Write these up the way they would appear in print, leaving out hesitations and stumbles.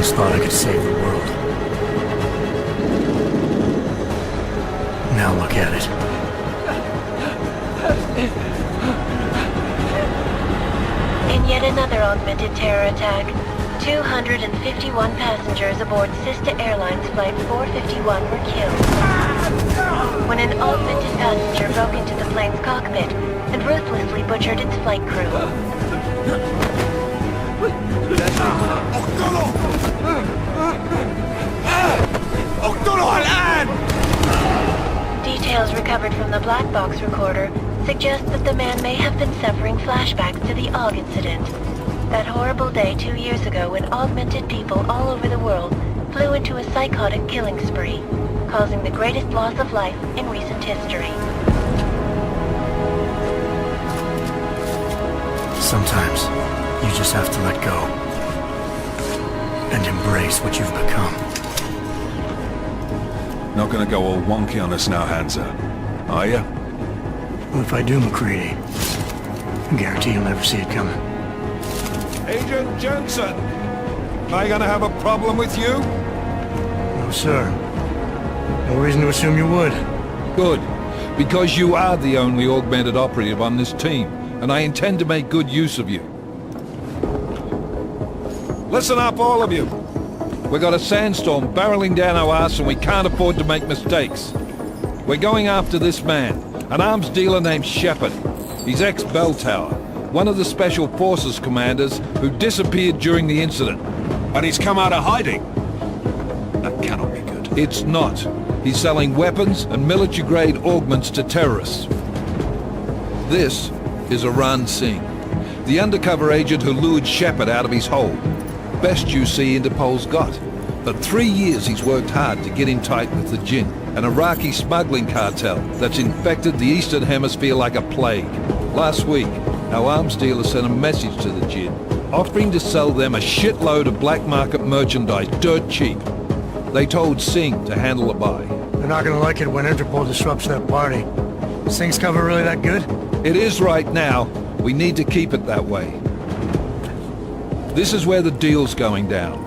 once thought I could save the world. Now look at it. In yet another augmented terror attack, 251 passengers aboard Sister Airlines Flight 451 were killed. When an augmented passenger broke into the plane's cockpit and ruthlessly butchered its flight crew. Details recovered from the black box recorder suggest that the man may have been suffering flashbacks to the Aug incident. That horrible day 2 years ago when augmented people all over the world flew into a psychotic killing spree, causing the greatest loss of life in recent history. Sometimes, you just have to let go. And embrace what you've become. Not gonna go all wonky on us now, Hansa, are ya? Well, if I do, McCready, I guarantee you'll never see it coming. Agent Jensen! Am I gonna have a problem with you? No, sir. No reason to assume you would. Good. Because you are the only augmented operative on this team, and I intend to make good use of you. Listen up, all of you. We got a sandstorm barreling down our arse and we can't afford to make mistakes. We're going after this man, an arms dealer named Shepard. He's ex-Bell Tower, one of the Special Forces commanders who disappeared during the incident. And he's come out of hiding. That cannot be good. It's not. He's selling weapons and military-grade augments to terrorists. This is Aran Singh, the undercover agent who lured Shepard out of his hole. Best you see Interpol's got. For 3 years he's worked hard to get in tight with the Jinn, an Iraqi smuggling cartel that's infected the Eastern Hemisphere like a plague. Last week, our arms dealer sent a message to the Jinn, offering to sell them a shitload of black market merchandise dirt cheap. They told Singh to handle the buy. They're not gonna like it when Interpol disrupts that party. Singh's cover really that good? It is right now. We need to keep it that way. This is where the deal's going down.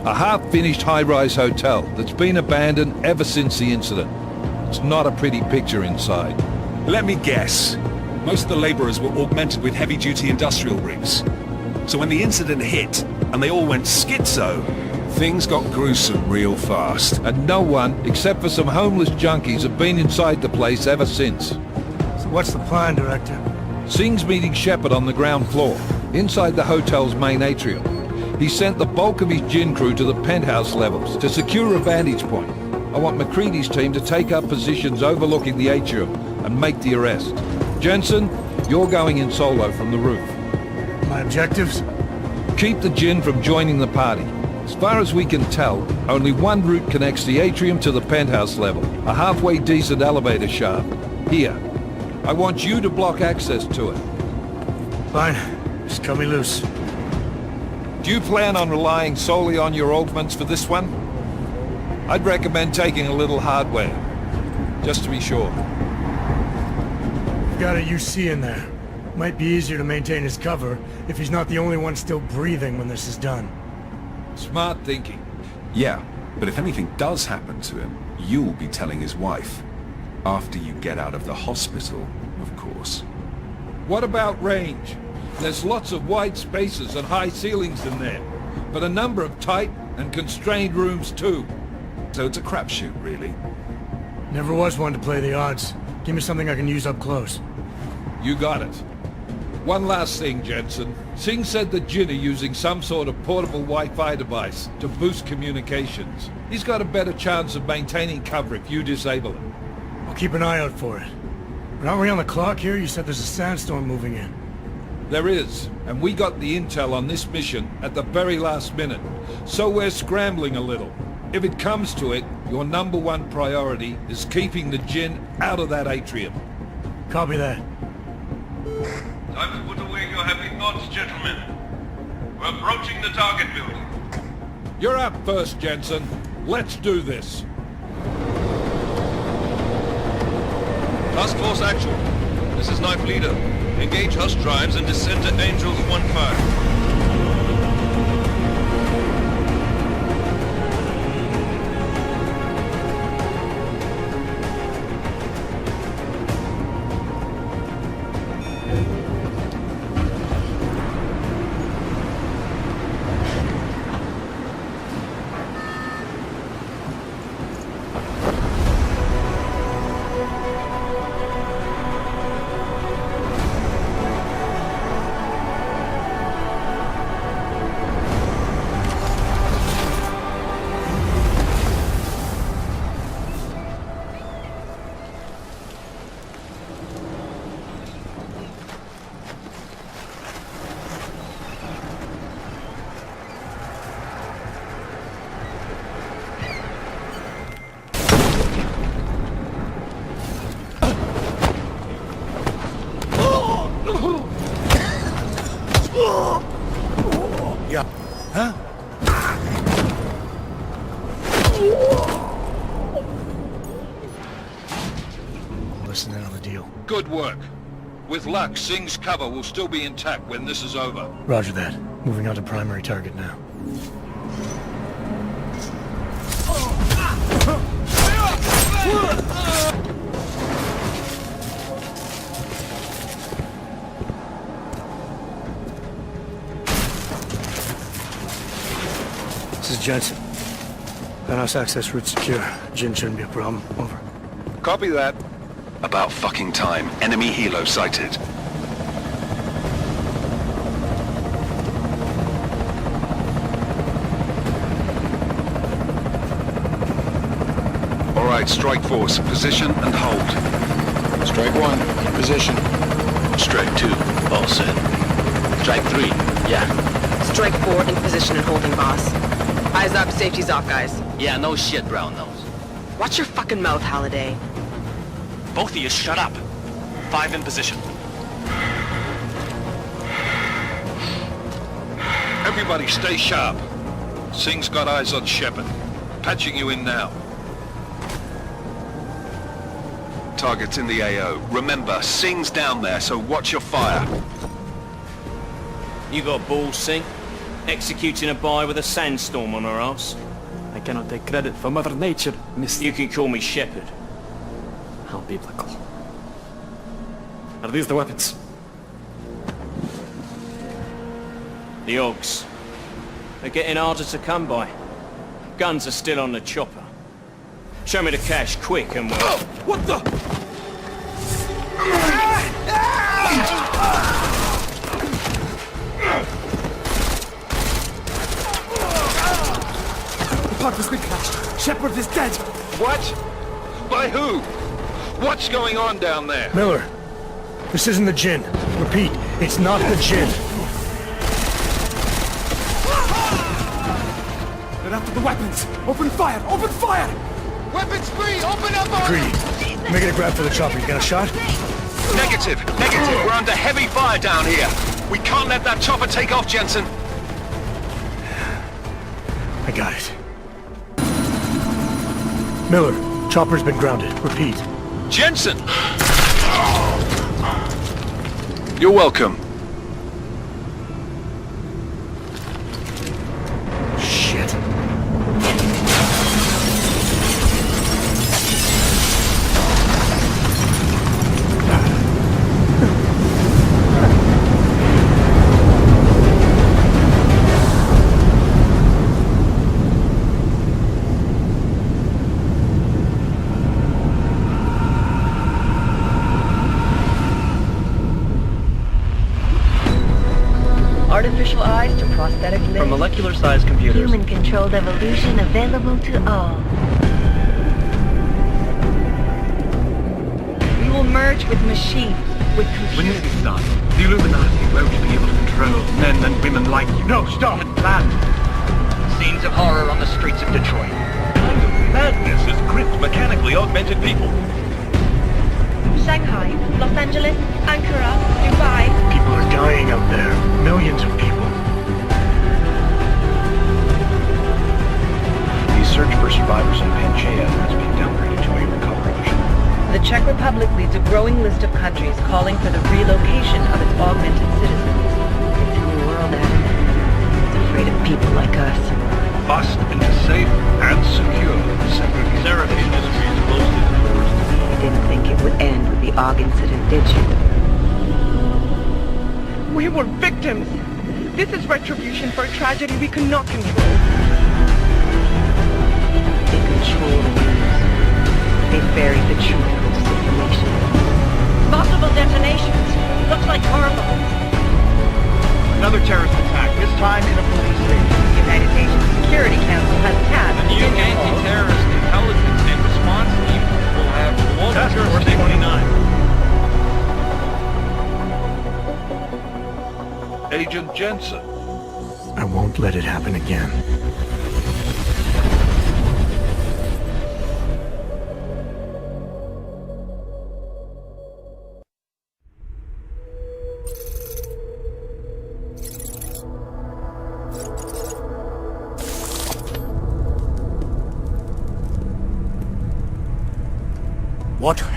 A half-finished high-rise hotel that's been abandoned ever since the incident. It's not a pretty picture inside. Let me guess. Most of the laborers were augmented with heavy-duty industrial rigs. So when the incident hit, and they all went schizo, things got gruesome real fast. And no one, except for some homeless junkies, have been inside the place ever since. So what's the plan, Director? Singh's meeting Shepard on the ground floor, inside the hotel's main atrium. He sent the bulk of his Jinn crew to the penthouse levels to secure a vantage point. I want McCready's team to take up positions overlooking the atrium and make the arrest. Jensen, you're going in solo from the roof. My objectives? Keep the Jinn from joining the party. As far as we can tell, only one route connects the atrium to the penthouse level, a halfway decent elevator shaft. Here. I want you to block access to it. Fine. Just cut me loose. Do you plan on relying solely on your augments for this one? I'd recommend taking a little hardware, just to be sure. Got a UC in there. Might be easier to maintain his cover if he's not the only one still breathing when this is done. Smart thinking. Yeah, but if anything does happen to him, you'll be telling his wife. After you get out of the hospital, of course. What about range? There's lots of wide spaces and high ceilings in there, but a number of tight and constrained rooms too. So it's a crapshoot, really. Never was one to play the odds. Give me something I can use up close. You got it. One last thing, Jensen. Singh said the Jinn are using some sort of portable Wi-Fi device to boost communications. He's got a better chance of maintaining cover if you disable it. I'll keep an eye out for it. But aren't we on the clock here? You said there's a sandstorm moving in. There is, and we got the intel on this mission at the very last minute, so we're scrambling a little. If it comes to it, your #1 priority is keeping the Jinn out of that atrium. Copy that. Time to put away your happy thoughts, gentlemen. We're approaching the target building. You're up first, Jensen. Let's do this. Task Force Actual. This is Knife Leader. Engage Hush drives and descend to Angels 1-5. Yeah. Huh? Listen in on the deal. Good work. With luck, Singh's cover will still be intact when this is over. Roger that. Moving on to primary target now. This is Jensen. Penthouse access route secure. Jin shouldn't be a problem. Over. Copy that. About fucking time. Enemy helo sighted. All right, strike force. Position and hold. Strike 1, in position. Strike 2, all set. Strike 3, yeah. Strike 4 in position and holding, boss. Eyes up, safety's off, guys. Yeah, no shit, brown nose. Watch your fucking mouth, Halliday. Both of you shut up. 5 in position. Everybody stay sharp. Singh's got eyes on Shepard. Patching you in now. Target's in the AO. Remember, Singh's down there, so watch your fire. You got balls, Singh? Executing a buy with a sandstorm on her ass? I cannot take credit for Mother Nature, Mr. You can call me Shepard. How biblical. Are these the weapons? The Augs. They're getting harder to come by. Guns are still on the chopper. Show me the cash, quick, and we'll... What the? The park has been clashed. Shepard is dead. What? By who? What's going on down there? Miller, this isn't the Jinn. Repeat, it's not the Jinn. They're after the weapons. Open fire! Open fire! Weapons free! Open up on Greedy. Making a grab for the chopper. You got a shot? Negative. Negative. We're under heavy fire down here. We can't let that chopper take off, Jensen. I got it. Miller, chopper's been grounded. Repeat. Jensen! You're welcome. Shit. Artificial eyes to prosthetic limbs. From molecular-sized computers. Human-controlled evolution available to all. We will merge with machines, with When computers. this is done, the Illuminati won't be able to control men and women like you. No, stop! Plan. Scenes of horror on the streets of Detroit. Madness is gripped mechanically augmented people. Shanghai, Los Angeles, Ankara, Dubai. People are dying out there. Millions of people. The search for survivors in Panchaea has been downgraded to a recovery mission. The Czech Republic leads a growing list of countries calling for the relocation of its augmented citizens. It's a new world, Adam. It's afraid of people like us. Bust into safe and secure Seraph Industries closed its doors. You didn't think it would end with the Aug incident, did you? We were victims. This is retribution for a tragedy we could not control. They control the news. They buried the truth with disinformation. Multiple detonations. Looks like horrible. Another terrorist attack, this time in a police station. The United Nations Security Council has tabbed The new anti-terrorist intelligence and response team will have global Task Force jurisdiction. 29. Agent Jensen. I won't let it happen again.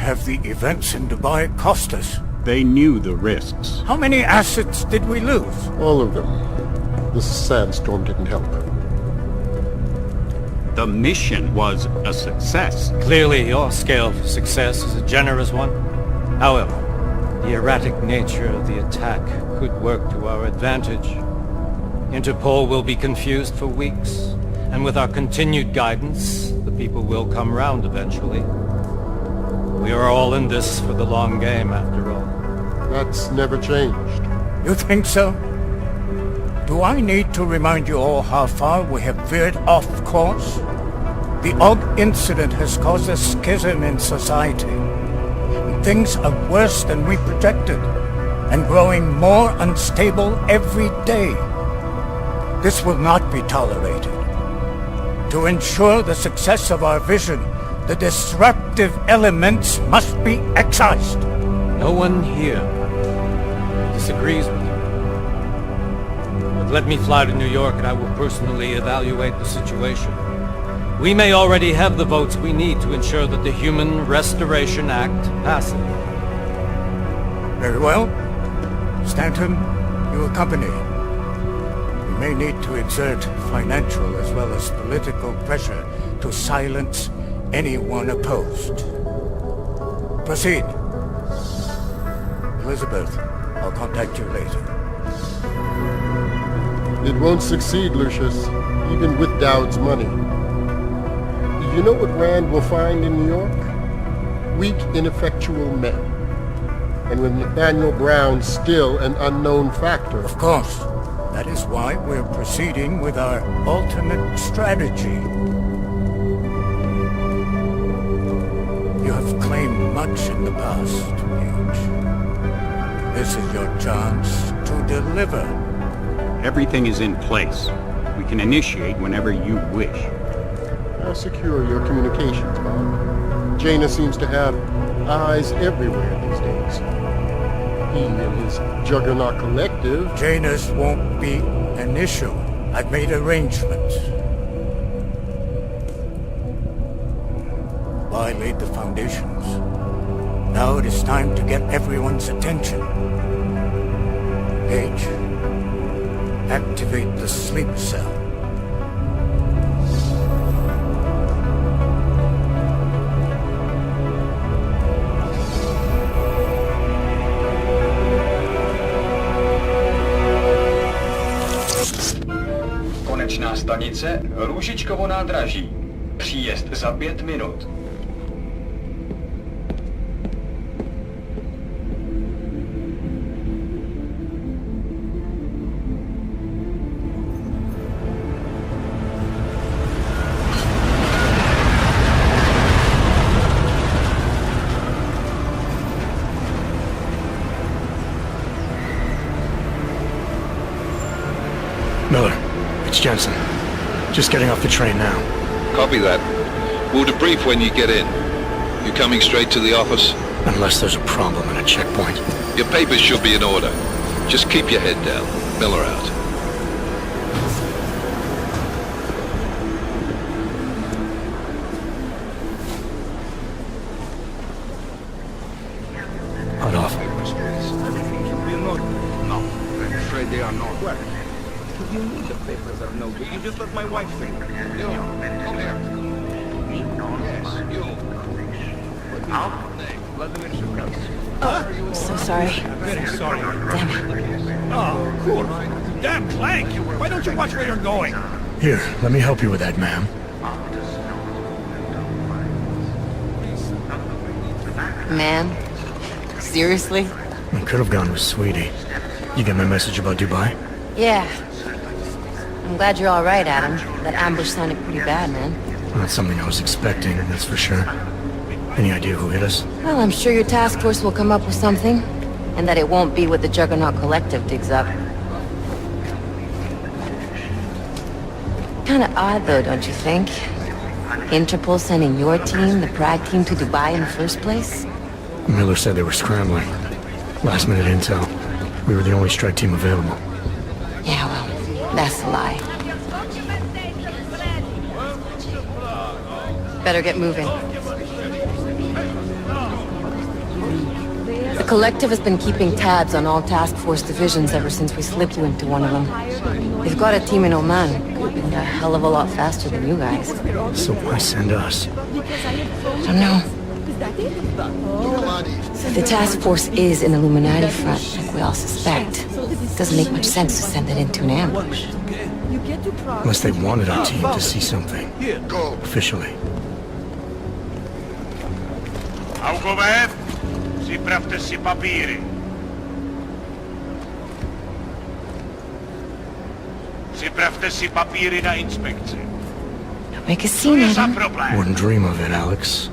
have the events in Dubai cost us? They knew the risks. How many assets did we lose? All of them. The sandstorm didn't help. The mission was a success. Clearly, your scale for success is a generous one. However, the erratic nature of the attack could work to our advantage. Interpol will be confused for weeks, and with our continued guidance, the people will come round eventually. We are all in this for the long game, after all. That's never changed. You think so? Do I need to remind you all how far we have veered off course? The Og incident has caused a schism in society. Things are worse than we projected, and growing more unstable every day. This will not be tolerated. To ensure the success of our vision, the disruptive elements must be excised. No one here disagrees with you. But let me fly to New York and I will personally evaluate the situation. We may already have the votes we need to ensure that the Human Restoration Act passes. Very well. Stanton, you accompany. We may need to exert financial as well as political pressure to silence anyone opposed. Proceed. Elizabeth, I'll contact you later. It won't succeed, Lucius, even with Dowd's money. You know what Rand will find in New York? Weak, ineffectual men. And with Nathaniel Brown still an unknown factor. Of course. That is why we're proceeding with our alternate strategy. You have claimed much in the past, Mage. This is your chance to deliver. Everything is in place. We can initiate whenever you wish. How secure your communications, Bob? Jaina seems to have eyes everywhere these days. He and his Juggernaut Collective... Jaina's won't be an issue. I've made arrangements. I laid the foundations. Now it is time to get everyone's attention. Page, activate the sleep cell. Konečná stanice Růžičkovo nádraží. Příjezd za 5 minut. Miller, it's Jensen. Just getting off the train now. Copy that. We'll debrief when you get in. You coming straight to the office? Unless there's a problem at a checkpoint. Your papers should be in order. Just keep your head down. Miller out. Hot off. No, I'm afraid they are not. Well, you need the papers are no good. You just let my wife think. You, come here. Yes, you. Oh, so sorry. Very sorry. Damn it. Oh, cool. Damn Clank! Why don't you watch where you're going? Here, let me help you with that, ma'am. Man? Seriously? I could have gone with Sweetie. You get my message about Dubai? Yeah. I'm glad you're alright, Adam. That ambush sounded pretty bad, man. Not something I was expecting, that's for sure. Any idea who hit us? Well, I'm sure your task force will come up with something. And that it won't be what the Juggernaut Collective digs up. Kinda odd, though, don't you think? Interpol sending your team, the Prague team, to Dubai in the first place? Miller said they were scrambling. Last minute intel. We were the only strike team available. Yeah, well, that's a lie. Better get moving. The Collective has been keeping tabs on all task force divisions ever since we slipped you into one of them. They've got a team in Oman, moving a hell of a lot faster than you guys. So why send us? I don't know. If the task force is an Illuminati front, like we all suspect, it doesn't make much sense to send it into an ambush. Unless they wanted our team to see something. Officially. Augover, připravte si papíry. Připravte si papíry na inspekci. Don't make a scene, Adam. Wouldn't dream of it, Alex.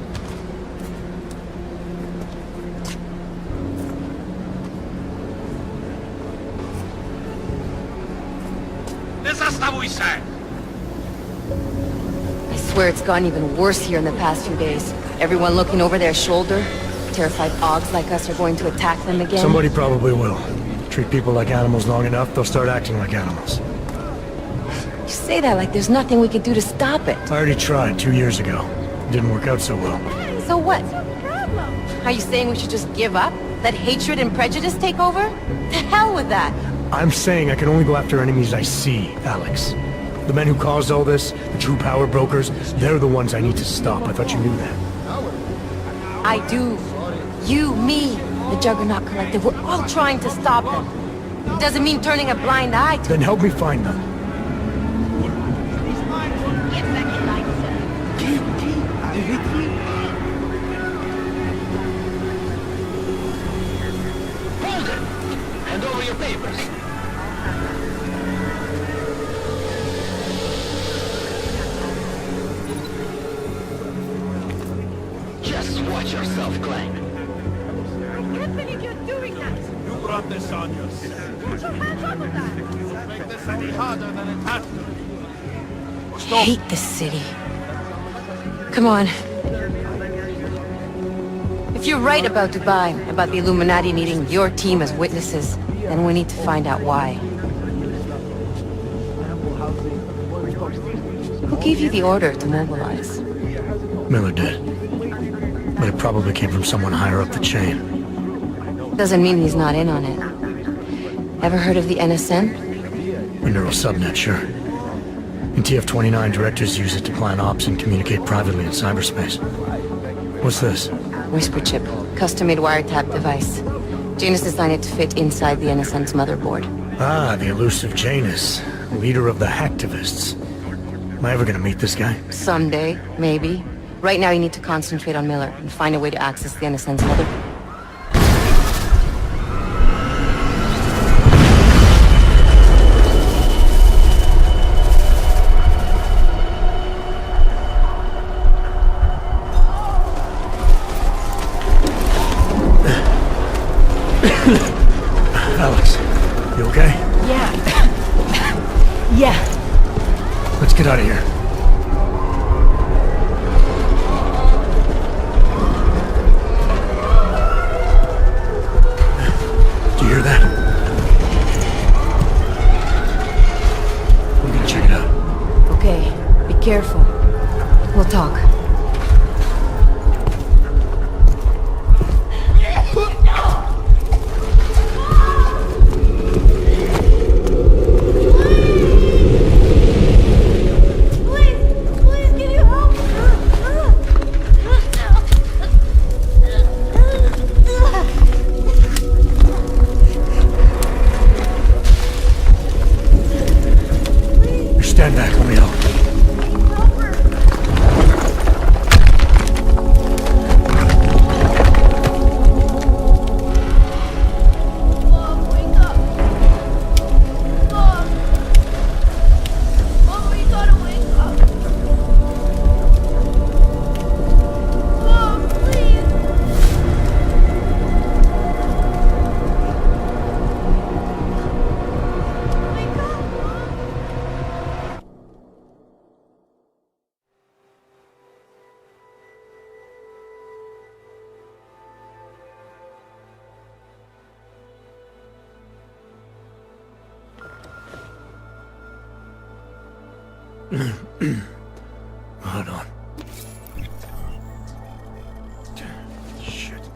Nezastavuj se! I swear it's gotten even worse here in the past few days. Everyone looking over their shoulder. Terrified Augs like us are going to attack them again. Somebody probably will. Treat people like animals long enough, they'll start acting like animals. You say that like there's nothing we could do to stop it. I already tried 2 years ago. Didn't work out so well. So what? Are you saying we should just give up? Let hatred and prejudice take over? To hell with that! I'm saying I can only go after enemies I see, Alex. The men who caused all this, the true power brokers, they're the ones I need to stop. I thought you knew that. I do. You, me, the Juggernaut Collective, we're all trying to stop them. It doesn't mean turning a blind eye to... Then help me find them. Hold it! Hand over your papers. Just watch yourself, Clank. I can't believe you're doing that! You brought this on yourself. Put your hands off of that! Make this any harder than it has to be. I hate this city. Come on. If you're right about Dubai, about the Illuminati needing your team as witnesses, then we need to find out why. Who gave you the order to mobilize? Miller did. But it probably came from someone higher up the chain. Doesn't mean he's not in on it. Ever heard of the NSN? A neural subnet, sure. In TF-29, directors use it to plan ops and communicate privately in cyberspace. What's this? Whisper chip. Custom-made wiretap device. Janus designed it to fit inside the NSN's motherboard. Ah, the elusive Janus. Leader of the hacktivists. Am I ever gonna meet this guy? Someday, maybe. Right now you need to concentrate on Miller and find a way to access the NSN's motherboard. Alex, you okay? Yeah. Yeah. Let's get out of here. Do you hear that? We're gonna check it out. Okay, be careful. We'll talk. Stand back, let me help. Hold on. Shit.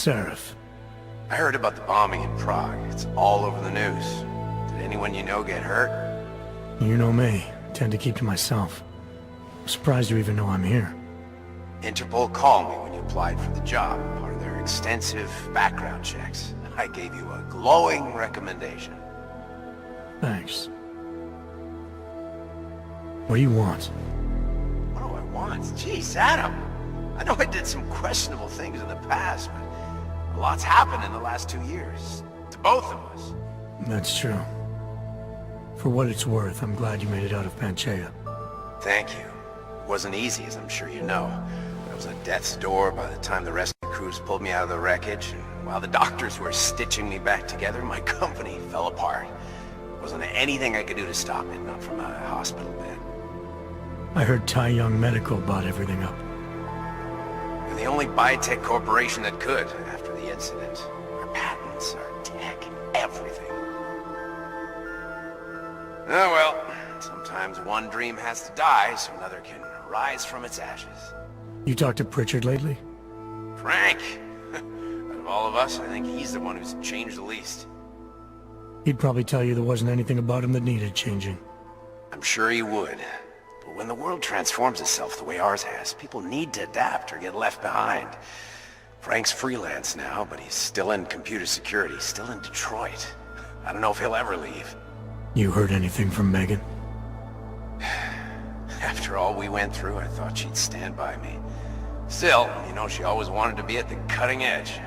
Seraph. I heard about the bombing in Prague. It's all over the news. Did anyone you know get hurt? You know me. I tend to keep to myself. I'm surprised you even know I'm here. Interpol called me when you applied for the job, part of their extensive background checks. I gave you a glowing recommendation. Thanks. What do you want? What do I want? Jeez, Adam. I know I did some questionable things in the past, but a lot's happened in the last 2 years. To both of us. That's true. For what it's worth, I'm glad you made it out of Panchaea. Thank you. It wasn't easy, as I'm sure you know. I was at death's door by the time the rescue crews pulled me out of the wreckage, and while the doctors were stitching me back together, my company fell apart. There wasn't anything I could do to stop it, not from a hospital bed. I heard Tai Young Medical bought everything up. We're the only biotech corporation that could, after the incident. Our patents, our tech, everything. Oh well, sometimes one dream has to die so another can rise from its ashes. You talked to Pritchard lately? Frank! Out of all of us, I think he's the one who's changed the least. He'd probably tell you there wasn't anything about him that needed changing. I'm sure he would. But when the world transforms itself the way ours has, people need to adapt or get left behind. Frank's freelance now, but he's still in computer security, still in Detroit. I don't know if he'll ever leave. You heard anything from Megan? After all we went through, I thought she'd stand by me. Still, you know, she always wanted to be at the cutting edge.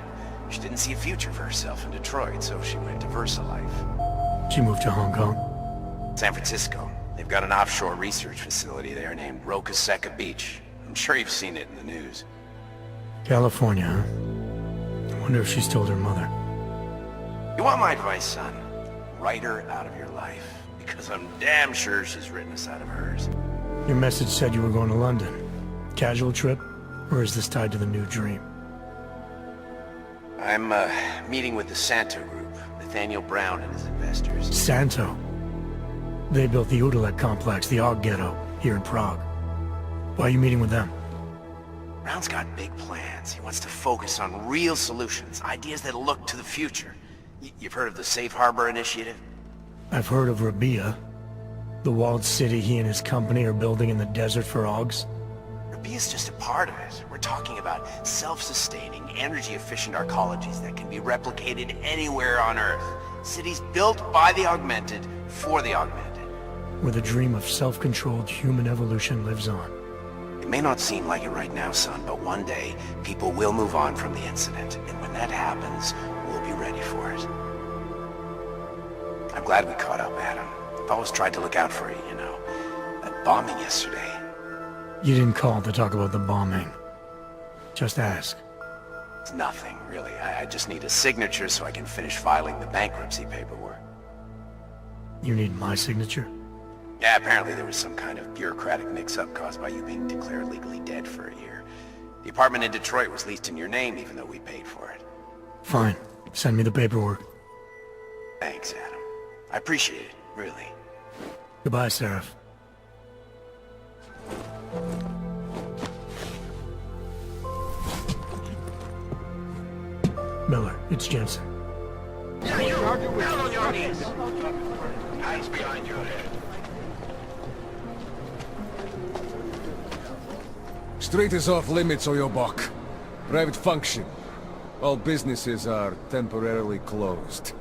She didn't see a future for herself in Detroit, so she went to VersaLife. She moved to Hong Kong? San Francisco. They've got an offshore research facility there named Roca Beach. I'm sure you've seen it in the news. California, huh? I wonder if she's told her mother. You want my advice, son? Write her out of your life. Because I'm damn sure she's written us out of hers. Your message said you were going to London. Casual trip? Or is this tied to the new dream? I'm, meeting with the Santo Group. Nathaniel Brown and his investors. Santo? They built the Udalek complex, the Aug ghetto, here in Prague. Why are you meeting with them? Brown's got big plans. He wants to focus on real solutions, ideas that look to the future. You've heard of the Safe Harbor Initiative? I've heard of Rabia. The walled city he and his company are building in the desert for Augs. Rabia's just a part of it. We're talking about self-sustaining, energy-efficient arcologies that can be replicated anywhere on Earth. Cities built by the augmented, for the augmented. Where the dream of self-controlled human evolution lives on. It may not seem like it right now, son, but one day, people will move on from the incident. And when that happens, we'll be ready for it. I'm glad we caught up, Adam. I've always tried to look out for you, you know. That bombing yesterday. You didn't call to talk about the bombing. Just ask. It's nothing, really. I just need a signature so I can finish filing the bankruptcy paperwork. You need my signature? Yeah, apparently there was some kind of bureaucratic mix-up caused by you being declared legally dead for a year. The apartment in Detroit was leased in your name even though we paid for it. Fine. Send me the paperwork. Thanks, Adam. I appreciate it, really. Goodbye, Seraph. Miller, it's Jensen. Eyes behind your head. Street is off limits, Oyobok. Private function. All businesses are temporarily closed.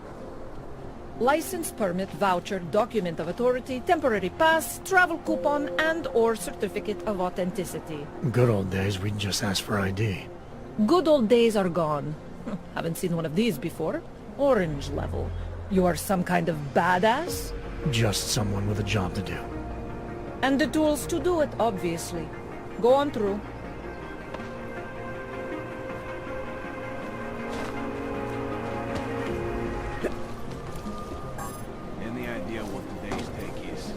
License, permit, voucher, document of authority, temporary pass, travel coupon, and/or certificate of authenticity. Good old days, we'd just ask for ID. Good old days are gone. Haven't seen one of these before. Orange level. You are some kind of badass? Just someone with a job to do. And the tools to do it, obviously. Go on through. Any idea what today's take is?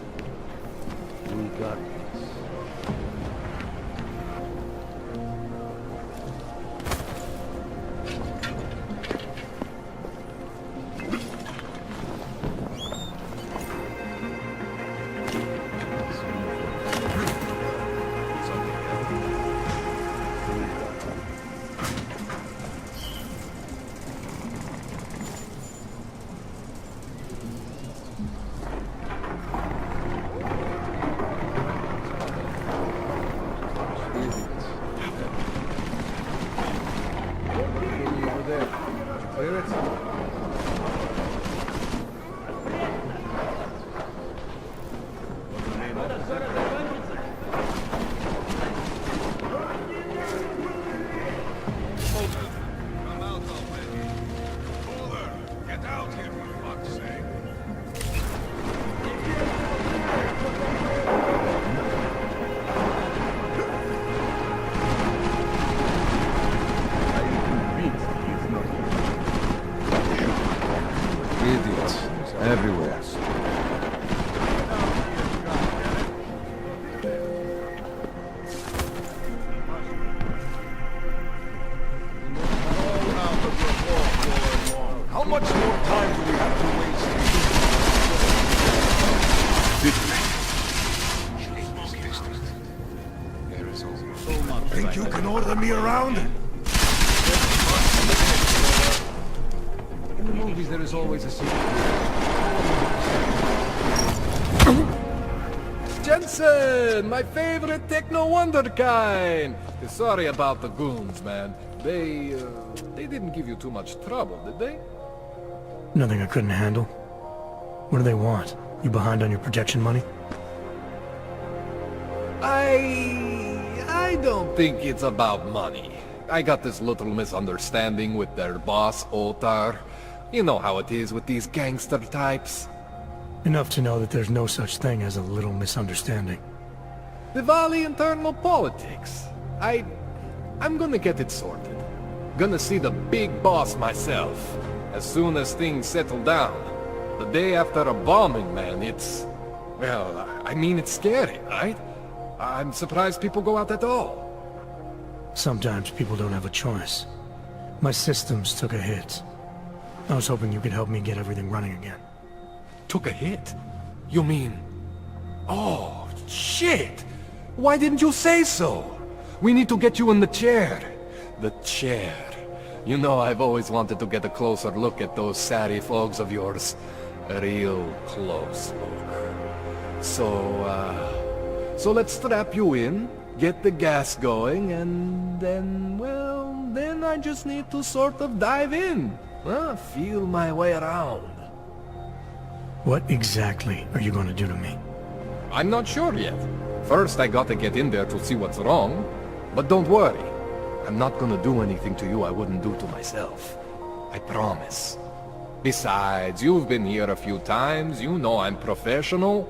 We got this. fast. How much more time do we have to waste? Think you can order me around? In the movies, there is always a secret. Jensen, my favorite techno wonderkind. Sorry about the goons, man. They didn't give you too much trouble, did they? Nothing I couldn't handle. What do they want? You behind on your protection money? I don't think it's about money. I got this little misunderstanding with their boss, Otar. You know how it is with these gangster types. Enough to know that there's no such thing as a little misunderstanding. Diwali internal politics. I'm gonna get it sorted. Gonna see the big boss myself. As soon as things settle down. The day after a bombing, man, it's... Well, I mean, it's scary, right? I'm surprised people go out at all. Sometimes people don't have a choice. My systems took a hit. I was hoping you could help me get everything running again. Took a hit? You mean... Oh, shit! Why didn't you say so? We need to get you in the chair. The chair. You know, I've always wanted to get a closer look at those satty folks of yours. A real close look. So let's strap you in, get the gas going, and then, well, then I just need to sort of dive in. Feel my way around. What exactly are you going to do to me? I'm not sure yet. First, I gotta get in there to see what's wrong. But don't worry. I'm not gonna do anything to you I wouldn't do to myself. I promise. Besides, you've been here a few times. You know I'm professional.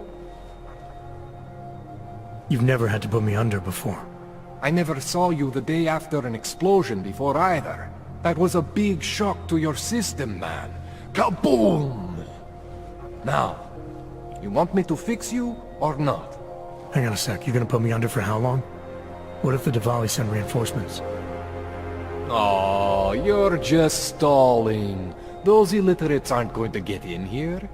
You've never had to put me under before. I never saw you the day after an explosion before either. That was a big shock to your system, man. Kaboom! Now, you want me to fix you or not? Hang on a sec, you're gonna put me under for how long? What if the Diwali send reinforcements? Oh, you're just stalling. Those illiterates aren't going to get in here.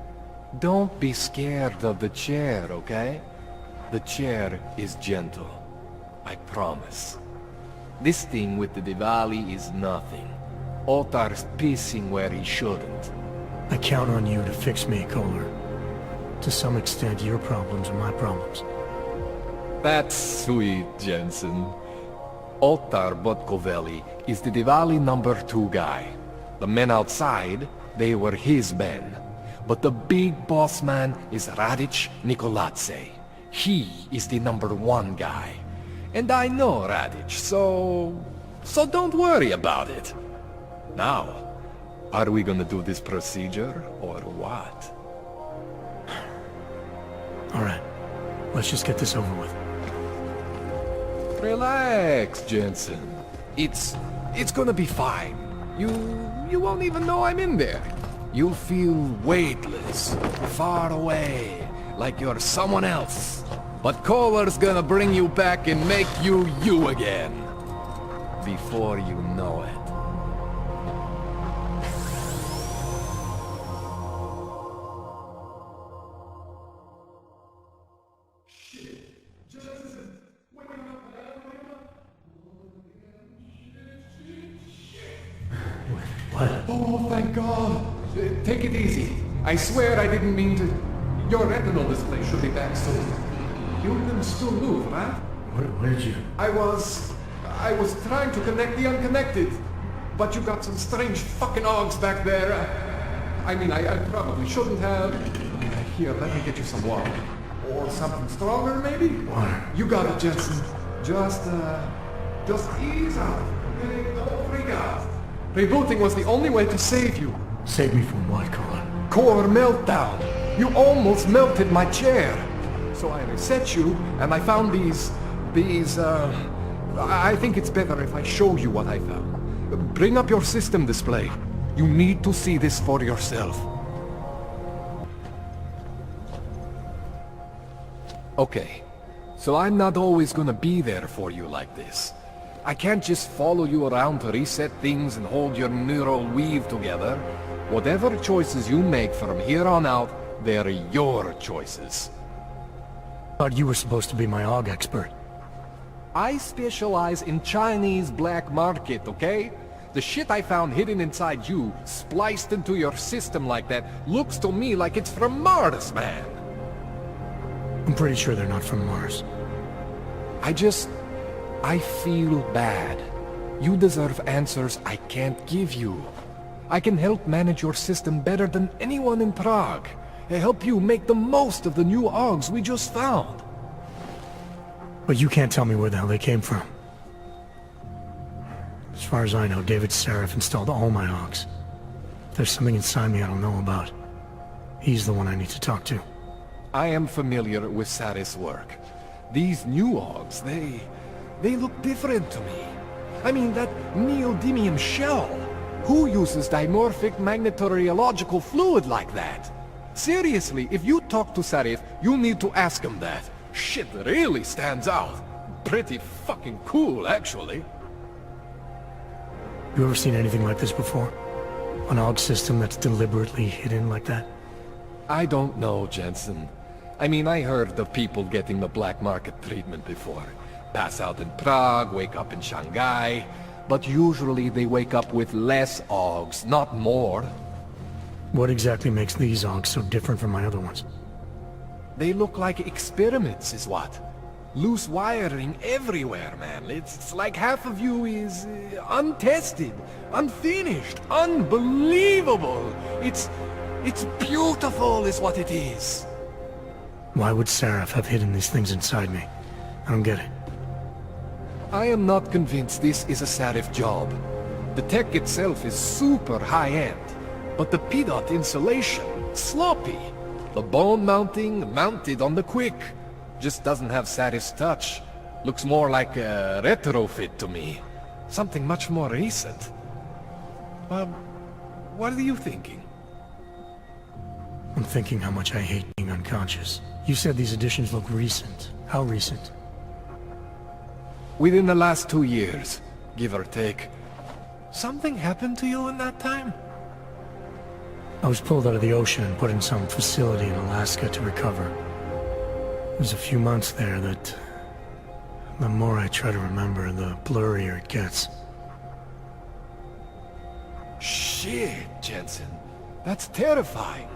Don't be scared of the chair, okay? The chair is gentle. I promise. This thing with the Diwali is nothing. Otar's pissing where he shouldn't. I count on you to fix me, Kohler. To some extent, your problems are my problems. That's sweet, Jensen. Otar Botkoveli is the Diwali #2 guy. The men outside, they were his men. But the big boss man is Radic Nikoladze. He is the #1 guy. And I know Radic, so don't worry about it. Now, are we gonna do this procedure, or what? Alright, let's just get this over with. Relax, Jensen. It's gonna be fine. You won't even know I'm in there. You'll feel weightless, far away, like you're someone else. But Kohler's gonna bring you back and make you you again. Before you know it. What? Oh, thank God. Take it easy. I swear I didn't mean to... Your retinal display should be back soon. You can still move, right? Where did you... I was trying to connect the unconnected. But you got some strange fucking augs back there. I mean, I probably shouldn't have. Here, let me get you some water. Or something stronger, maybe? Water. You got it, Jensen. Just ease out. Okay? Don't freak out. Rebooting was the only way to save you. Save me from what, Kohler? Core meltdown. You almost melted my chair. So I reset you, and I found these, I think it's better if I show you what I found. Bring up your system display. You need to see this for yourself. Okay, so I'm not always gonna be there for you like this. I can't just follow you around to reset things and hold your neural weave together. Whatever choices you make from here on out, they're your choices. Thought you were supposed to be my aug expert. I specialize in Chinese black market, okay? The shit I found hidden inside you, spliced into your system like that, looks to me like it's from Mars, man. I'm pretty sure they're not from Mars. I feel bad. You deserve answers I can't give you. I can help manage your system better than anyone in Prague. I help you make the most of the new augs we just found. But you can't tell me where the hell they came from. As far as I know, David Seraph installed all my augs. If there's something inside me I don't know about, he's the one I need to talk to. I am familiar with Sarah's work. These new augs, they look different to me. I mean, that neodymium shell. Who uses dimorphic magnetorheological fluid like that? Seriously, if you talk to Sarif, you need to ask him that. Shit really stands out. Pretty fucking cool, actually. You ever seen anything like this before? An AUG system that's deliberately hidden like that? I don't know, Jensen. I mean, I heard of people getting the black market treatment before. Pass out in Prague, wake up in Shanghai. But usually they wake up with less AUGs, not more. What exactly makes these AUGs so different from my other ones? They look like experiments, is what? Loose wiring everywhere, man. It's like half of you is untested, unfinished, unbelievable. It's beautiful is what it is. Why would Seraph have hidden these things inside me? I don't get it. I am not convinced this is a Sarif job. The tech itself is super high-end, but the PDOT insulation, sloppy. The bone mounting, mounted on the quick. Just doesn't have Sarif's touch. Looks more like a retrofit to me. Something much more recent. What are you thinking? I'm thinking how much I hate being unconscious. You said these additions look recent. How recent? Within the last 2 years, give or take. Something happened to you in that time? I was pulled out of the ocean and put in some facility in Alaska to recover. It was a few months there that... the more I try to remember, the blurrier it gets. Shit, Jensen. That's terrifying.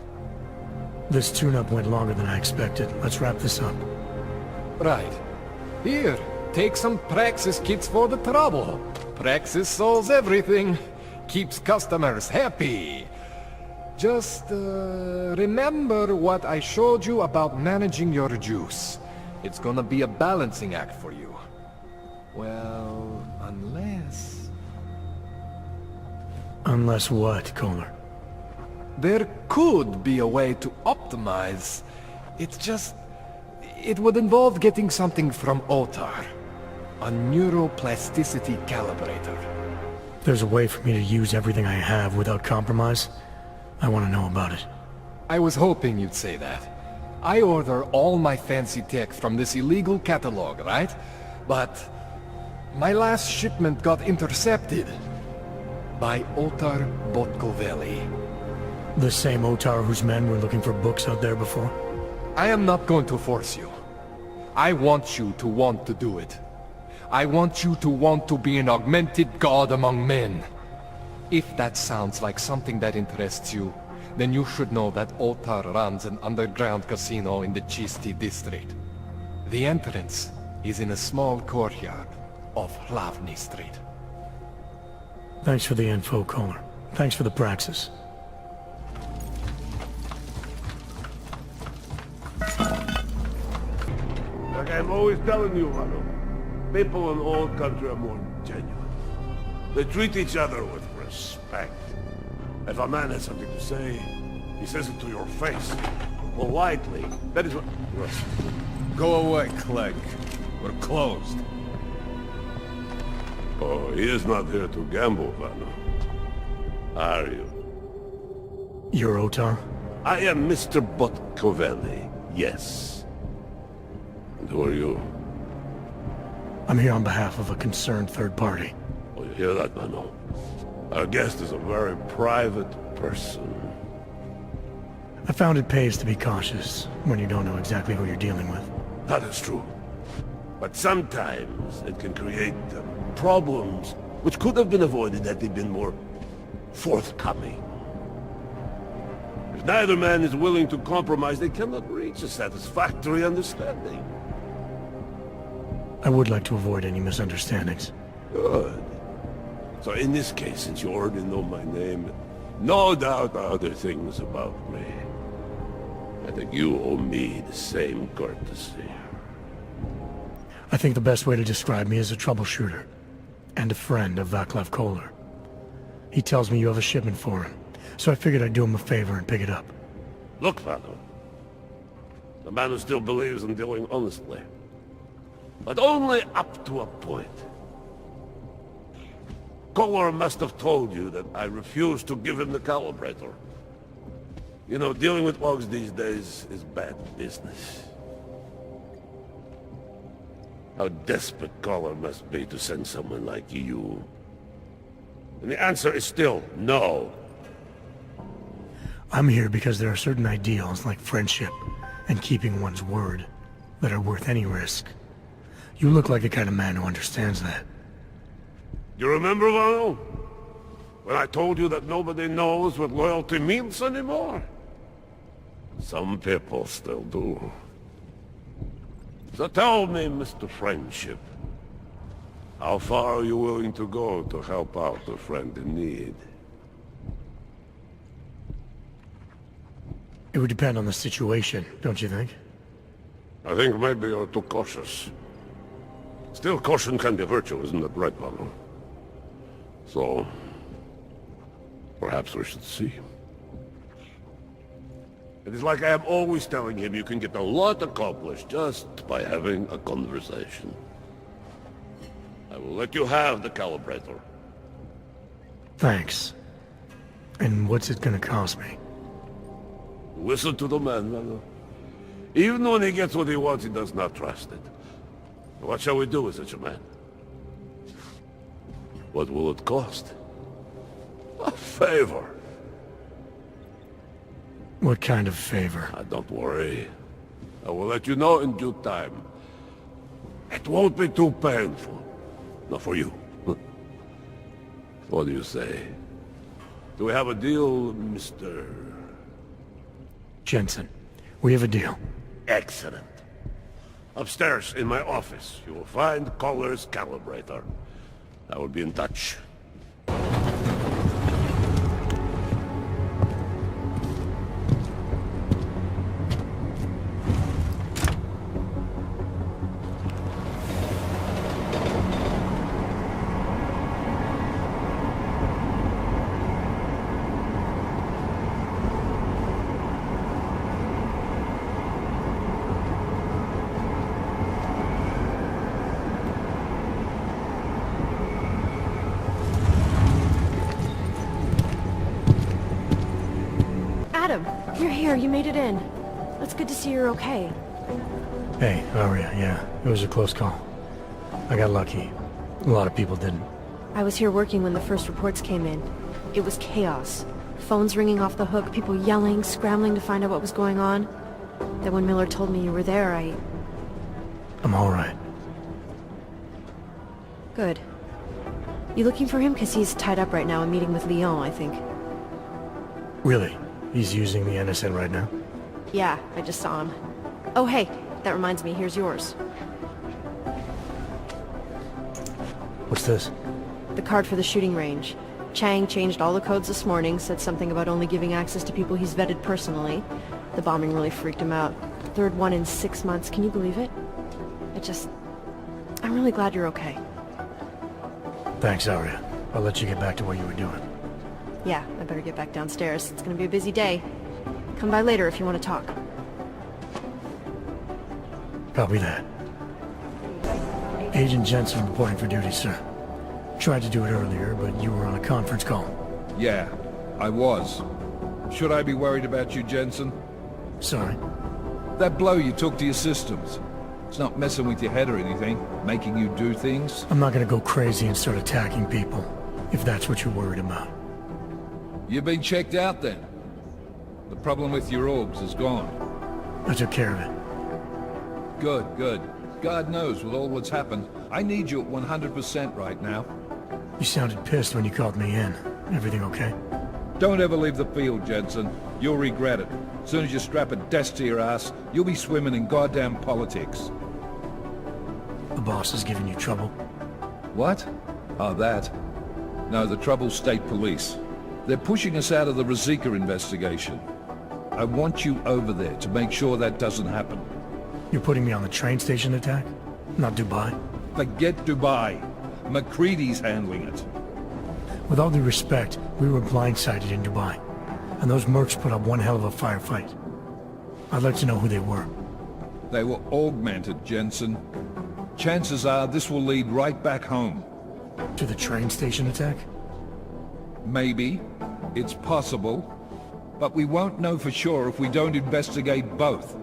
This tune-up went longer than I expected. Let's wrap this up. Right. Here, take some Praxis kits for the trouble. Praxis solves everything. Keeps customers happy. Just, remember what I showed you about managing your juice. It's gonna be a balancing act for you. Well, unless... Unless what, Kohler? There could be a way to optimize. It's just... it would involve getting something from Otar. A neuroplasticity calibrator. There's a way for me to use everything I have without compromise? I want to know about it. I was hoping you'd say that. I order all my fancy tech from this illegal catalog, right? But... my last shipment got intercepted. By Otar Botkoveli. The same Otar whose men were looking for books out there before? I am not going to force you. I want you to want to do it. I want you to want to be an augmented god among men. If that sounds like something that interests you, then you should know that Otar runs an underground casino in the Chisti district. The entrance is in a small courtyard off Hlavny Street. Thanks for the info, Kohler. Thanks for the praxis. Like I'm always telling you, Manu, people in old country are more genuine. They treat each other with respect. If a man has something to say, he says it to your face. Politely. That is what... Go away, Clegg. We're closed. Oh, he is not here to gamble, Manu. Are you? You're Otar? I am Mr. Botkoveli, yes. Who are you? I'm here on behalf of a concerned third party. Oh, you hear that, Mano? Our guest is a very private person. I found it pays to be cautious when you don't know exactly who you're dealing with. That is true. But sometimes it can create problems which could have been avoided had they been more forthcoming. If neither man is willing to compromise, they cannot reach a satisfactory understanding. I would like to avoid any misunderstandings. Good. So in this case, since you already know my name, no doubt other things about me, I think you owe me the same courtesy. I think the best way to describe me is a troubleshooter, and a friend of Vaclav Kohler. He tells me you have a shipment for him, so I figured I'd do him a favor and pick it up. Look, Father, the man who still believes in dealing honestly, but only up to a point. Kohler must have told you that I refused to give him the calibrator. You know, dealing with logs these days is bad business. How desperate Kohler must be to send someone like you. And the answer is still no. I'm here because there are certain ideals like friendship and keeping one's word that are worth any risk. You look like the kind of man who understands that. You remember, Vano? When I told you that nobody knows what loyalty means anymore? Some people still do. So tell me, Mr. Friendship, how far are you willing to go to help out a friend in need? It would depend on the situation, don't you think? I think maybe you're too cautious. Still, caution can be a virtue, isn't it right, Vano? So, perhaps we should see. It is like I am always telling him, you can get a lot accomplished just by having a conversation. I will let you have the calibrator. Thanks. And what's it gonna cost me? Listen to the man, Vano. Even when he gets what he wants, he does not trust it. What shall we do with such a man? What will it cost? A favor. What kind of favor? Don't worry. I will let you know in due time. It won't be too painful. Not for you. What do you say? Do we have a deal, Mr. Jensen? We have a deal. Excellent. Upstairs in my office, you will find Kohler's calibrator. I will be in touch. Adam, you're here. You made it in. It's good to see you're okay. Hey, how are you? Yeah, it was a close call. I got lucky. A lot of people didn't. I was here working when the first reports came in. It was chaos. Phones ringing off the hook, people yelling, scrambling to find out what was going on. Then when Miller told me you were there, I'm alright. Good. You looking for him? Because he's tied up right now and meeting with Lyon, I think. Really? He's using the NSN right now? Yeah, I just saw him. Oh, hey, that reminds me, here's yours. What's this? The card for the shooting range. Chang changed all the codes this morning, said something about only giving access to people he's vetted personally. The bombing really freaked him out. Third one in 6 months, can you believe it? I'm really glad you're okay. Thanks, Arya. I'll let you get back to what you were doing. Yeah, I better get back downstairs. It's gonna be a busy day. Come by later if you want to talk. Copy that. Agent Jensen reporting for duty, sir. Tried to do it earlier, but you were on a conference call. Yeah, I was. Should I be worried about you, Jensen? Sorry? That blow you took to your systems. It's not messing with your head or anything, making you do things. I'm not gonna go crazy and start attacking people, if that's what you're worried about. You've been checked out then. The problem with your orbs is gone. I took care of it. Good, good. God knows, with all that's happened, I need you at 100% right now. You sounded pissed when you called me in. Everything okay? Don't ever leave the field, Jensen. You'll regret it. As soon as you strap a desk to your ass, you'll be swimming in goddamn politics. The boss is giving you trouble? What? Oh, that. No, the trouble's state police. They're pushing us out of the Ruzicka investigation. I want you over there to make sure that doesn't happen. You're putting me on the train station attack? Not Dubai? Forget Dubai. McCready's handling it. With all due respect, we were blindsided in Dubai. And those mercs put up one hell of a firefight. I'd like to know who they were. They were augmented, Jensen. Chances are this will lead right back home. To the train station attack? Maybe. It's possible. But we won't know for sure if we don't investigate both.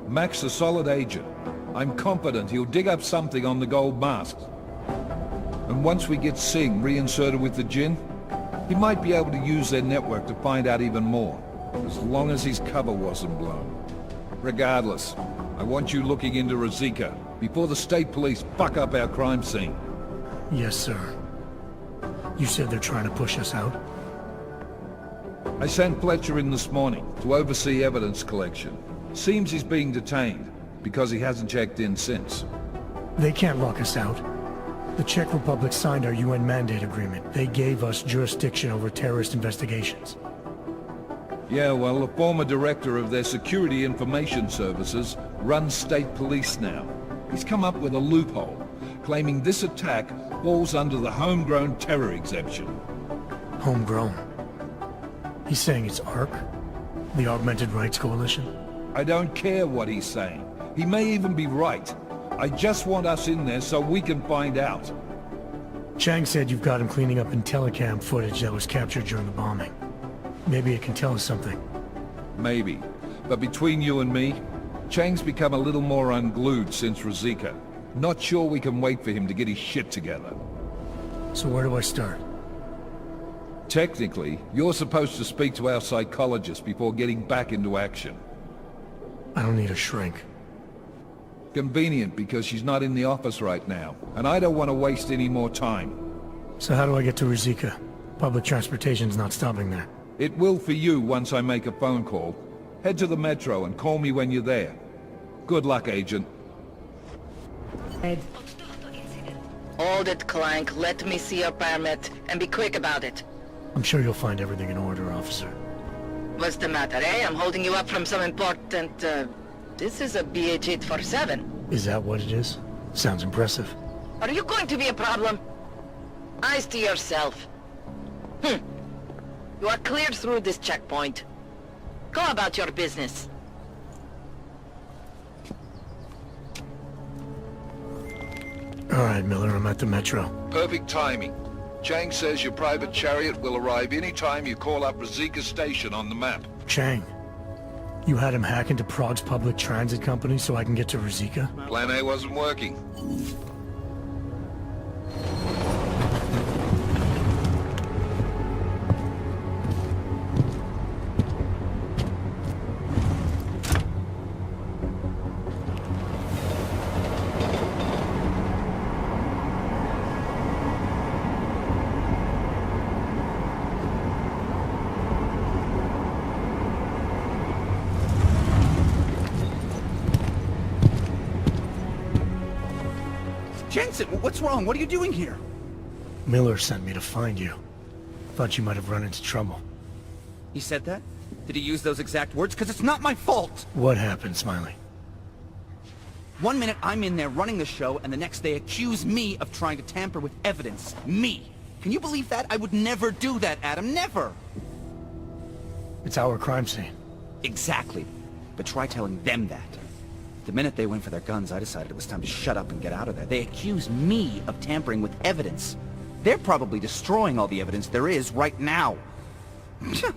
Mac's a solid agent. I'm confident he'll dig up something on the gold masks. And once we get Singh reinserted with the Jinn, he might be able to use their network to find out even more, as long as his cover wasn't blown. Regardless, I want you looking into Ruzicka before the state police fuck up our crime scene. Yes, sir. You said they're trying to push us out? I sent Fletcher in this morning to oversee evidence collection. Seems he's being detained, because he hasn't checked in since. They can't lock us out. The Czech Republic signed our UN mandate agreement. They gave us jurisdiction over terrorist investigations. Yeah, well, the former director of their security information services runs state police now. He's come up with a loophole, claiming this attack falls under the homegrown terror exemption. Homegrown? He's saying it's ARC? The Augmented Rights Coalition? I don't care what he's saying. He may even be right. I just want us in there so we can find out. Chang said you've got him cleaning up Intellicam footage that was captured during the bombing. Maybe it can tell us something. Maybe. But between you and me, Chang's become a little more unglued since Ruzicka. Not sure we can wait for him to get his shit together. So where do I start? Technically, you're supposed to speak to our psychologist before getting back into action. I don't need a shrink. Convenient, because she's not in the office right now, and I don't want to waste any more time. So how do I get to Ruzicka? Public transportation's not stopping there. It will for you once I make a phone call. Head to the metro and call me when you're there. Good luck, Agent. Hold it, Clank. Let me see your permit, and be quick about it. I'm sure you'll find everything in order, officer. What's the matter, eh? I'm holding you up from some important, This is a BH-847. Is that what it is? Sounds impressive. Are you going to be a problem? Eyes to yourself. You are cleared through this checkpoint. Go about your business. All right, Miller, I'm at the metro. Perfect timing. Chang says your private chariot will arrive any time you call up Ruzicka Station on the map. Chang, you had him hack into Prague's public transit company so I can get to Ruzicka? Plan A wasn't working. Jensen, what's wrong? What are you doing here? Miller sent me to find you. Thought you might have run into trouble. He said that? Did he use those exact words? Because it's not my fault! What happened, Smiley? 1 minute I'm in there running the show, and the next they accuse me of trying to tamper with evidence. Me! Can you believe that? I would never do that, Adam. Never! It's our crime scene. Exactly. But try telling them that. The minute they went for their guns, I decided it was time to shut up and get out of there. They accuse me of tampering with evidence. They're probably destroying all the evidence there is right now.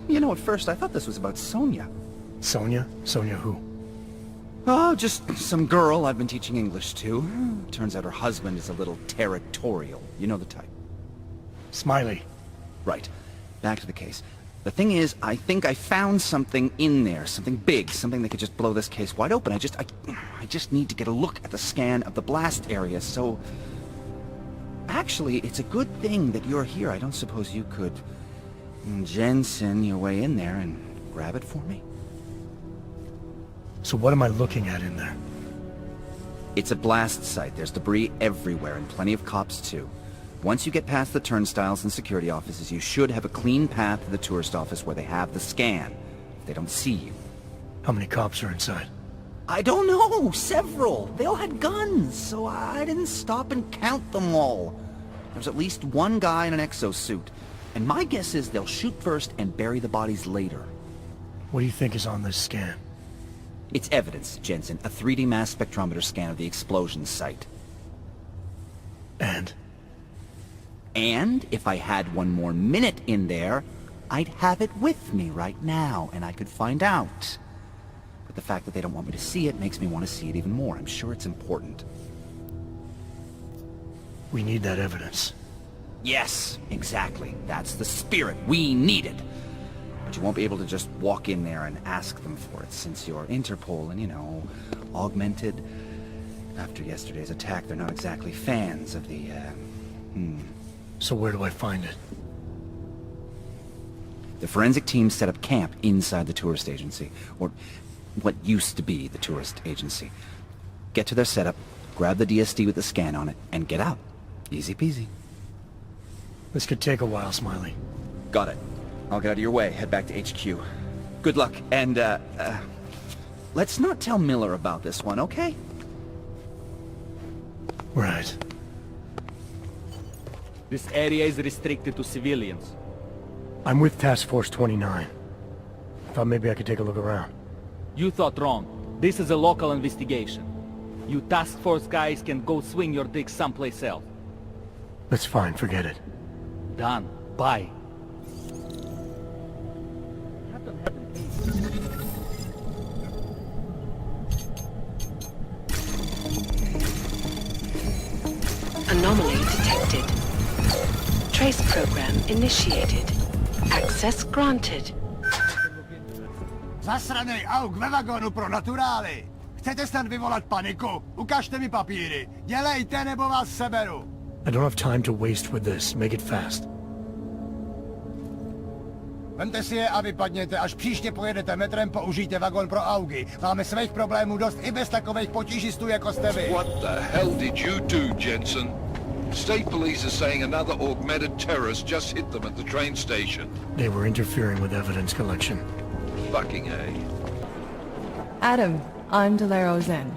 You know, at first I thought this was about Sonia. Sonia? Sonia who? Oh, just some girl I've been teaching English to. Turns out her husband is a little territorial. You know the type. Smiley. Right. Back to the case. The thing is, I think I found something in there. Something big. Something that could just blow this case wide open. I just need to get a look at the scan of the blast area, so... Actually, it's a good thing that you're here. I don't suppose you could... Jensen your way in there and grab it for me? So what am I looking at in there? It's a blast site. There's debris everywhere, and plenty of cops too. Once you get past the turnstiles and security offices, you should have a clean path to the tourist office where they have the scan. They don't see you. How many cops are inside? I don't know! Several! They all had guns, so I didn't stop and count them all. There's at least one guy in an exosuit. And my guess is they'll shoot first and bury the bodies later. What do you think is on this scan? It's evidence, Jensen. A 3D mass spectrometer scan of the explosion site. And? And if I had one more minute in there, I'd have it with me right now, and I could find out. But the fact that they don't want me to see it makes me want to see it even more. I'm sure it's important. We need that evidence. Yes, exactly. That's the spirit. We need it. But you won't be able to just walk in there and ask them for it, since you're Interpol and, you know, augmented. After yesterday's attack, they're not exactly fans of the, So where do I find it? The forensic team set up camp inside the tourist agency, or what used to be the tourist agency. Get to their setup, grab the DSD with the scan on it, and get out. Easy peasy. This could take a while, Smiley. Got it. I'll get out of your way, head back to HQ. Good luck, and, let's not tell Miller about this one, okay? Right. This area is restricted to civilians. I'm with Task Force 29. Thought maybe I could take a look around. You thought wrong. This is a local investigation. You task force guys can go swing your dick someplace else. That's fine, forget it. Done. Bye. Anomaly detected. Trace program initiated. Access granted. Zasranej auk ve vagonu pro naturály! Chcete snad vyvolat paniku? Ukažte mi papíry. Dělejte, nebo vás seberu. I don't have time to waste with this. Make it fast. Vemte si je a vypadněte. Až příště pojedete metrem, použijte vagon pro augy. Máme svých problémů dost i bez takových potížistů, jako jste vy. What the hell did you do, Jensen? State police are saying another augmented terrorist just hit them at the train station. They were interfering with evidence collection. Fucking A. Adam, I'm Delaro Zen.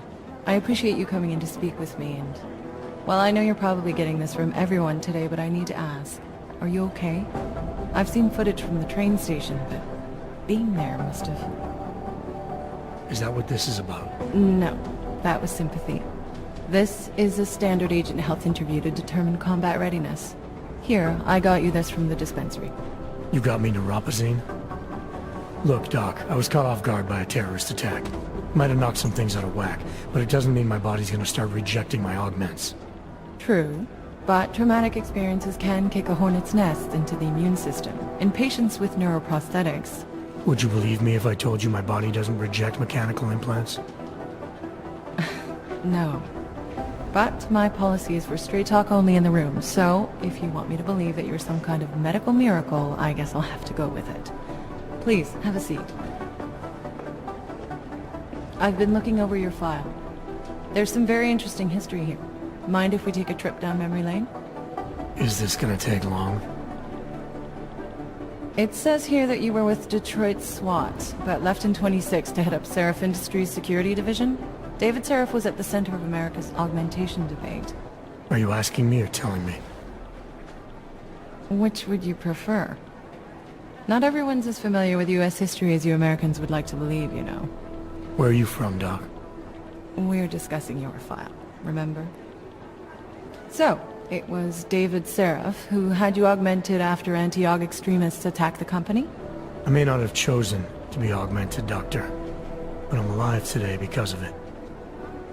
I appreciate you coming in to speak with me, and... Well, I know you're probably getting this from everyone today, but I need to ask. Are you okay? I've seen footage from the train station, but being there must have... Is that what this is about? No, that was sympathy. This is a standard agent health interview to determine combat readiness. Here, I got you this from the dispensary. You got me neuropazine? Look, Doc, I was caught off guard by a terrorist attack. Might have knocked some things out of whack, but it doesn't mean my body's gonna start rejecting my augments. True, but traumatic experiences can kick a hornet's nest into the immune system. In patients with neuroprosthetics... Would you believe me if I told you my body doesn't reject mechanical implants? No. But my policy is for straight talk only in the room, so if you want me to believe that you're some kind of medical miracle, I guess I'll have to go with it. Please, have a seat. I've been looking over your file. There's some very interesting history here. Mind if we take a trip down memory lane? Is this gonna take long? It says here that you were with Detroit SWAT, but left in 26 to head up Seraph Industries' security division. David Seraph was at the center of America's augmentation debate. Are you asking me or telling me? Which would you prefer? Not everyone's as familiar with U.S. history as you Americans would like to believe, you know. Where are you from, Doc? We're discussing your file, remember? So, it was David Seraph who had you augmented after anti-aug extremists attacked the company? I may not have chosen to be augmented, Doctor. but I'm alive today because of it.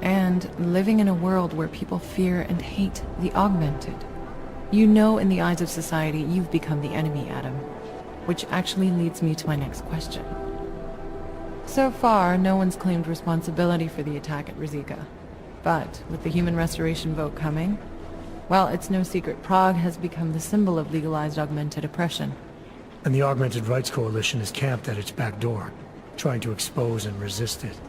And living in a world where people fear and hate the augmented. You know in the eyes of society you've become the enemy, Adam. Which actually leads me to my next question. So far, no one's claimed responsibility for the attack at Rizika. But with the human restoration vote coming, well, it's no secret Prague has become the symbol of legalized augmented oppression. And the Augmented Rights Coalition is camped at its back door, trying to expose and resist it.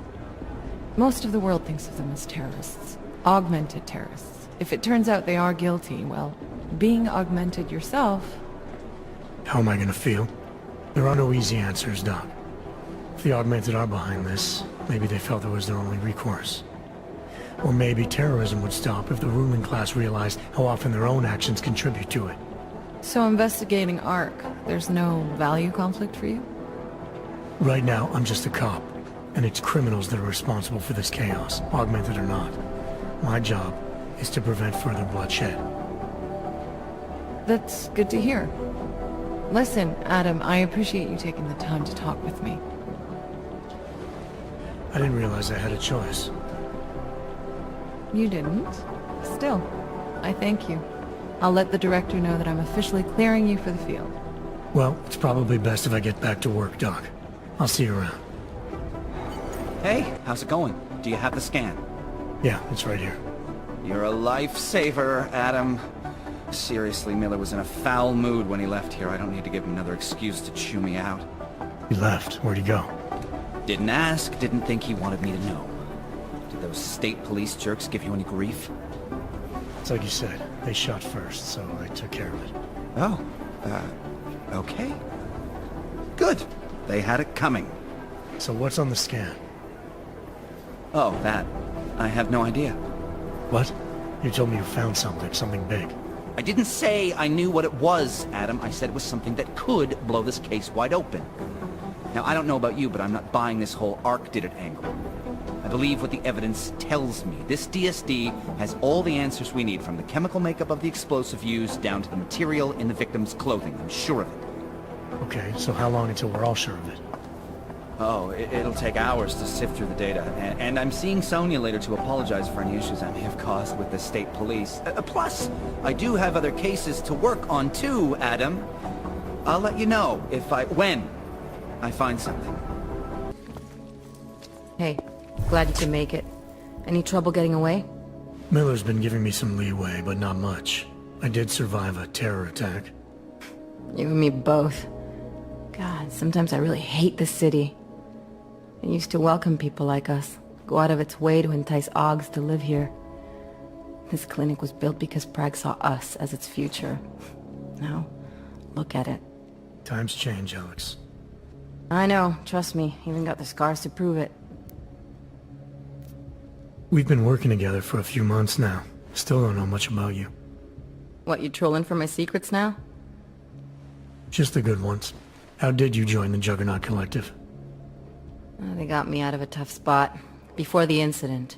Most of the world thinks of them as terrorists. Augmented terrorists. If it turns out they are guilty, well, being augmented yourself... How am I gonna feel? There are no easy answers, Doc. If the Augmented are behind this, maybe they felt it was their only recourse. Or maybe terrorism would stop if the ruling class realized how often their own actions contribute to it. So investigating ARC, there's no value conflict for you? Right now, I'm just a cop, and it's criminals that are responsible for this chaos, augmented or not. My job is to prevent further bloodshed. That's good to hear. Listen, Adam, I appreciate you taking the time to talk with me. I didn't realize I had a choice. You didn't? Still, I thank you. I'll let the director know that I'm officially clearing you for the field. Well, it's probably best if I get back to work, Doc. I'll see you around. Hey, how's it going? Do you have the scan? Yeah, it's right here. You're a lifesaver, Adam. Seriously, Miller was in a foul mood when he left here. I don't need to give him another excuse to chew me out. He left. Where'd he go? Didn't ask, didn't think he wanted me to know. Did those state police jerks give you any grief? It's like you said. They shot first, so I took care of it. Oh, okay. Good. They had it coming. So what's on the scan? Oh, that. I have no idea. What? You told me you found something big. I didn't say I knew what it was, Adam. I said it was something that could blow this case wide open. Now, I don't know about you, but I'm not buying this whole ARC did it angle. I believe what the evidence tells me. This DSD has all the answers we need, from the chemical makeup of the explosive used down to the material in the victim's clothing. I'm sure of it. Okay, so how long until we're all sure of it? Oh, it'll take hours to sift through the data. And I'm seeing Sonia later to apologize for any issues I may have caused with the state police. Plus, I do have other cases to work on too, Adam. I'll let you know when I find something. Hey, glad you can make it. Any trouble getting away? Miller's been giving me some leeway, but not much. I did survive a terror attack. You and me both. God, sometimes I really hate the city. It used to welcome people like us, go out of its way to entice Augs to live here. This clinic was built because Prague saw us as its future. Now, look at it. Times change, Alex. I know, trust me, even got the scars to prove it. We've been working together for a few months now. Still don't know much about you. What, you trolling for my secrets now? Just the good ones. How did you join the Juggernaut Collective? They got me out of a tough spot. Before the incident.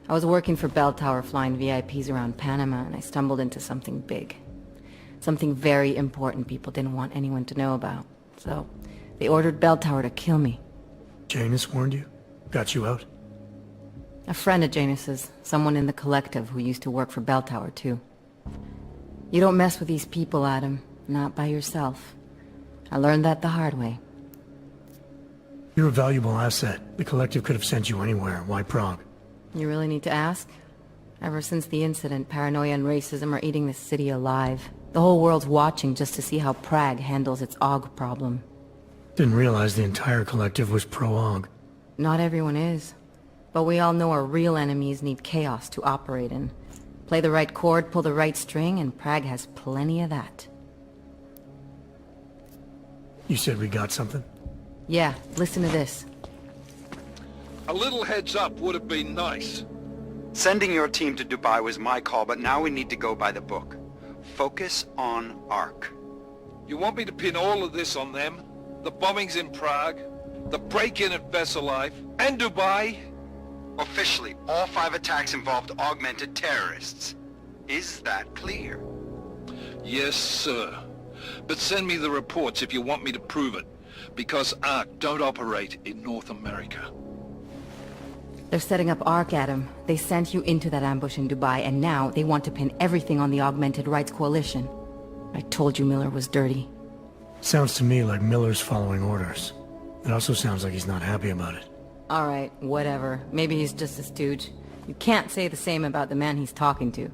I was working for Bell Tower flying VIPs around Panama, and I stumbled into something big. Something very important people didn't want anyone to know about. So, they ordered Bell Tower to kill me. Janus warned you? Got you out? A friend of Janus's, someone in the collective who used to work for Bell Tower too. You don't mess with these people, Adam. Not by yourself. I learned that the hard way. You're a valuable asset. The collective could have sent you anywhere. Why Prague? You really need to ask? Ever since the incident, paranoia and racism are eating the city alive. The whole world's watching just to see how Prague handles its AUG problem. Didn't realize the entire collective was pro-AUG. Not everyone is. But we all know our real enemies need chaos to operate in. Play the right chord, pull the right string, and Prague has plenty of that. You said we got something? Yeah, listen to this. A little heads up would have been nice. Sending your team to Dubai was my call, but now we need to go by the book. Focus on ARC. You want me to pin all of this on them? The bombings in Prague, the break-in at VersaLife, and Dubai? Officially, all 5 attacks involved augmented terrorists. Is that clear? Yes, sir. But send me the reports if you want me to prove it, because ARC don't operate in North America. They're setting up ARC, Adam. They sent you into that ambush in Dubai, and now they want to pin everything on the Augmented Rights Coalition. I told you Miller was dirty. Sounds to me like Miller's following orders. It also sounds like he's not happy about it. Alright, whatever. Maybe he's just a stooge. You can't say the same about the man he's talking to.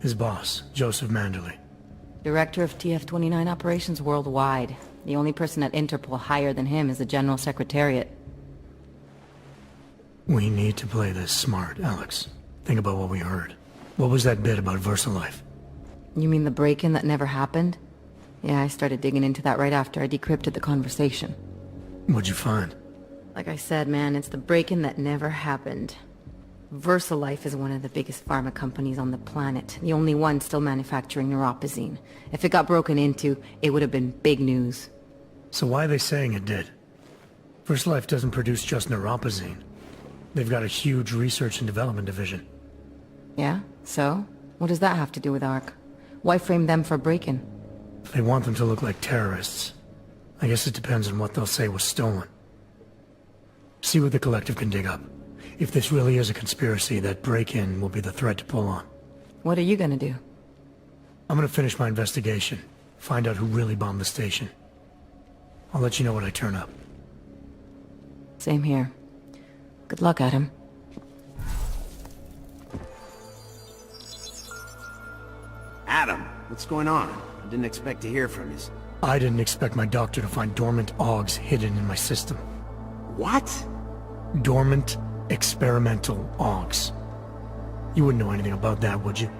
His boss, Joseph Manderley. Director of TF-29 operations worldwide. The only person at Interpol higher than him is the General Secretariat. We need to play this smart, Alex. Think about what we heard. What was that bit about VersaLife? You mean the break-in that never happened? Yeah, I started digging into that right after I decrypted the conversation. What'd you find? Like I said, man, it's the break-in that never happened. VersaLife is one of the biggest pharma companies on the planet, the only one still manufacturing neuropozyne. If it got broken into, it would have been big news. So why are they saying it did? VersaLife doesn't produce just neuropozyne. They've got a huge research and development division. Yeah? So? What does that have to do with ARC? Why frame them for break-in? They want them to look like terrorists. I guess it depends on what they'll say was stolen. See what the collective can dig up. If this really is a conspiracy, that break-in will be the thread to pull on. What are you gonna do? I'm gonna finish my investigation. Find out who really bombed the station. I'll let you know when I turn up. Same here. Good luck, Adam. Adam, what's going on? I didn't expect to hear from you. I didn't expect my doctor to find dormant augs hidden in my system. What? Dormant, experimental augs. You wouldn't know anything about that, would you?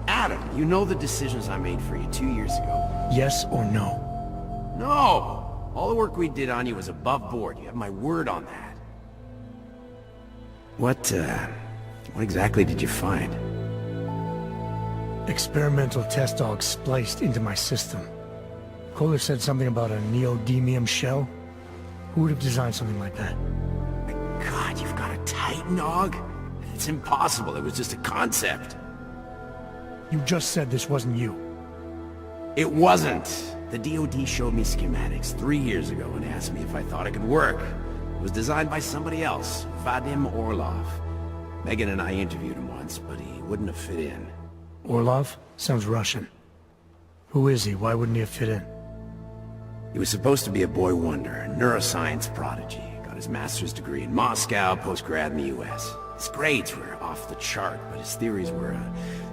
Adam, you know the decisions I made for you 2 years ago. Yes or no? No! All the work we did on you was above board. You have my word on that. What exactly did you find? Experimental test augs spliced into my system. Kohler said something about a neodymium shell. Who would have designed something like that? My God, you've got a Titan aug? It's impossible. It was just a concept. You just said this wasn't you. It wasn't. The DoD showed me schematics 3 years ago and asked me if I thought it could work. It was designed by somebody else, Vadim Orlov. Megan and I interviewed him once, but he wouldn't have fit in. Orlov? Sounds Russian. Who is he? Why wouldn't he have fit in? He was supposed to be a boy wonder, a neuroscience prodigy. Got his master's degree in Moscow, post-grad in the US. His grades were off the chart, but his theories were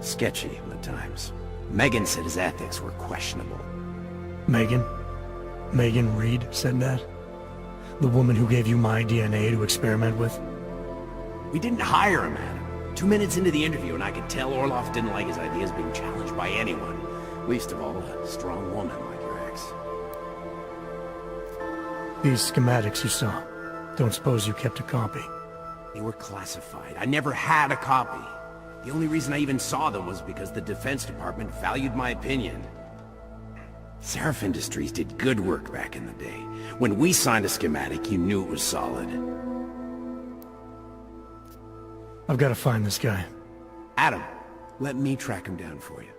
sketchy at times. Megan said his ethics were questionable. Megan? Megan Reed said that? The woman who gave you my DNA to experiment with? We didn't hire him, Adam. 2 minutes into the interview and I could tell Orlov didn't like his ideas being challenged by anyone. Least of all, a strong woman like your ex. These schematics you saw, don't suppose you kept a copy? They were classified. I never had a copy. The only reason I even saw them was because the Defense Department valued my opinion. Seraph Industries did good work back in the day. When we signed a schematic, you knew it was solid. I've got to find this guy. Adam, let me track him down for you.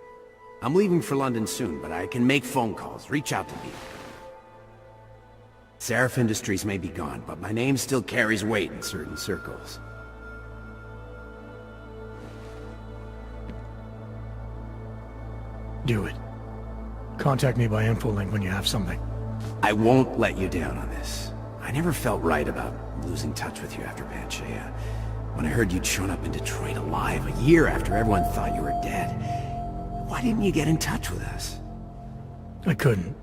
I'm leaving for London soon, but I can make phone calls, reach out to people. Seraph Industries may be gone, but my name still carries weight in certain circles. Do it. Contact me by infolink when you have something. I won't let you down on this. I never felt right about losing touch with you after Panchaea. When I heard you'd shown up in Detroit alive a year after everyone thought you were dead. Why didn't you get in touch with us? I couldn't.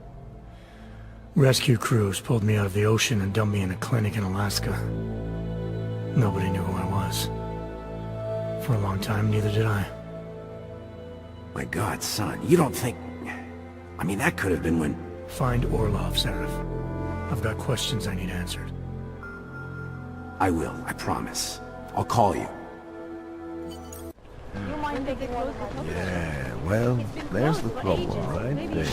Rescue crews pulled me out of the ocean and dumped me in a clinic in Alaska. Nobody knew who I was. For a long time, neither did I. My God, son, you don't think... I mean, that could have been when... Find Orlov, Seraph. I've got questions I need answered. I will, I promise. I'll call you. Yeah, well, there's the problem right there.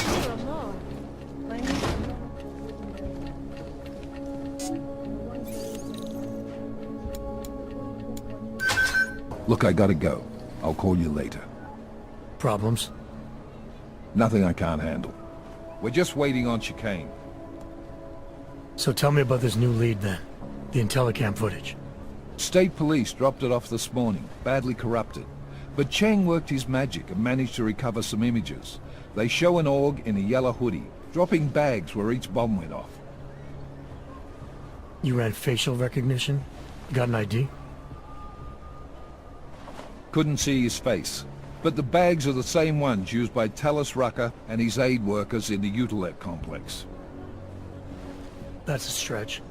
Look, I gotta go. I'll call you later. Problems? Nothing I can't handle. We're just waiting on chicane. So tell me about this new lead then. The Intellicam footage. State police dropped it off this morning, badly corrupted. But Cheng worked his magic and managed to recover some images. They show an AUG in a yellow hoodie, dropping bags where each bomb went off. You ran facial recognition? Got an ID? Couldn't see his face, but the bags are the same ones used by Talos Rucker and his aid workers in the Utilet complex. That's a stretch.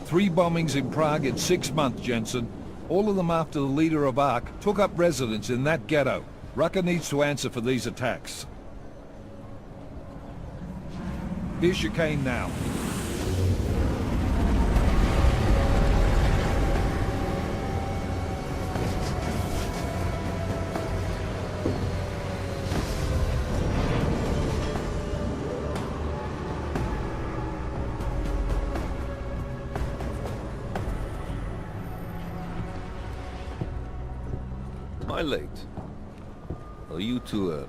3 bombings in Prague in 6 months, Jensen. All of them after the leader of ARC took up residence in that ghetto. Rucker needs to answer for these attacks. Here's your cane now. Am I late? Are you too early?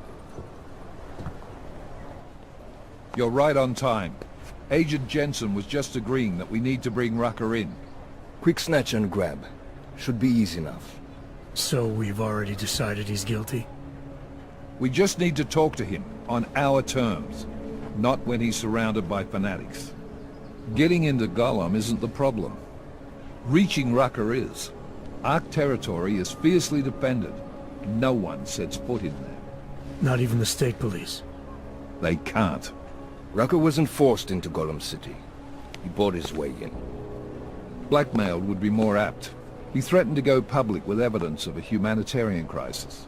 You're right on time. Agent Jensen was just agreeing that we need to bring Rucker in. Quick snatch and grab. Should be easy enough. So we've already decided he's guilty? We just need to talk to him on our terms, not when he's surrounded by fanatics. Getting into Golem isn't the problem. Reaching Rucker is. ARC territory is fiercely defended. No one sets foot in there. Not even the state police? They can't. Rucker wasn't forced into Golem City. He bought his way in. Blackmailed would be more apt. He threatened to go public with evidence of a humanitarian crisis.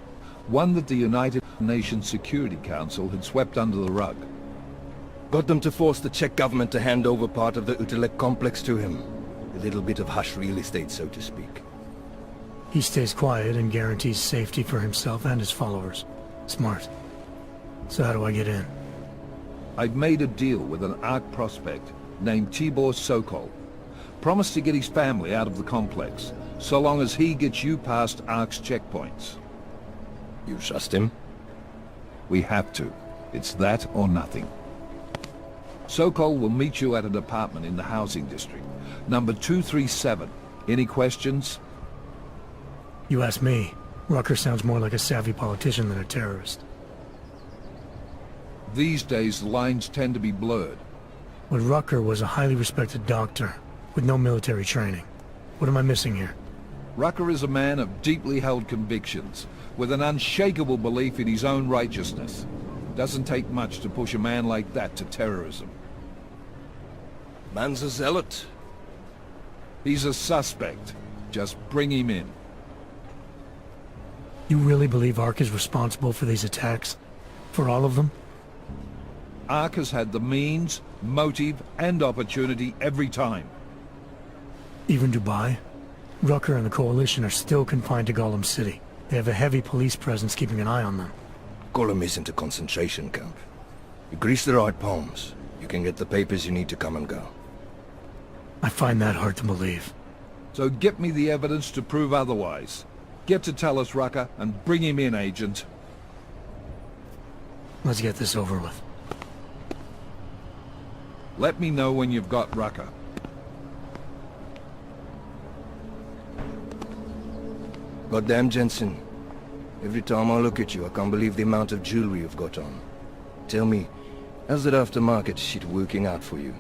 One that the United Nations Security Council had swept under the rug. Got them to force the Czech government to hand over part of the Utilet complex to him. A little bit of hush real estate, so to speak. He stays quiet and guarantees safety for himself and his followers. Smart. So how do I get in? I've made a deal with an ARC prospect named Tibor Sokol. Promised to get his family out of the complex, so long as he gets you past ARC's checkpoints. You trust him? We have to. It's that or nothing. Sokol will meet you at an apartment in the housing district. Number 237. Any questions? You ask me. Rucker sounds more like a savvy politician than a terrorist. These days, the lines tend to be blurred. But Rucker was a highly respected doctor, with no military training. What am I missing here? Rucker is a man of deeply held convictions, with an unshakable belief in his own righteousness. Doesn't take much to push a man like that to terrorism. Man's a zealot. He's a suspect. Just bring him in. You really believe ARC is responsible for these attacks? For all of them? ARC has had the means, motive, and opportunity every time. Even Dubai? Rucker and the Coalition are still confined to Golem City. They have a heavy police presence keeping an eye on them. Golem isn't a concentration camp. You grease the right palms, you can get the papers you need to come and go. I find that hard to believe. So get me the evidence to prove otherwise. Get to Talos Rucker and bring him in, Agent. Let's get this over with. Let me know when you've got Rucker. Goddamn, Jensen. Every time I look at you, I can't believe the amount of jewelry you've got on. Tell me, how's that aftermarket shit working out for you?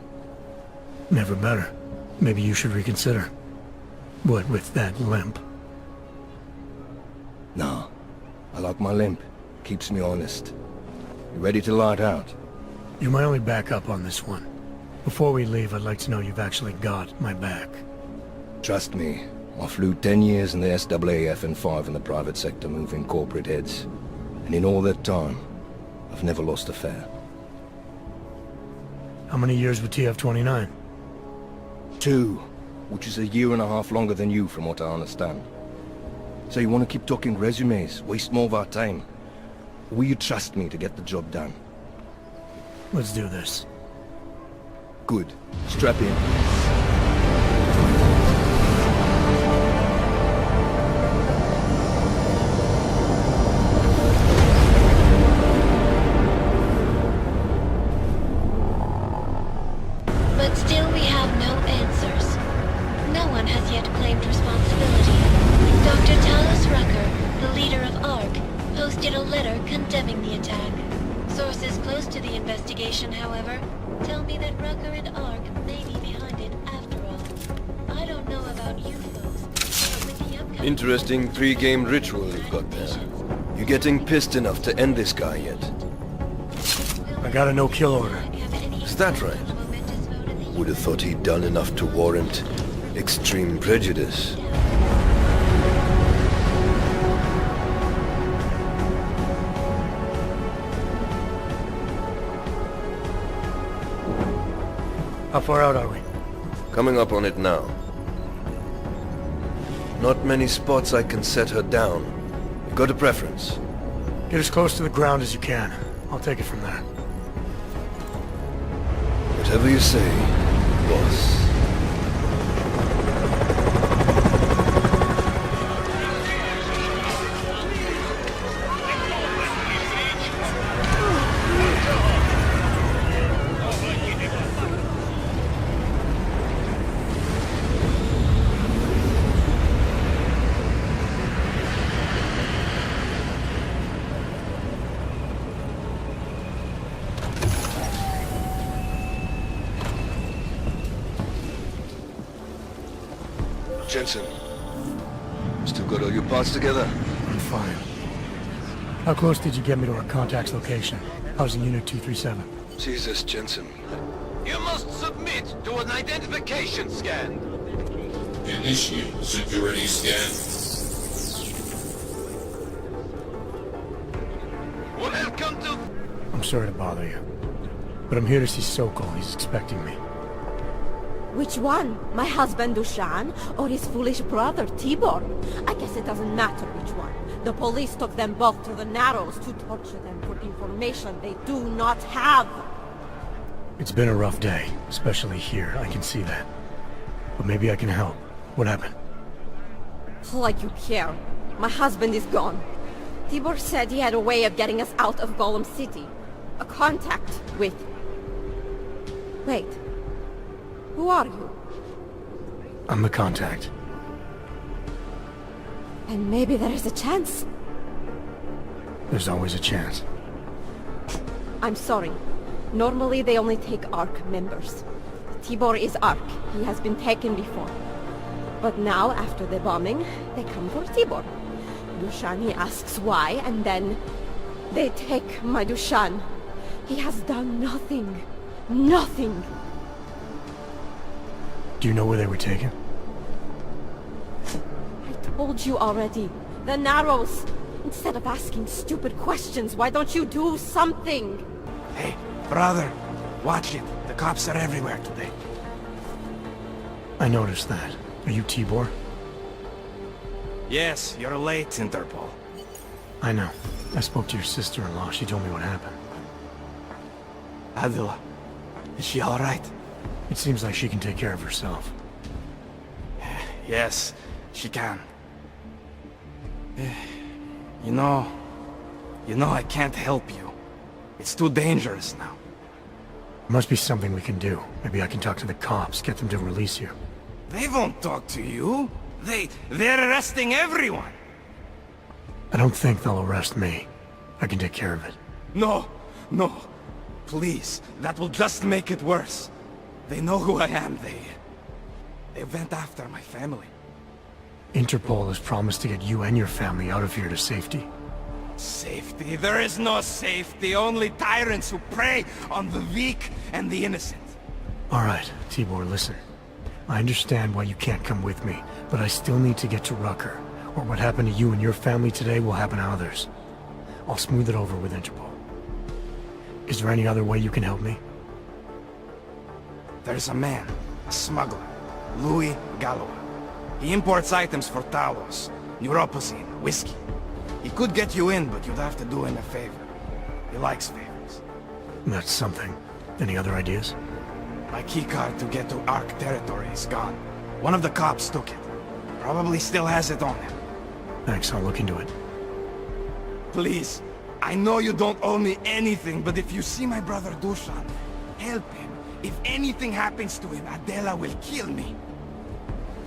Never better. Maybe you should reconsider. What with that limp? Nah. I like my limp. Keeps me honest. You ready to light out? You're my only backup on this one. Before we leave, I'd like to know you've actually got my back. Trust me. I flew 10 years in the SAAF and 5 in the private sector moving corporate heads. And in all that time, I've never lost a fare. How many years with TF-29? 2, which is a year and a half longer than you from what I understand. So you want to keep talking resumes, waste more of our time? Or will you trust me to get the job done? Let's do this. Good. Strap in. But still we have no answers. No posted a letter condemning the attack. Sources close to the investigation, however, tell me that Rucker and Ark may be behind it after all. I don't know about you folks, but with the upcoming... Interesting pre-game ritual you've got there. You getting pissed enough to end this guy yet? I got a no-kill order. Is that right? Would have thought he'd done enough to warrant extreme prejudice. How far out are we? Coming up on it now. Not many spots I can set her down. You got a preference? Get as close to the ground as you can. I'll take it from there. Whatever you say, boss. Jensen, still got all your parts together? I'm fine. How close did you get me to our contact's location? Housing Unit 237. Jesus, Jensen. You must submit to an identification scan. Initiate security scan. Welcome to... I'm sorry to bother you, but I'm here to see Sokol. He's expecting me. Which one? My husband Dushan, or his foolish brother Tibor? I guess it doesn't matter which one. The police took them both to the Narrows to torture them for information they do not have. It's been a rough day, especially here. I can see that. But maybe I can help. What happened? Like you care. My husband is gone. Tibor said he had a way of getting us out of Golem City. A contact with... Wait. Who are you? I'm the contact. And maybe there is a chance? There's always a chance. I'm sorry. Normally they only take ARC members. Tibor is ARC. He has been taken before. But now, after the bombing, they come for Tibor. Dushan, he asks why, and then they take my Dushan. He has done nothing. Nothing. Do you know where they were taken? I told you already. The Narrows. Instead of asking stupid questions, why don't you do something? Hey, brother, watch it. The cops are everywhere today. I noticed that. Are you Tibor? Yes, you're late, Interpol. I know. I spoke to your sister-in-law. She told me what happened. Adila, is she all right? It seems like she can take care of herself. Yes, she can. You know, I can't help you. It's too dangerous now. There must be something we can do. Maybe I can talk to the cops, get them to release you. They won't talk to you. They're arresting everyone. I don't think they'll arrest me. I can take care of it. No. Please, that will just make it worse. They know who I am. They went after my family. Interpol has promised to get you and your family out of here to safety. Safety? There is no safety. Only tyrants who prey on the weak and the innocent. All right, Tibor, listen. I understand why you can't come with me, but I still need to get to Rucker, or what happened to you and your family today will happen to others. I'll smooth it over with Interpol. Is there any other way you can help me? There's a man, a smuggler, Louis Galois. He imports items for Talos, neuropozyne, whiskey. He could get you in, but you'd have to do him a favor. He likes favors. That's something. Any other ideas? My keycard to get to ARC territory is gone. One of the cops took it. Probably still has it on him. Thanks, I'll look into it. Please, I know you don't owe me anything, but if you see my brother Dushan, help him. If anything happens to him, Adela will kill me.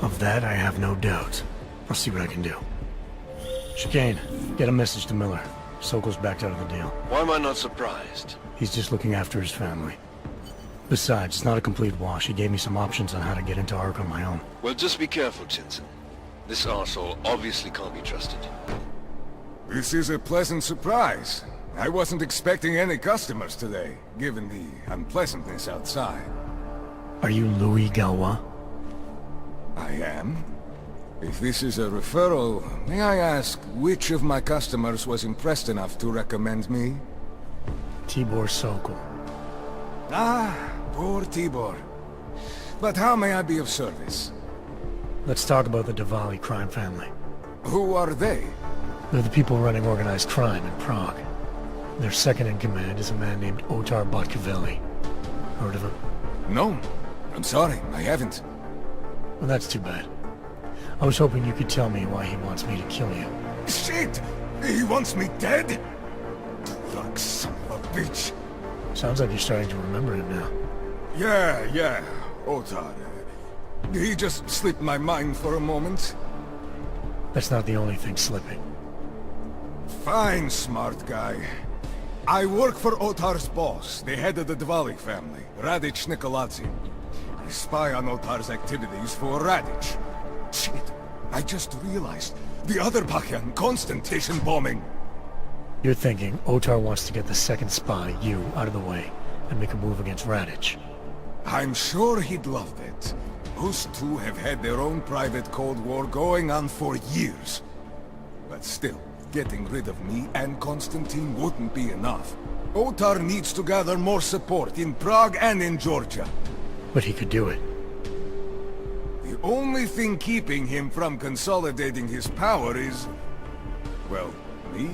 Of that, I have no doubt. I'll see what I can do. Chicane, get a message to Miller. Sokol's backed out of the deal. Why am I not surprised? He's just looking after his family. Besides, it's not a complete wash. He gave me some options on how to get into Ark on my own. Well, just be careful, Jensen. This arsehole obviously can't be trusted. This is a pleasant surprise. I wasn't expecting any customers today, given the unpleasantness outside. Are you Louis Galois? I am. If this is a referral, may I ask which of my customers was impressed enough to recommend me? Tibor Sokol. Ah, poor Tibor. But how may I be of service? Let's talk about the Diwali crime family. Who are they? They're the people running organized crime in Prague. Their second in command is a man named Otar Botkavelli. Heard of him? No. I'm sorry, I haven't. Well, that's too bad. I was hoping you could tell me why he wants me to kill you. Shit! He wants me dead? Fuck, son of a bitch. Sounds like you're starting to remember him now. Yeah, Otar. He just slipped my mind for a moment. That's not the only thing slipping. Fine, smart guy. I work for Otar's boss, the head of the Diwali family, Radic Nikoladze. I spy on Otar's activities for Radic. Shit, I just realized. The other Bakhyan, Constantin bombing. You're thinking Otar wants to get the second spy, you, out of the way, and make a move against Radic. I'm sure he'd love that. Those two have had their own private Cold War going on for years. But still, getting rid of me and Constantine wouldn't be enough. Otar needs to gather more support in Prague and in Georgia. But he could do it. The only thing keeping him from consolidating his power is... well, me?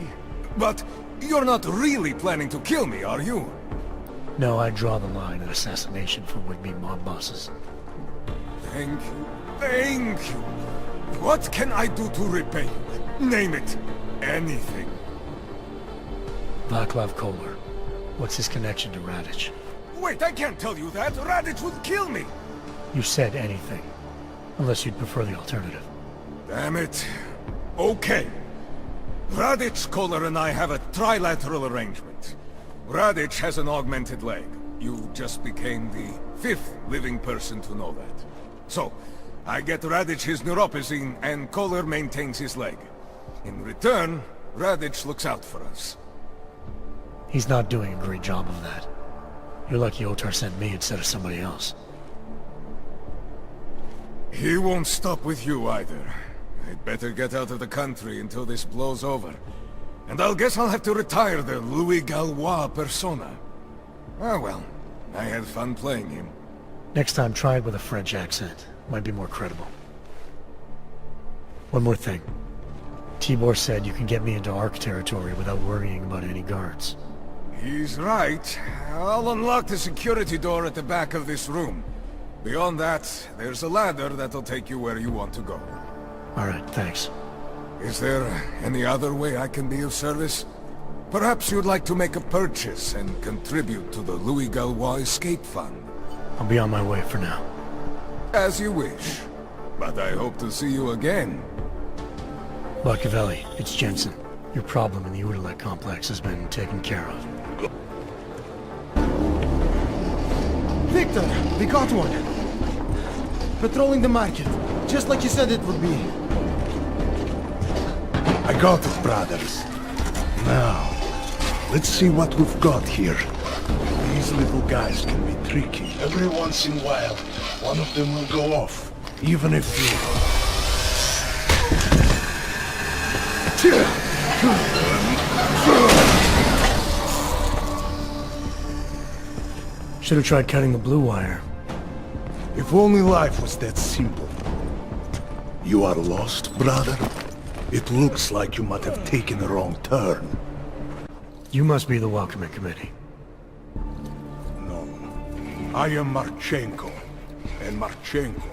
But you're not really planning to kill me, are you? No, I draw the line at assassination for would-be mob bosses. Thank you. What can I do to repay you? Name it. Anything. Václav Koller. What's his connection to Radic? Wait, I can't tell you that. Radic would kill me. You said anything. Unless you'd prefer the alternative. Damn it. Okay. Radic, Koller, and I have a trilateral arrangement. Radic has an augmented leg. You just became the 5th living person to know that. So, I get Radic his neuropazine, and Koller maintains his leg. In return, Radic looks out for us. He's not doing a great job of that. You're lucky Otar sent me instead of somebody else. He won't stop with you either. I'd better get out of the country until this blows over. And I'll guess I'll have to retire the Louis Galois persona. Ah well, I had fun playing him. Next time, try it with a French accent. Might be more credible. One more thing. Tibor said you can get me into Ark territory without worrying about any guards. He's right. I'll unlock the security door at the back of this room. Beyond that, there's a ladder that'll take you where you want to go. Alright, thanks. Is there any other way I can be of service? Perhaps you'd like to make a purchase and contribute to the Louis Galois Escape Fund. I'll be on my way for now. As you wish. But I hope to see you again. Botkavelli, it's Jensen. Your problem in the Udalek complex has been taken care of. Victor, we got one. Patrolling the market, just like you said it would be. I got it, brothers. Now, let's see what we've got here. These little guys can be tricky. Every once in a while, one of them will go off, even if you... Should have tried cutting the blue wire. If only life was that simple. You are lost, brother? It looks like you might have taken a wrong turn. You must be the welcoming committee. No. I am Marchenko. And Marchenko,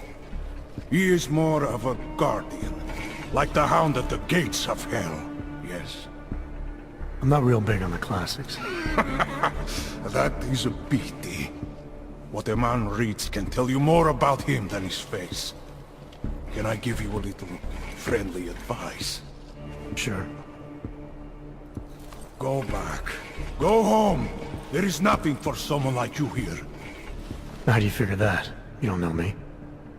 he is more of a guardian. Like the hound at the gates of hell. Yes. I'm not real big on the classics. That is a pity. What a man reads can tell you more about him than his face. Can I give you a little friendly advice? Sure. Go back. Go home. There is nothing for someone like you here. How do you figure that? You don't know me.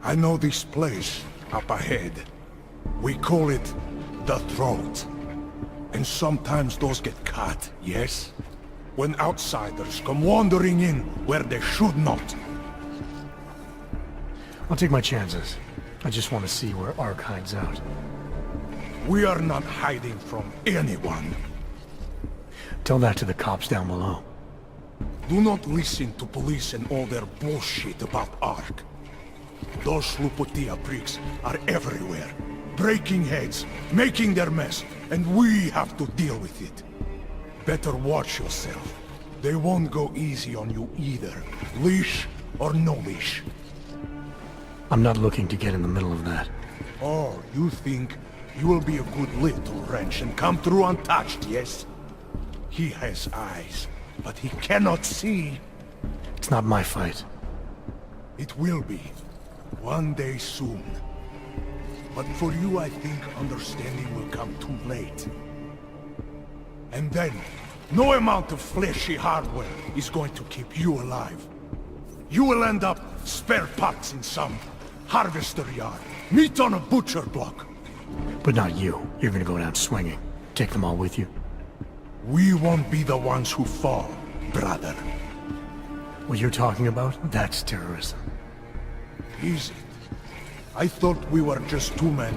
I know this place up ahead. We call it the Throat. And sometimes those get cut, yes? When outsiders come wandering in where they should not. I'll take my chances. I just want to see where Ark hides out. We are not hiding from anyone. Tell that to the cops down below. Do not listen to police and all their bullshit about Ark. Those Slupotia pricks are everywhere, breaking heads, making their mess, and we have to deal with it. Better watch yourself. They won't go easy on you either, leash or no leash. I'm not looking to get in the middle of that. Oh, you think you will be a good little wrench and come through untouched, yes? He has eyes, but he cannot see. It's not my fight. It will be. One day soon. But for you, I think understanding will come too late. And then, no amount of fleshy hardware is going to keep you alive. You will end up spare parts in some harvester yard, meat on a butcher block. But not you. You're gonna go down swinging. Take them all with you. We won't be the ones who fall, brother. What you're talking about, that's terrorism. Is it? I thought we were just two men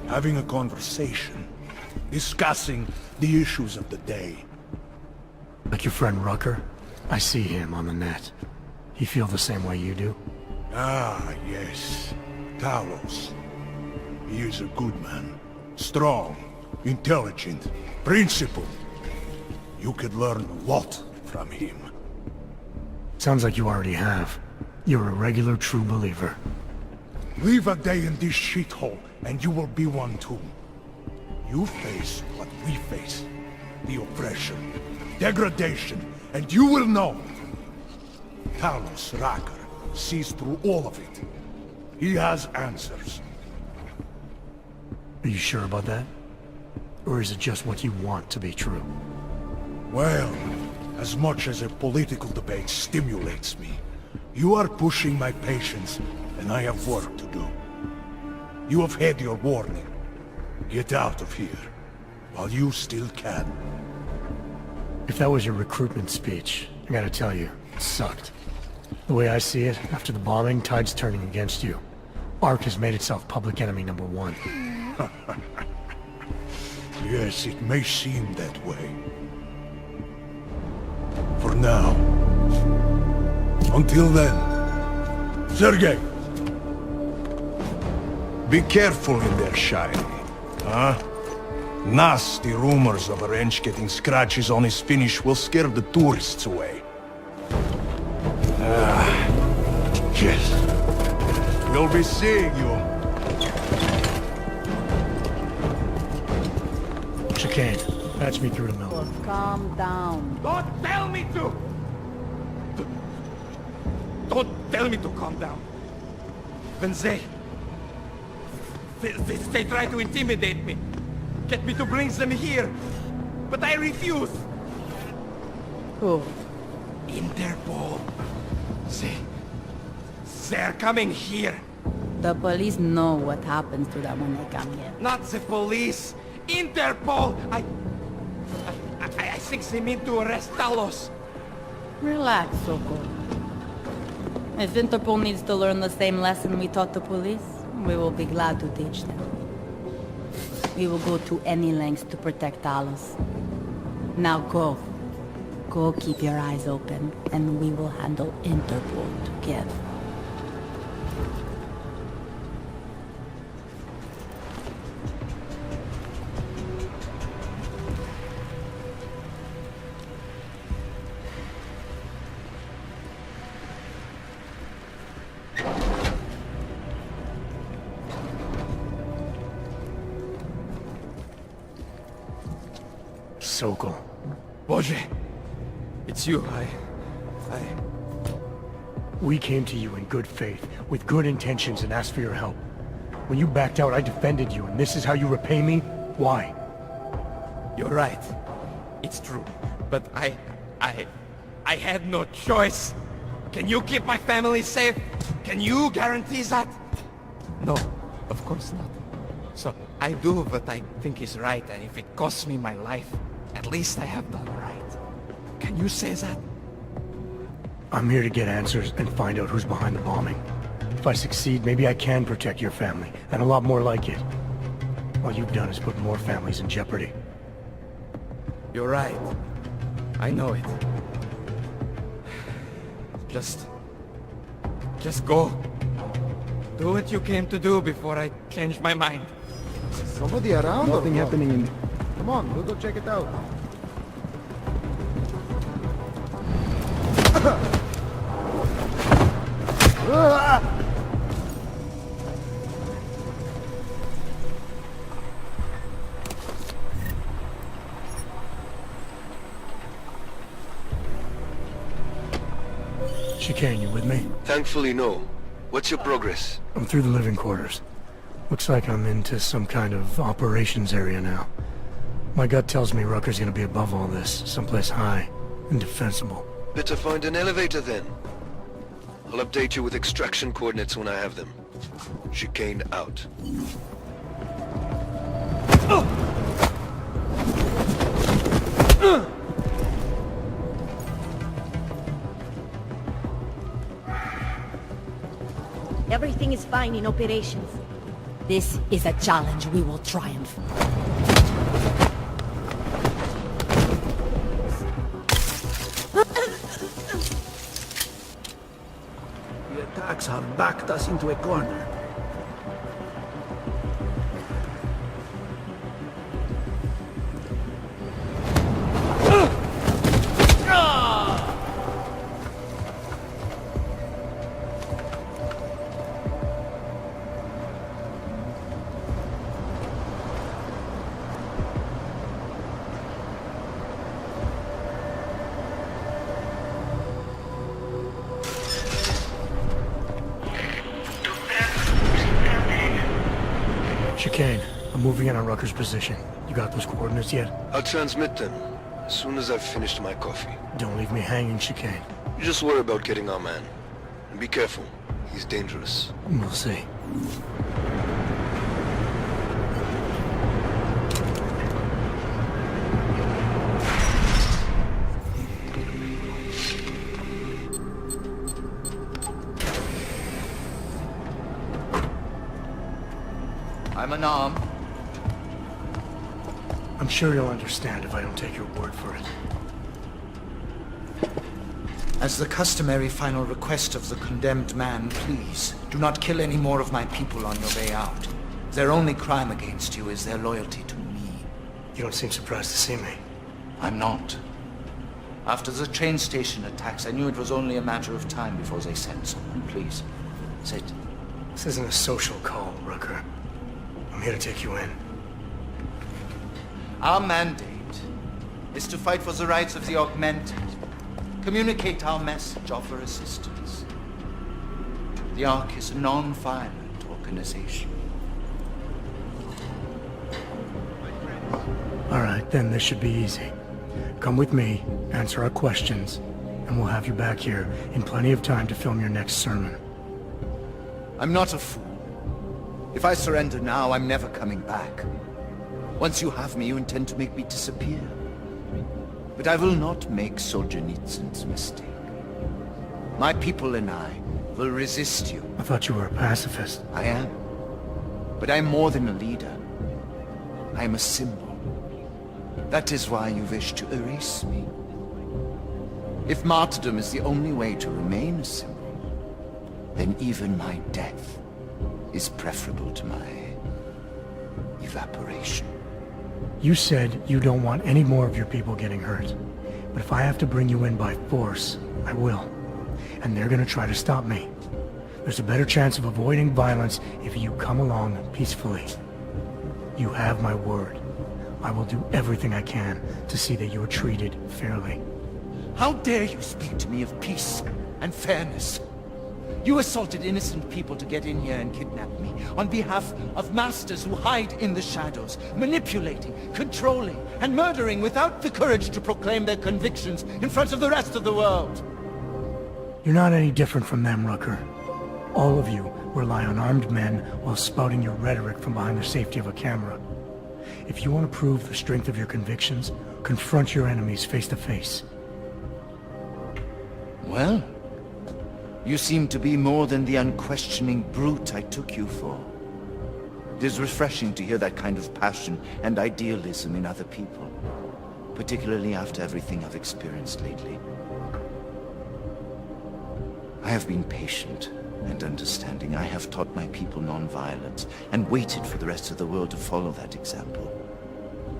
having a conversation, discussing the issues of the day. Like your friend Rucker? I see him on the net. He feel the same way you do? Ah, yes. Talos. He is a good man. Strong, intelligent, principled. You could learn a lot from him. Sounds like you already have. You're a regular true believer. Live a day in this shithole, and you will be one too. You face what we face. The oppression, degradation, and you will know. Talos Rucker sees through all of it. He has answers. Are you sure about that? Or is it just what you want to be true? Well, as much as a political debate stimulates me, you are pushing my patience, and I have work to do. You have had your warning. Get out of here, while you still can. If that was your recruitment speech, I gotta tell you, it sucked. The way I see it, after the bombing, tide's turning against you. Ark has made itself public enemy #1. Yes, it may seem that way. For now. Until then. Sergei! Be careful in there, Shiny. Huh? Nasty rumors of a wrench getting scratches on his finish will scare the tourists away. Yes. We'll be seeing you. Chicane, patch me through the mill. Calm down. Don't tell me to! Don't tell me to calm down. When they try to intimidate me, get me to bring them here, but I refuse. Who? Interpol. They're coming here. The police know what happens to them when they come here. Not the police. Interpol. I think they mean to arrest Talos. Relax, Soko. If Interpol needs to learn the same lesson we taught the police, we will be glad to teach them. We will go to any lengths to protect Talos. Now go. Go keep your eyes open, and we will handle Interpol together. Sokol. Boże, it's you. We came to you in good faith, with good intentions, and asked for your help. When you backed out, I defended you, and this is how you repay me? Why? You're right. It's true, but I had no choice. Can you keep my family safe? Can you guarantee that? No, of course not. So, I do what I think is right, and if it costs me my life, at least I have done right. Can you say that? I'm here to get answers and find out who's behind the bombing. If I succeed, maybe I can protect your family, and a lot more like it. All you've done is put more families in jeopardy. You're right. I know it. Just go. Do what you came to do before I change my mind. Somebody around? Nothing happening in... Come on, we'll go check it out. Chicane, you with me? Thankfully, no. What's your progress? I'm through the living quarters. Looks like I'm into some kind of operations area now. My gut tells me Rucker's gonna be above all this, someplace high and defensible. Better find an elevator then. I'll update you with extraction coordinates when I have them. Chicane out. Everything is fine in operations. This is a challenge we will triumph. The attacks have backed us into a corner. Chicane, I'm moving in on Rucker's position. You got those coordinates yet? I'll transmit them as soon as I've finished my coffee. Don't leave me hanging, Chicane. You just worry about getting our man. And be careful. He's dangerous. We'll see. I'm unarmed. I'm sure you'll understand if I don't take your word for it. As the customary final request of the condemned man, please, do not kill any more of my people on your way out. Their only crime against you is their loyalty to me. You don't seem surprised to see me. I'm not. After the train station attacks, I knew it was only a matter of time before they sent someone. Please, sit. This isn't a social call, Rucker. I'm here to take you in. Our mandate is to fight for the rights of the augmented. Communicate our message, offer assistance. The Ark is a non-violent organization. All right, then this should be easy. Come with me, answer our questions, and we'll have you back here in plenty of time to film your next sermon. I'm not a fool. If I surrender now, I'm never coming back. Once you have me, you intend to make me disappear. But I will not make Solzhenitsyn's mistake. My people and I will resist you. I thought you were a pacifist. I am. But I'm more than a leader. I'm a symbol. That is why you wish to erase me. If martyrdom is the only way to remain a symbol, then even my death is preferable to my evaporation. You said you don't want any more of your people getting hurt. But if I have to bring you in by force, I will. And they're gonna try to stop me. There's a better chance of avoiding violence if you come along peacefully. You have my word. I will do everything I can to see that you are treated fairly. How dare you speak to me of peace and fairness? You assaulted innocent people to get in here and kidnap me, on behalf of masters who hide in the shadows, manipulating, controlling, and murdering without the courage to proclaim their convictions in front of the rest of the world. You're not any different from them, Rucker. All of you rely on armed men while spouting your rhetoric from behind the safety of a camera. If you want to prove the strength of your convictions, confront your enemies face to face. Well, you seem to be more than the unquestioning brute I took you for. It is refreshing to hear that kind of passion and idealism in other people, particularly after everything I've experienced lately. I have been patient and understanding. I have taught my people non-violence and waited for the rest of the world to follow that example.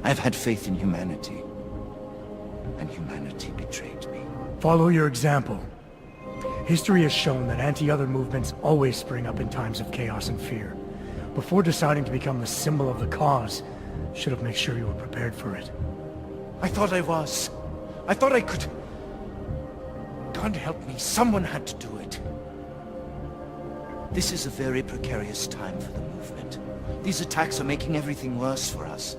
I have had faith in humanity, and humanity betrayed me. Follow your example. History has shown that anti-other movements always spring up in times of chaos and fear. Before deciding to become the symbol of the cause, should have made sure you were prepared for it. I thought I was. I thought I could. God help me, someone had to do it. This is a very precarious time for the movement. These attacks are making everything worse for us.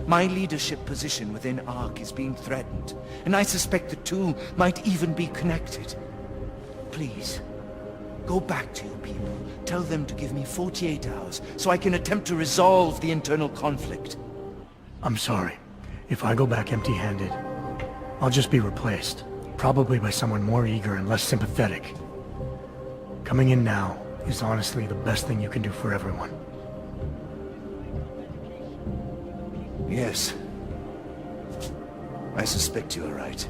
My leadership position within ARC is being threatened, and I suspect the two might even be connected. Please, go back to your people. Tell them to give me 48 hours so I can attempt to resolve the internal conflict. I'm sorry. If I go back empty-handed, I'll just be replaced. Probably by someone more eager and less sympathetic. Coming in now is honestly the best thing you can do for everyone. Yes. I suspect you are right.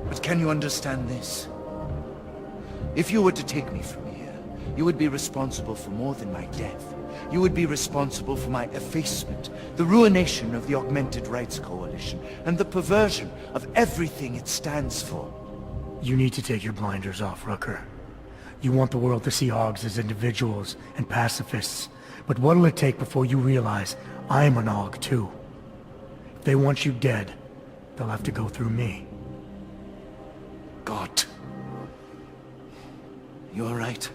But can you understand this? If you were to take me from here, you would be responsible for more than my death. You would be responsible for my effacement, the ruination of the Augmented Rights Coalition, and the perversion of everything it stands for. You need to take your blinders off, Rucker. You want the world to see Augs as individuals and pacifists, but what'll it take before you realize I'm an Aug too? If they want you dead, they'll have to go through me. God. You are right.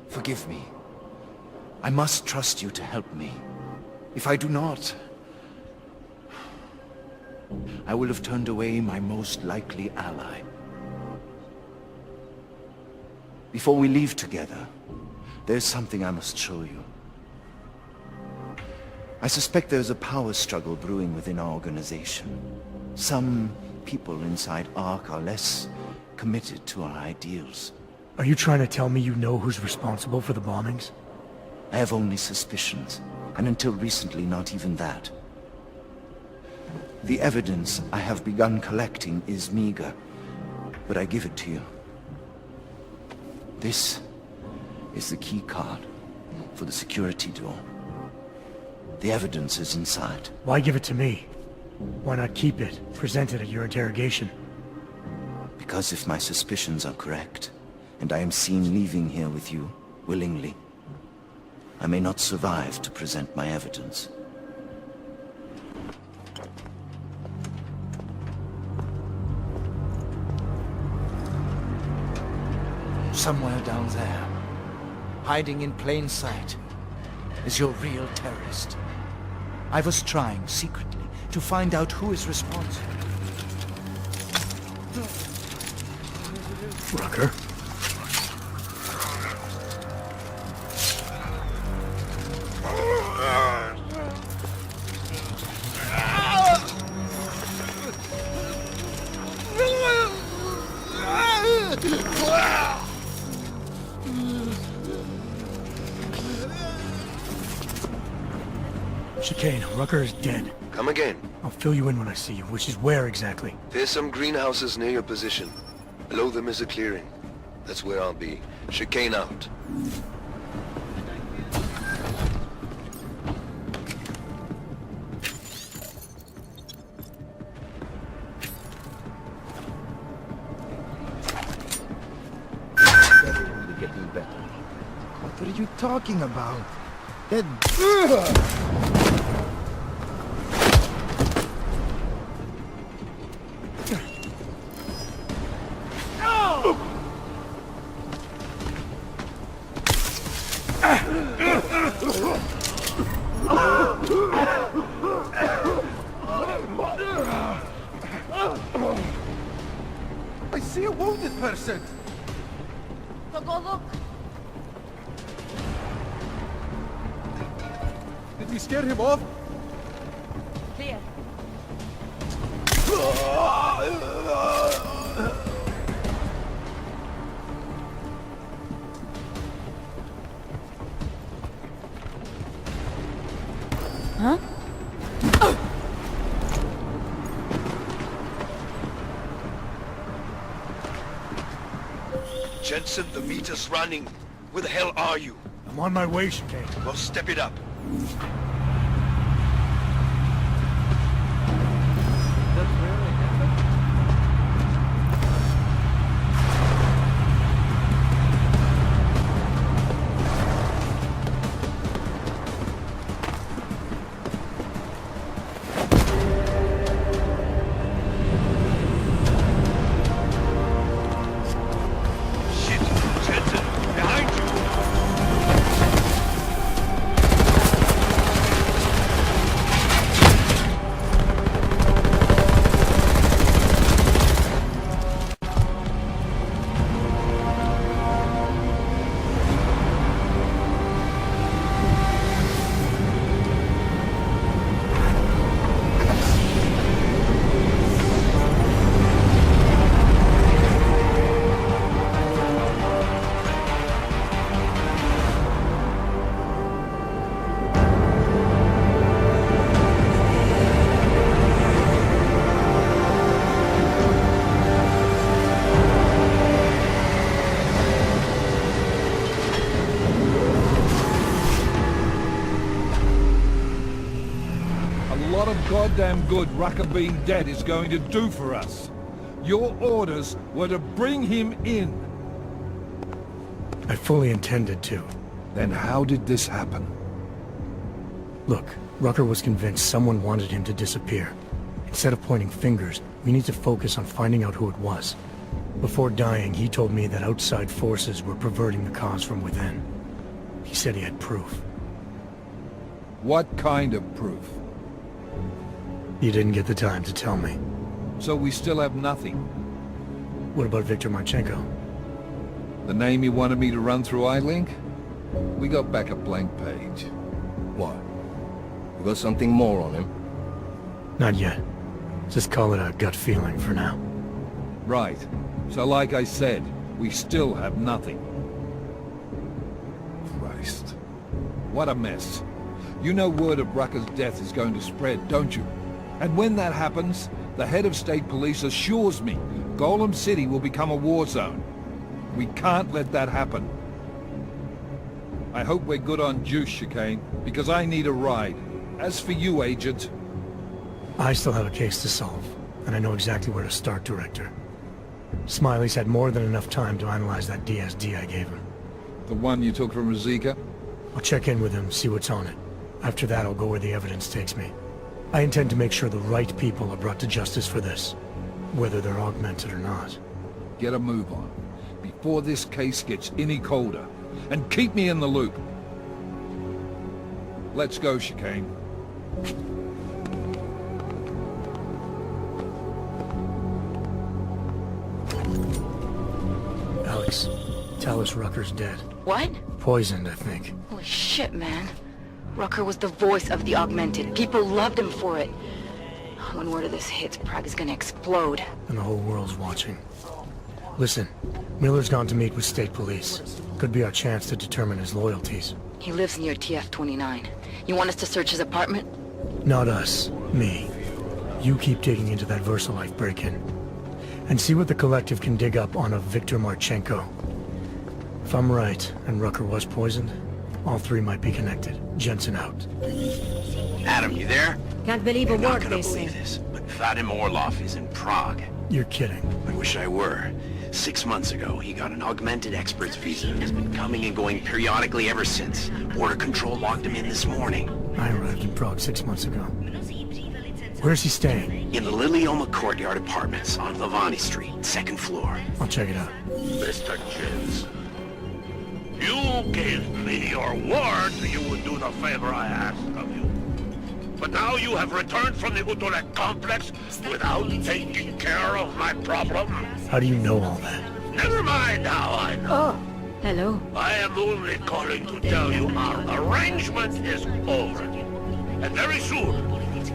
Forgive me. I must trust you to help me. If I do not, I will have turned away my most likely ally. Before we leave together, there's something I must show you. I suspect there's a power struggle brewing within our organization. Some people inside ARC are less committed to our ideals. Are you trying to tell me you know who's responsible for the bombings? I have only suspicions, and until recently not even that. The evidence I have begun collecting is meager, but I give it to you. This is the key card for the security door. The evidence is inside. Why give it to me? Why not keep it, present it at your interrogation? Because if my suspicions are correct, and I am seen leaving here with you, willingly, I may not survive to present my evidence. Somewhere down there, hiding in plain sight, is your real terrorist. I was trying, secretly, to find out who is responsible. Rucker? Chicane, Rucker is dead. Come again. I'll fill you in when I see you, which is where exactly? There's some greenhouses near your position. Below them is a clearing. That's where I'll be. Chicane out. Only getting better. What are you talking about? That... innocent! So go look. Did we scare him off? Clear. Huh? Jensen, the meter's running. Where the hell are you? I'm on my way, Chicane. Well, step it up. Goddamn good Rucker being dead is going to do for us. Your orders were to bring him in. I fully intended to. Then how did this happen? Look, Rucker was convinced someone wanted him to disappear. Instead of pointing fingers, we need to focus on finding out who it was. Before dying, he told me that outside forces were perverting the cause from within. He said he had proof. What kind of proof? You didn't get the time to tell me. So we still have nothing. What about Victor Marchenko? The name you wanted me to run through iLink? We got back a blank page. What? You got something more on him? Not yet. Just call it a gut feeling for now. Right. So like I said, we still have nothing. Christ. What a mess. You know word of Rucker's death is going to spread, don't you? And when that happens, the head of state police assures me Golem City will become a war zone. We can't let that happen. I hope we're good on juice, Chicane, because I need a ride. As for you, Agent... I still have a case to solve, and I know exactly where to start, Director. Smiley's had more than enough time to analyze that DSD I gave him. The one you took from Rosika? I'll check in with him, see what's on it. After that, I'll go where the evidence takes me. I intend to make sure the right people are brought to justice for this, whether they're augmented or not. Get a move on, before this case gets any colder, and keep me in the loop. Let's go, Chicane. Alex, tell us Rucker's dead. What? Poisoned, I think. Holy shit, man. Rucker was the voice of the augmented. People loved him for it. When word of this hits, Prague is gonna explode. And the whole world's watching. Listen, Miller's gone to meet with state police. Could be our chance to determine his loyalties. He lives near TF-29. You want us to search his apartment? Not us. Me. You keep digging into that VersaLife break-in. And see what the Collective can dig up on a Victor Marchenko. If I'm right, and Rucker was poisoned, all three might be connected. Jensen out. Adam, you there? Can't believe a You're not word gonna they say. believe this, but Vadim Orlov is in Prague. You're kidding. I wish I were. 6 months ago, he got an augmented expert's visa and has been coming and going periodically ever since. Border Control logged him in this morning. I arrived in Prague 6 months ago. Where's he staying? In the Lilioma Courtyard Apartments on Lavani Street, 2nd floor. I'll check it out. Mr. Jensen, you gave me your word you would do the favor I asked of you. But now you have returned from the Utolek complex without taking care of my problem. How do you know all that? Never mind how I know. Oh, hello. I am only calling to tell you our arrangement is over. And very soon,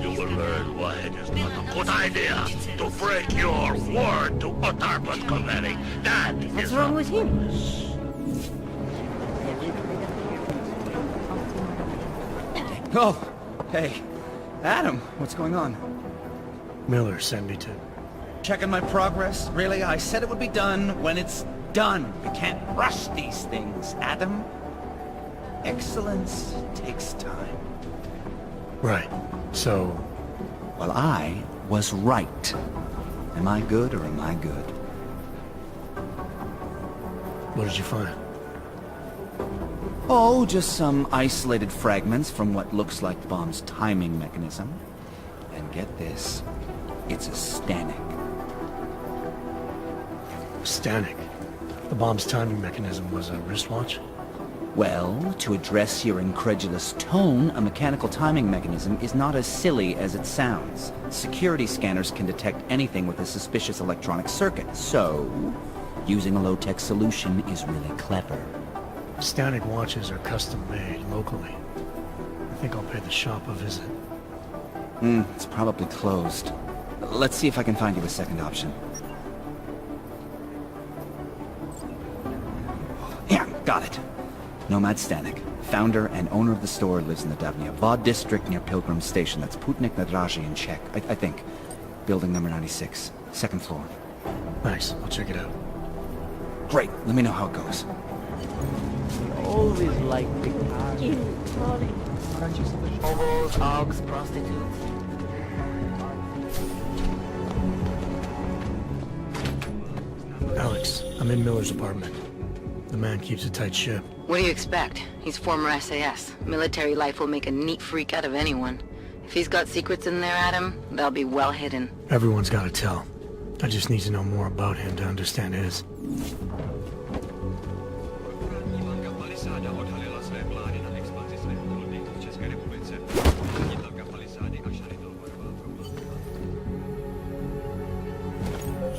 you will learn why it is not a good idea to break your word to Otarpus Covetti. That What's wrong with him? Oh, hey. Adam, what's going on? Miller sent me to... Checking my progress? Really? I said it would be done when it's done. You can't rush these things, Adam. Excellence takes time. Right. So... Well, I was right. Am I good or am I good? What did you find? Oh, just some isolated fragments from what looks like the bomb's timing mechanism. And get this, it's a Stanek. Stanek? The bomb's timing mechanism was a wristwatch? Well, to address your incredulous tone, a mechanical timing mechanism is not as silly as it sounds. Security scanners can detect anything with a suspicious electronic circuit, so using a low-tech solution is really clever. Stanek watches are custom-made locally. I think I'll pay the shop a visit. It's probably closed. Let's see if I can find you a second option. Yeah, got it. Nomad Stanek. Founder and owner of the store, lives in the Davnia Vod district near Pilgrim Station. That's Putnik Nadraji in Czech, I think. Building number 96. Second floor. Thanks, I'll check it out. Great, let me know how it goes. Always like big parties. Hobos, hogs, prostitutes. Alex, I'm in Miller's apartment. The man keeps a tight ship. What do you expect? He's former SAS. Military life will make a neat freak out of anyone. If he's got secrets in there, Adam, they'll be well hidden. Everyone's got to tell. I just need to know more about him to understand his.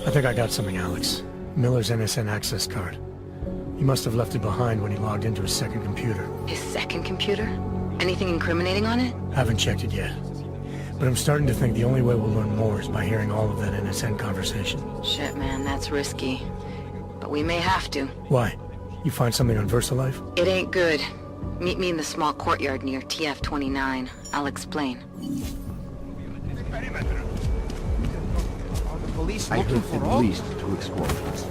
I think I got something, Alex. Miller's NSN access card. He must have left it behind when he logged into his second computer. His second computer? Anything incriminating on it? Haven't checked it yet. But I'm starting to think the only way we'll learn more is by hearing all of that NSN conversation. Shit, man, that's risky. But we may have to. Why? You find something on VersaLife? It ain't good. Meet me in the small courtyard near TF-29. I'll explain. I heard at least 2 explosions.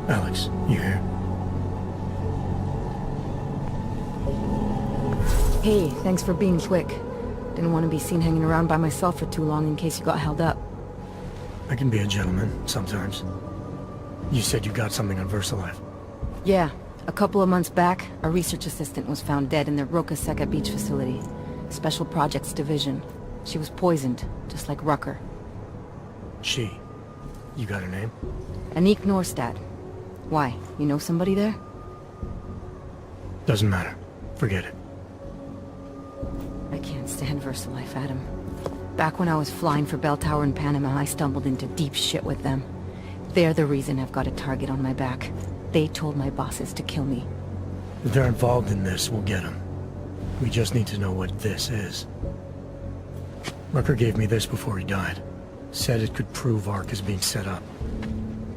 Alex, you here? Hey, thanks for being quick. Didn't want to be seen hanging around by myself for too long in case you got held up. I can be a gentleman, sometimes. You said you got something on VersaLife. Yeah. A couple of months back, a research assistant was found dead in the Rucker beach facility. Special Projects Division. She was poisoned, just like Rucker. She? You got her name? Anik Norstad. Why? You know somebody there? Doesn't matter. Forget it. I can't stand VersaLife, Adam. Back when I was flying for Bell Tower in Panama, I stumbled into deep shit with them. They're the reason I've got a target on my back. They told my bosses to kill me. If they're involved in this, we'll get them. We just need to know what this is. Rucker gave me this before he died. Said it could prove ARC is being set up.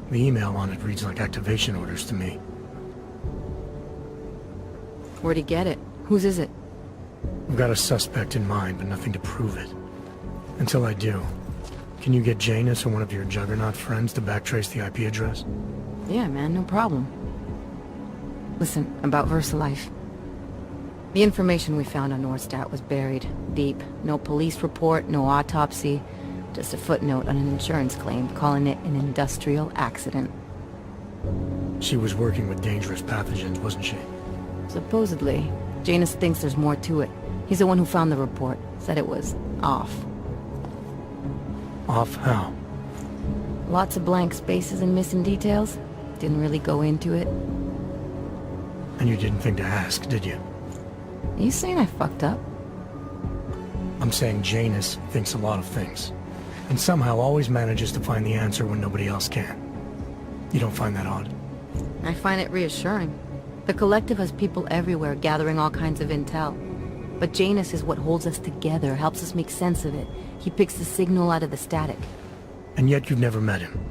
The email on it reads like activation orders to me. Where'd he get it? Whose is it? I've got a suspect in mind, but nothing to prove it. Until I do, can you get Janus or one of your Juggernaut friends to backtrace the IP address? Yeah, man, no problem. Listen, about VersaLife. The information we found on Norstad was buried deep. No police report, no autopsy. Just a footnote on an insurance claim, calling it an industrial accident. She was working with dangerous pathogens, wasn't she? Supposedly. Janus thinks there's more to it. He's the one who found the report. Said it was off. Off how? Lots of blank spaces and missing details. Didn't really go into it. And you didn't think to ask, did you? Are you saying I fucked up? I'm saying Janus thinks a lot of things, and somehow always manages to find the answer when nobody else can. You don't find that odd? I find it reassuring. The Collective has people everywhere gathering all kinds of intel. But Janus is what holds us together, helps us make sense of it. He picks the signal out of the static. And yet you've never met him.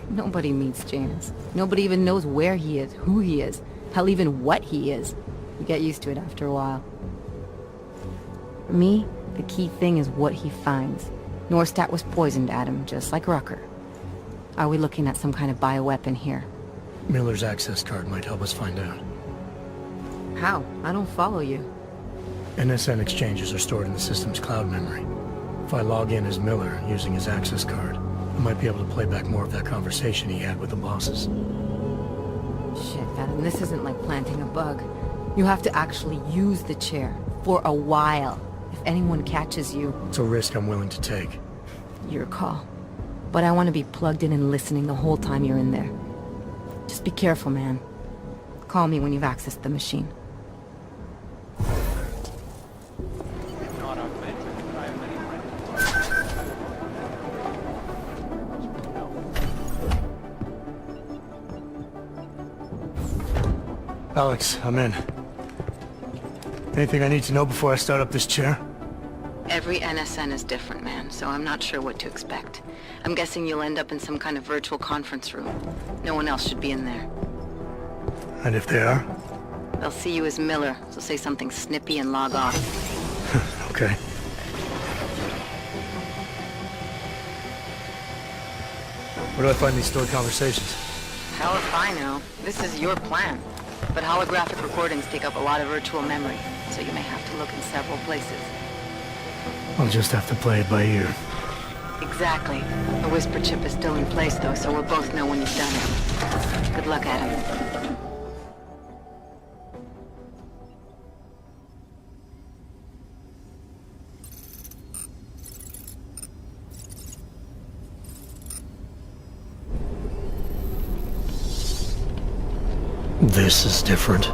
Nobody meets Janus. Nobody even knows where he is, who he is, hell, even what he is. You get used to it after a while. For me, the key thing is what he finds. Norstat was poisoned, Adam, just like Rucker. Are we looking at some kind of bioweapon here? Miller's access card might help us find out. How? I don't follow you. NSN exchanges are stored in the system's cloud memory. If I log in as Miller using his access card, I might be able to play back more of that conversation he had with the bosses. Shit, Adam, this isn't like planting a bug. You have to actually use the chair. For a while. If anyone catches you... It's a risk I'm willing to take. Your call. But I want to be plugged in and listening the whole time you're in there. Just be careful, man. Call me when you've accessed the machine. Alex, I'm in. Anything I need to know before I start up this chair? Every NSN is different, man, so I'm not sure what to expect. I'm guessing you'll end up in some kind of virtual conference room. No one else should be in there. And if they are? They'll see you as Miller, so say something snippy and log off. Okay. Where do I find these stored conversations? Hell if I know. This is your plan. But holographic recordings take up a lot of virtual memory, so you may have to look in several places. I'll just have to play it by ear. Exactly. The whisper chip is still in place, though, so we'll both know when you've done it. Good luck, Adam. This is different.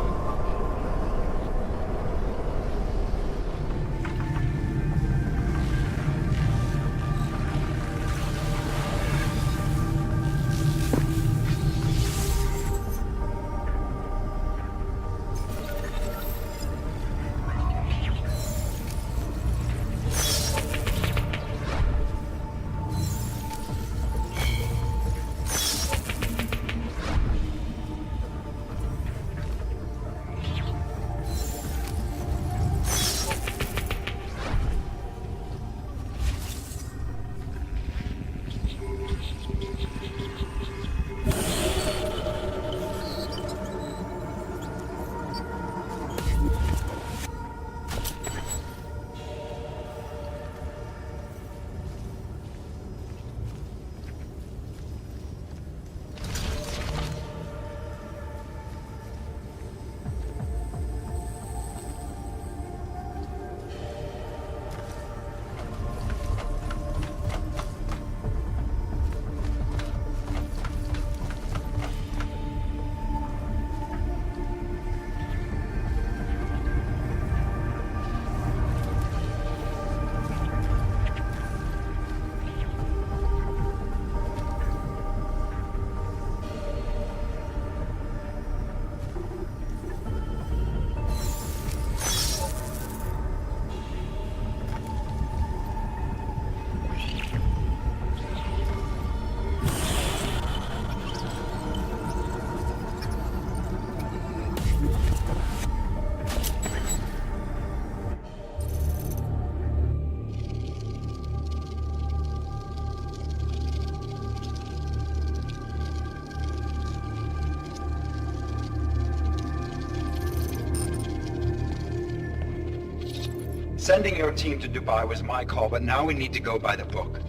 Sending your team to Dubai was my call, but now we need to go by the book.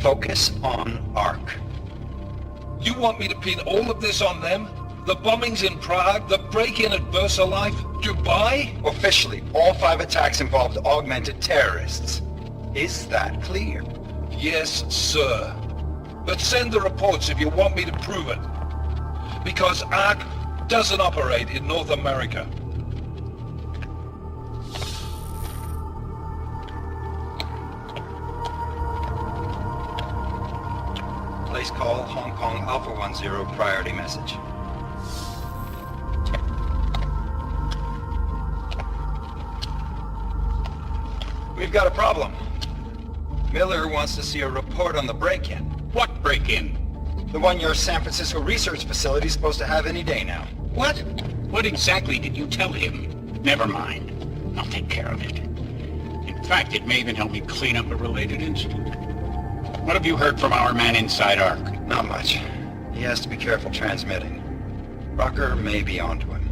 Focus on Ark. You want me to pin all of this on them? The bombings in Prague, the break-in at VersaLife, Dubai? Officially, all 5 attacks involved augmented terrorists. Is that clear? Yes, sir. But send the reports if you want me to prove it. Because Ark doesn't operate in North America. non-zero priority message. We've got a problem. Miller wants to see a report on the break-in. What break-in? The one your San Francisco research facility is supposed to have any day now. What? What exactly did you tell him? Never mind. I'll take care of it. In fact, it may even help me clean up a related incident. What have you heard from our man inside Ark? Not much. He has to be careful transmitting. Rucker may be onto him.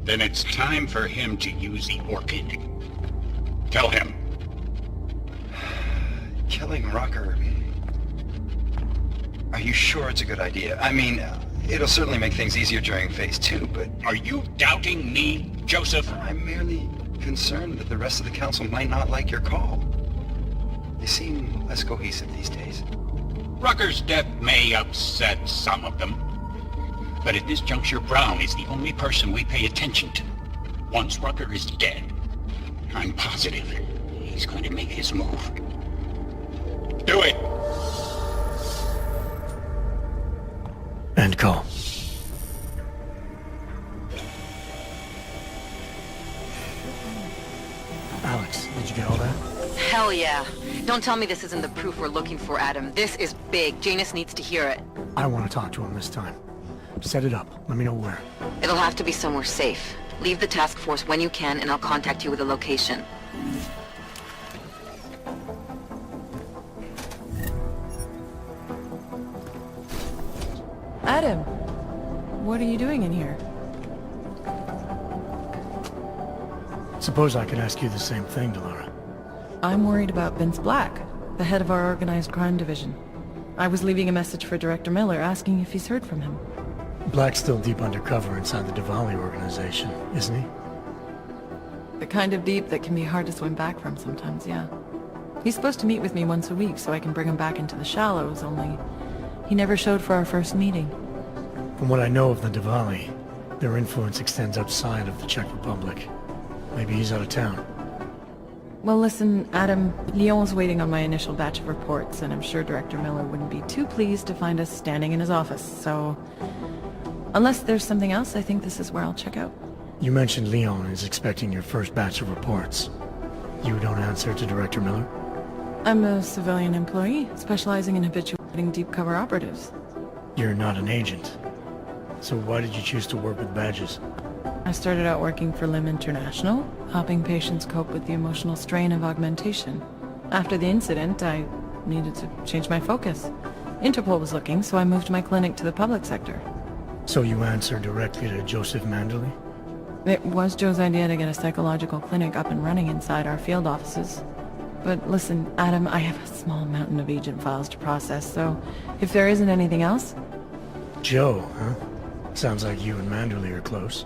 Then it's time for him to use the Orchid. Tell him. Killing Rucker... Are you sure it's a good idea? I mean, it'll certainly make things easier during Phase 2, but... Are you doubting me, Joseph? I'm merely concerned that the rest of the Council might not like your call. They seem less cohesive these days. Rucker's death may upset some of them. But at this juncture, Brown is the only person we pay attention to. Once Rucker is dead, I'm positive he's going to make his move. Do it! End call. Alex, did you get all that? Hell yeah. Don't tell me this isn't the proof we're looking for, Adam. This is big. Janus needs to hear it. I want to talk to him this time. Set it up. Let me know where. It'll have to be somewhere safe. Leave the task force when you can, and I'll contact you with a location. Adam, what are you doing in here? Suppose I could ask you the same thing, Delora. I'm worried about Vince Black, the head of our organized crime division. I was leaving a message for Director Miller asking if he's heard from him. Black's still deep undercover inside the Diwali organization, isn't he? The kind of deep that can be hard to swim back from sometimes, yeah. He's supposed to meet with me once a week so I can bring him back into the shallows, only he never showed for our first meeting. From what I know of the Diwali, their influence extends outside of the Czech Republic. Maybe he's out of town. Well, listen, Adam, Lyon's waiting on my initial batch of reports, and I'm sure Director Miller wouldn't be too pleased to find us standing in his office, so... Unless there's something else, I think this is where I'll check out. You mentioned Lyon is expecting your first batch of reports. You don't answer to Director Miller? I'm a civilian employee, specializing in habituating deep cover operatives. You're not an agent. So why did you choose to work with badges? I started out working for LIM International, helping patients cope with the emotional strain of augmentation. After the incident, I needed to change my focus. Interpol was looking, so I moved my clinic to the public sector. So you answer directly to Joseph Manderley? It was Joe's idea to get a psychological clinic up and running inside our field offices. But listen, Adam, I have a small mountain of agent files to process, so if there isn't anything else... Joe, huh? Sounds like you and Manderley are close.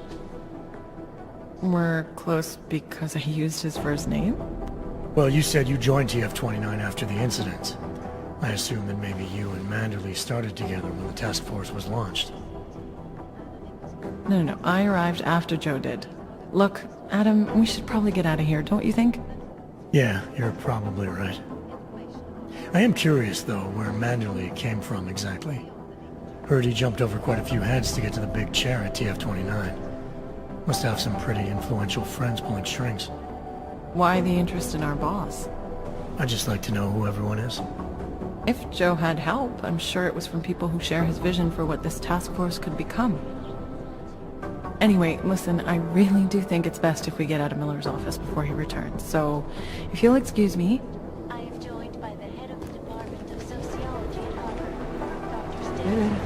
We're close because I used his first name? Well, you said you joined TF-29 after the incident. I assume that maybe you and Manderley started together when the task force was launched. No, I arrived after Joe did. Look, Adam, we should probably get out of here, don't you think? Yeah, you're probably right. I am curious, though, where Manderley came from exactly. Heard he jumped over quite a few heads to get to the big chair at TF-29. Must have some pretty influential friends pulling strings. Why the interest in our boss? I'd just like to know who everyone is. If Joe had help, I'm sure it was from people who share his vision for what this task force could become. Anyway, listen, I really do think it's best if we get out of Miller's office before he returns, so if you'll excuse me... I am joined by the head of the Department of Sociology at Harvard, Dr. Stanley.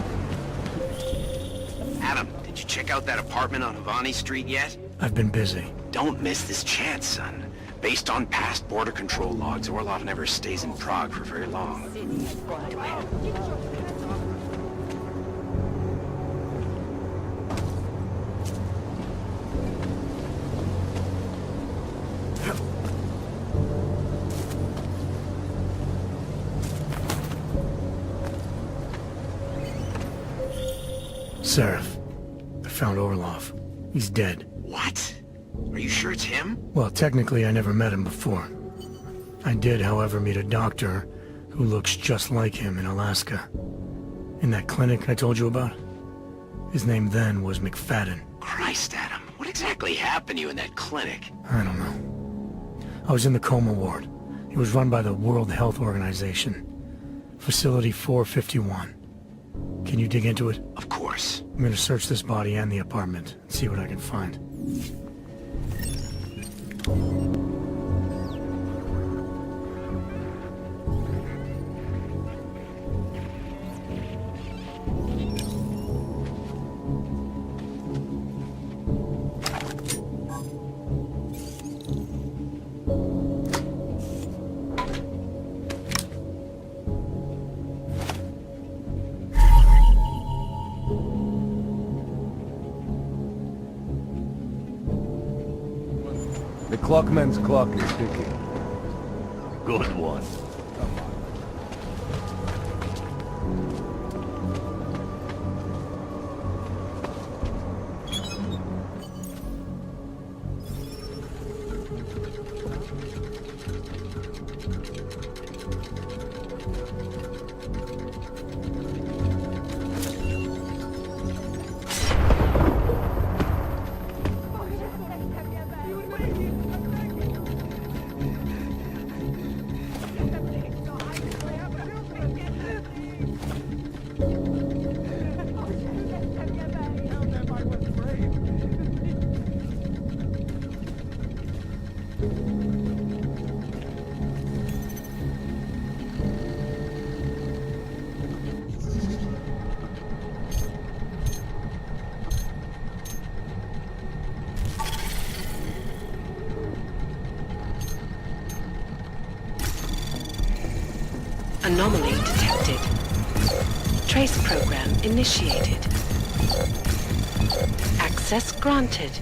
Adam, did you check out that apartment on Havani Street yet? I've been busy. Don't miss this chance, son. Based on past border control logs, Orlov never stays in Prague for very long. Go ahead. Seraph. I found Orlov. He's dead. What? Are you sure it's him? Well, technically I never met him before. I did, however, meet a doctor who looks just like him in Alaska. In that clinic I told you about? His name then was McFadden. Christ, Adam. What exactly happened to you in that clinic? I don't know. I was in the coma ward. It was run by the World Health Organization. Facility 451. Can you dig into it? Of course. I'm gonna search this body and the apartment and see what I can find. The clockman's clock is ticking. Good one. Anomaly detected. Trace program initiated. Access granted.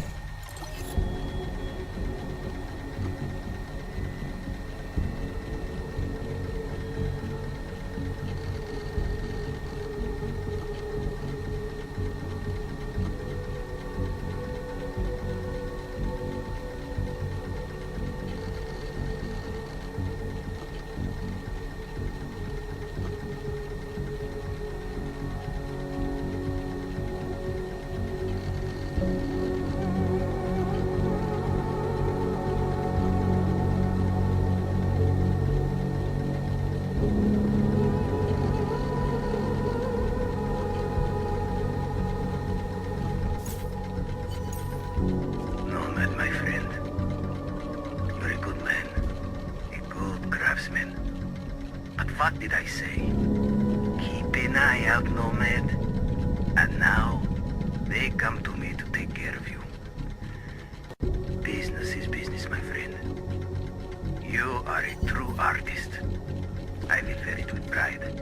Nomad, my friend. You're a good man. A good craftsman. But what did I say? Keep an eye out, Nomad. And now, they come to me to take care of you. Business is business, my friend. You are a true artist. I will wear it with pride.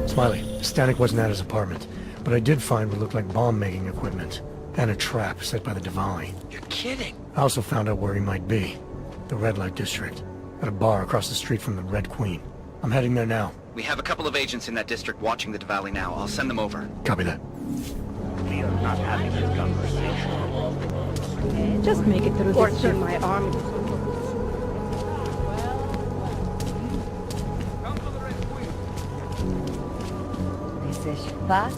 Smiley, Stanek wasn't at his apartment, but I did find what looked like bomb-making equipment, and a trap set by the Diwali. You're kidding. I also found out where he might be. The Red Light District. At a bar across the street from the Red Queen. I'm heading there now. We have a couple of agents in that district watching the Diwali now. I'll send them over. Copy that. We are not having this conversation. Just make it through this shit. My arm. This is fast.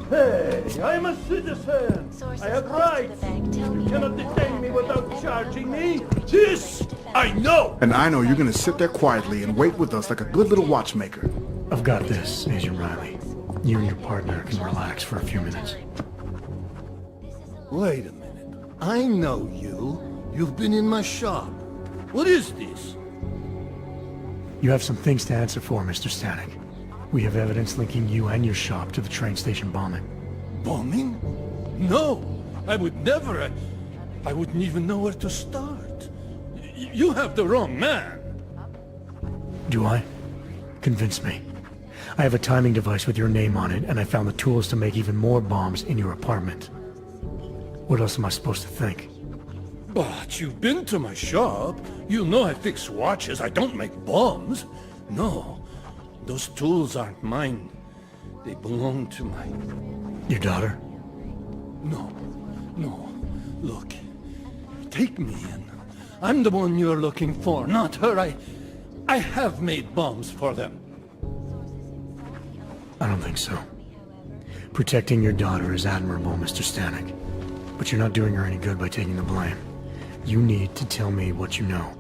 Hey, I'm a citizen! I have rights! You cannot detain me without charging me! This, I know! And I know you're gonna sit there quietly and wait with us like a good little watchmaker. I've got this, Agent Riley. You and your partner can relax for a few minutes. Wait a minute. I know you. You've been in my shop. What is this? You have some things to answer for, Mr. Stanek. We have evidence linking you and your shop to the train station bombing. Bombing? No! I would never... I wouldn't even know where to start. You have the wrong man. Do I? Convince me. I have a timing device with your name on it, and I found the tools to make even more bombs in your apartment. What else am I supposed to think? But you've been to my shop. You know I fix watches. I don't make bombs. No, those tools aren't mine. They belong to my... Your daughter? No. Look, take me in. I'm the one you're looking for, not her. I have made bombs for them. I don't think so. Protecting your daughter is admirable, Mr. Stanek. But you're not doing her any good by taking the blame. You need to tell me what you know.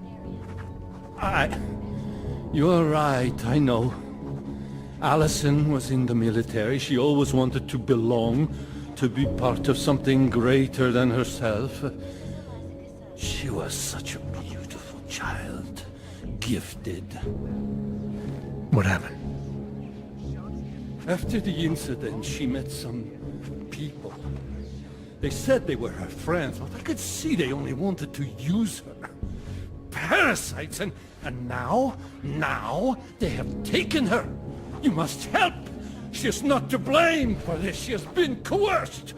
You're right, I know. Allison was in the military. She always wanted to belong, to be part of something greater than herself. She was such a beautiful child. Gifted. What happened? After the incident, she met some people. They said they were her friends, but I could see they only wanted to use her. Parasites, and now they have taken her. You must help! She is not to blame for this. She has been coerced.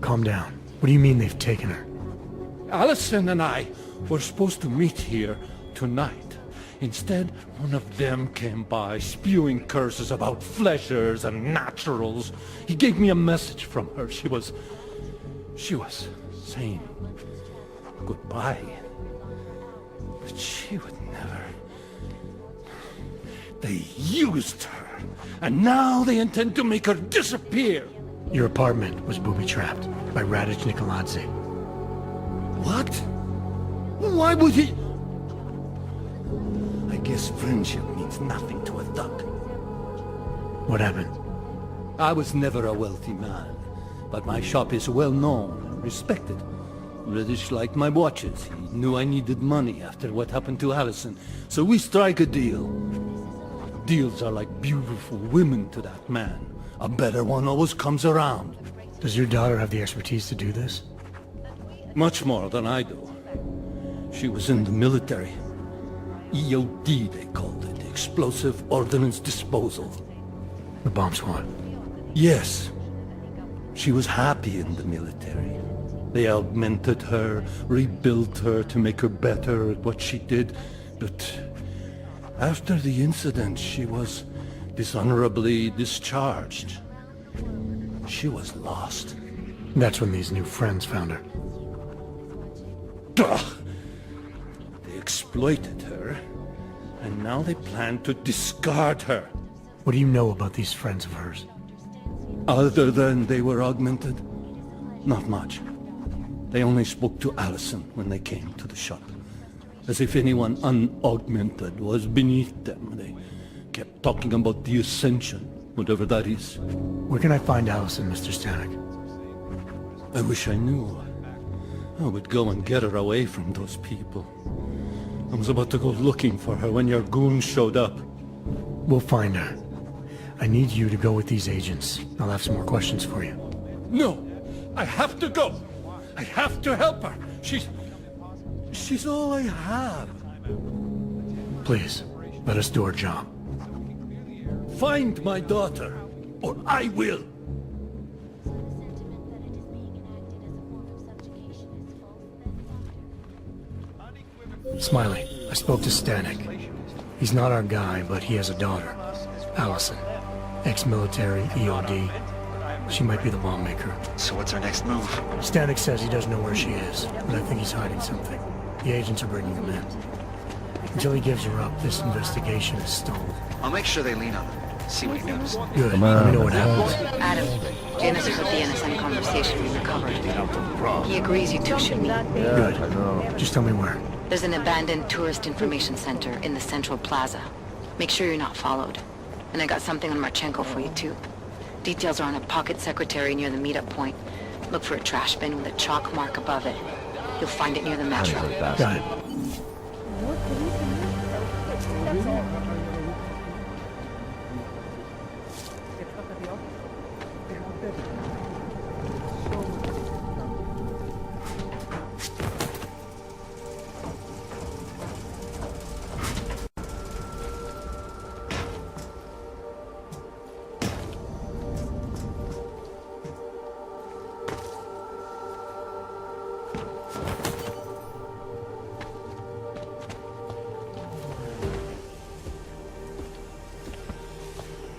Calm down. What do you mean they've taken her? Allison and I were supposed to meet here tonight. Instead, one of them came by, spewing curses about fleshers and naturals. He gave me a message from her. She was saying goodbye. But she would never. They used her, and now they intend to make her disappear. Your apartment was booby-trapped by Radic Nikoladze. What? Why would he? I guess friendship means nothing to a duck. What happened? I was never a wealthy man, but my shop is well known and respected. British liked my watches. He knew I needed money after what happened to Allison, so we strike a deal. Deals are like beautiful women to that man. A better one always comes around. Does your daughter have the expertise to do this? Much more than I do. She was in the military. EOD, they called it. Explosive Ordnance Disposal. The bomb squad? Yes. She was happy in the military. They augmented her, rebuilt her to make her better at what she did. But after the incident, she was dishonorably discharged. She was lost. That's when these new friends found her. Ugh. They exploited her, and now they plan to discard her. What do you know about these friends of hers? Other than they were augmented? Not much. They only spoke to Allison when they came to the shop. As if anyone unaugmented was beneath them. They kept talking about the Ascension, whatever that is. Where can I find Allison, Mr. Stanek? I wish I knew. I would go and get her away from those people. I was about to go looking for her when your goons showed up. We'll find her. I need you to go with these agents. I'll have some more questions for you. No! I have to go! I have to help her! She's all I have. Please, let us do our job. Find my daughter, or I will! Smiley, I spoke to Stanek. He's not our guy, but he has a daughter, Allison. Ex-military, EOD. She might be the bomb maker. So what's our next move? Stanek says he doesn't know where she is, but I think he's hiding something. The agents are bringing him in. Until he gives her up, this investigation is stalled. I'll make sure they lean on him. See what he knows. Good. Let me know what happens. Adam, Janice heard the NSM conversation we recovered. He agrees you two should meet. Good. Just tell me where. There's an abandoned tourist information center in the central plaza. Make sure you're not followed. And I got something on Marchenko for you too. Details are on a pocket secretary near the meetup point. Look for a trash bin with a chalk mark above it. You'll find it near the metro. Got it.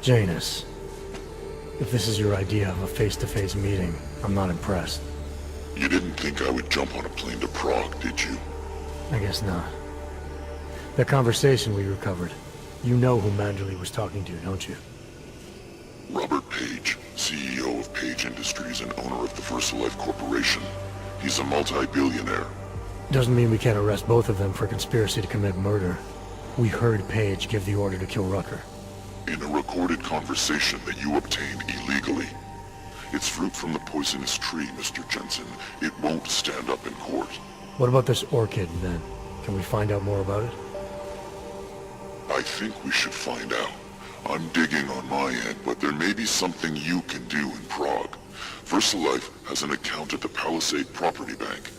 Janus, if this is your idea of a face-to-face meeting, I'm not impressed. You didn't think I would jump on a plane to Prague, did you? I guess not. That conversation we recovered, you know who Manderley was talking to, don't you? Robert Page, CEO of Page Industries and owner of the VersaLife Corporation. He's a multi-billionaire. Doesn't mean we can't arrest both of them for conspiracy to commit murder. We heard Page give the order to kill Rucker. In a recorded conversation that you obtained illegally. It's fruit from the poisonous tree, Mr. Jensen. It won't stand up in court. What about this Orchid, then? Can we find out more about it? I think we should find out. I'm digging on my end, but there may be something you can do in Prague. VersaLife has an account at the Palisade Property Bank.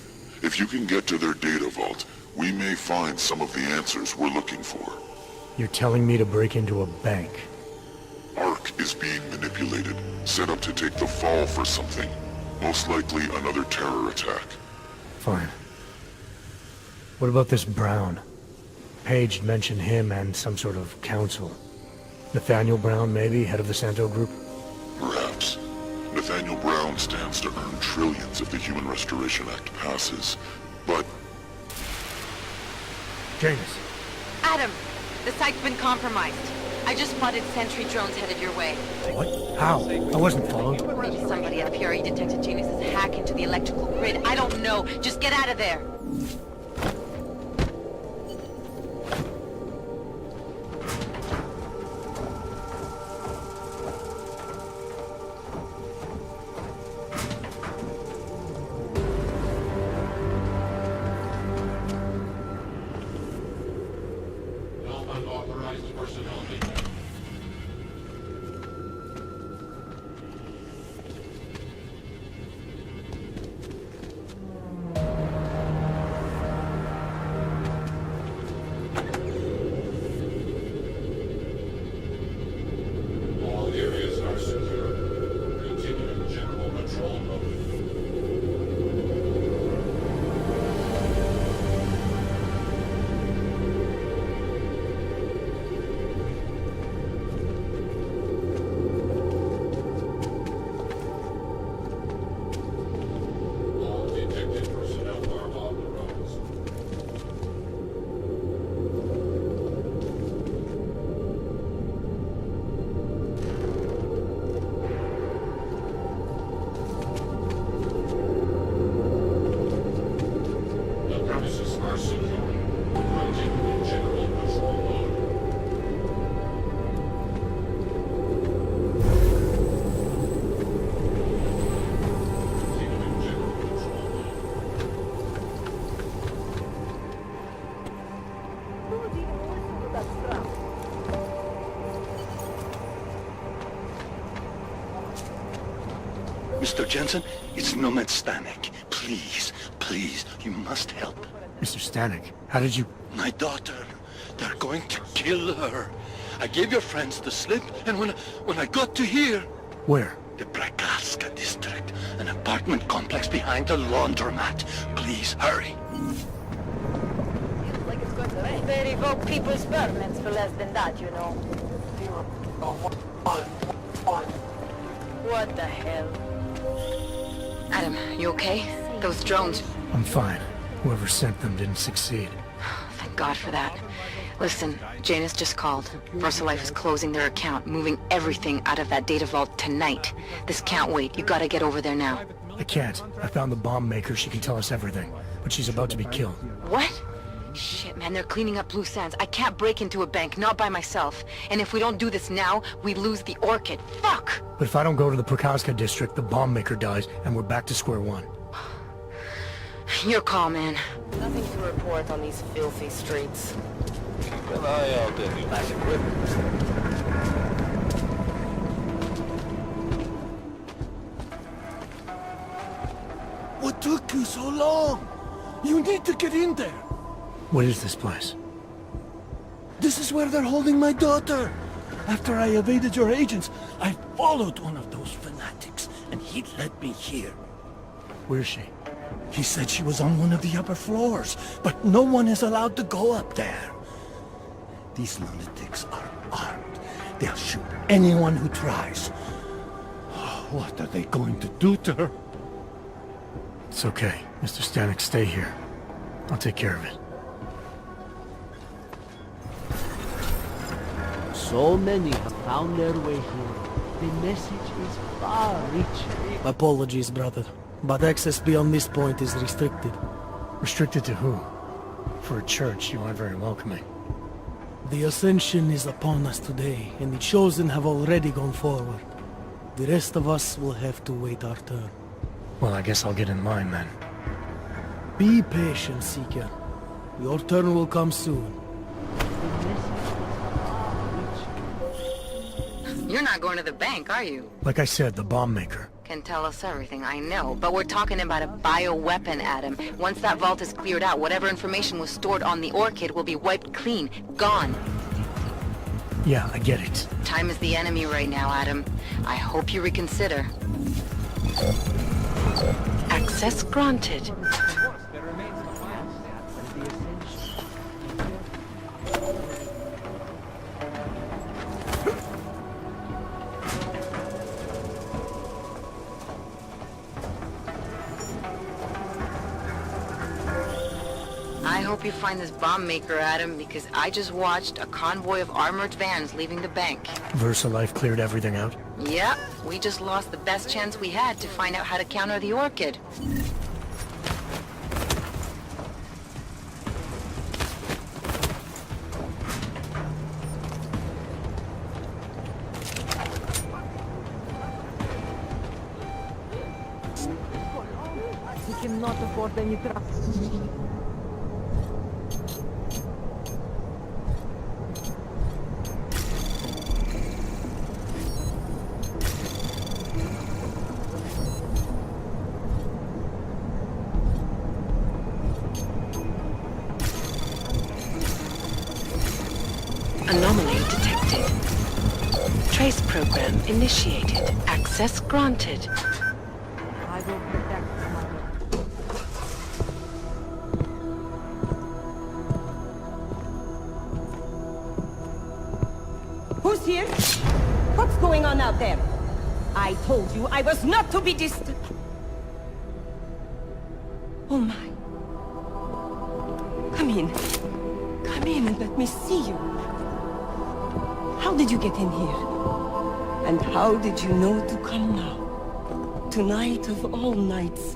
If you can get to their data vault, we may find some of the answers we're looking for. You're telling me to break into a bank? Ark is being manipulated, set up to take the fall for something. Most likely another terror attack. Fine. What about this Brown? Page mentioned him and some sort of council. Nathaniel Brown, maybe, head of the Santo Group? Perhaps. Nathaniel Brown stands to earn trillions if the Human Restoration Act passes, but... Janus. Adam! The site's been compromised. I just spotted sentry drones headed your way. What? How? I wasn't followed. Maybe somebody at PRE detected Janus's hack into the electrical grid. I don't know. Just get out of there. Unauthorized personnel. Mr. Jensen, it's Nomad Stanek. Please, please, you must help. Mr. Stanek, how did you... My daughter, they're going to kill her. I gave your friends the slip, and when I got to here... Where? The Prague district, an apartment complex behind the laundromat. Please, hurry. They revoke people's permits for less than that, you know. What the hell? Adam, you okay? Those drones... I'm fine. Whoever sent them didn't succeed. Thank God for that. Listen, Janus just called. VersaLife is closing their account, moving everything out of that data vault tonight. This can't wait. You gotta get over there now. I can't. I found the bomb maker. She can tell us everything. But she's about to be killed. What? Shit, man, they're cleaning up loose ends. I can't break into a bank, not by myself. And if we don't do this now, we lose the Orchid. Fuck! But if I don't go to the Prague district, the bomb maker dies, and we're back to square one. Your call, man. Nothing to report on these filthy streets. Keep an eye out there, you classic whippers. What took you so long? You need to get in there. What is this place? This is where they're holding my daughter. After I evaded your agents, I followed one of those fanatics, and he led me here. Where's she? He said she was on one of the upper floors, but no one is allowed to go up there. These lunatics are armed. They'll shoot anyone who tries. What are they going to do to her? It's okay. Mr. Stanek, stay here. I'll take care of it. So many have found their way here. The message is far-reaching. Apologies, brother, but access beyond this point is restricted. Restricted to who? For a church, you aren't very welcoming. The Ascension is upon us today, and the Chosen have already gone forward. The rest of us will have to wait our turn. Well, I guess I'll get in line then. Be patient, Seeker. Your turn will come soon. You're not going to the bank, are you? Like I said, the bomb maker. Can tell us everything, I know. But we're talking about a bioweapon, Adam. Once that vault is cleared out, whatever information was stored on the Orchid will be wiped clean. Gone. Yeah, I get it. Time is the enemy right now, Adam. I hope you reconsider. Access granted. I hope you find this bomb maker, Adam, because I just watched a convoy of armored vans leaving the bank. VersaLife cleared everything out? Yep, we just lost the best chance we had to find out how to counter the Orchid. We cannot afford any trouble. Anomaly detected. Trace program initiated. Access granted. I will protect Mother. Who's here? What's going on out there? I told you I was not to be distant. Oh my. Come in. Come in and let me see you. How did you get in here? And how did you know to come now? Tonight of all nights,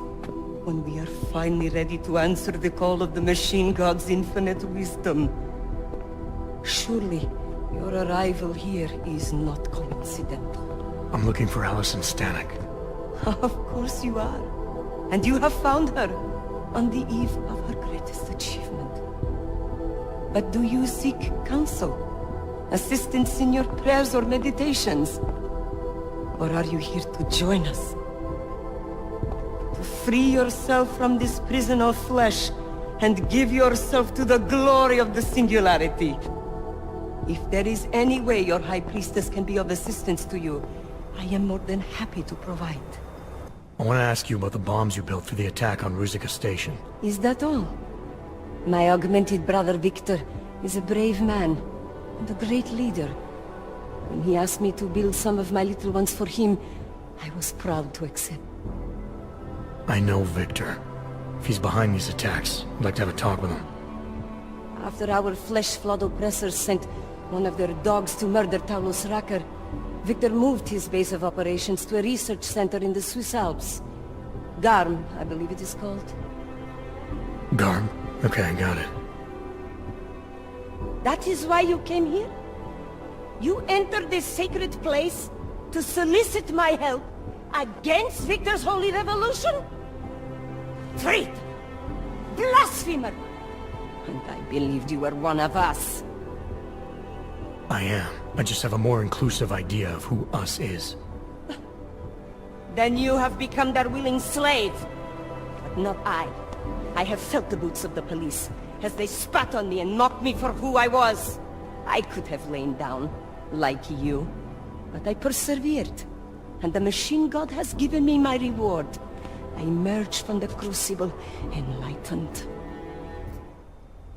when we are finally ready to answer the call of the Machine God's infinite wisdom. Surely, your arrival here is not coincidental. I'm looking for Allison Stanek. Of course you are. And you have found her on the eve of her greatest achievement. But do you seek counsel? Assistance in your prayers or meditations? Or are you here to join us? To free yourself from this prison of flesh and give yourself to the glory of the singularity. If there is any way your High Priestess can be of assistance to you, I am more than happy to provide. I want to ask you about the bombs you built for the attack on Ruzicka Station. Is that all? My augmented brother Victor is a brave man and a great leader. When he asked me to build some of my little ones for him, I was proud to accept. I know Victor. If he's behind these attacks, I'd like to have a talk with him. After our flesh-flood oppressors sent one of their dogs to murder Talos Rucker, Victor moved his base of operations to a research center in the Swiss Alps. Garm, I believe it is called. Garm? Okay, I got it. That is why you came here? You entered this sacred place to solicit my help against Victor's holy revolution? Traitor! Blasphemer! And I believed you were one of us. I am. I just have a more inclusive idea of who us is. Then you have become their willing slave. But not I. I have felt the boots of the police as they spat on me and mocked me for who I was. I could have lain down, like you. But I persevered. And the Machine God has given me my reward. I emerged from the crucible enlightened.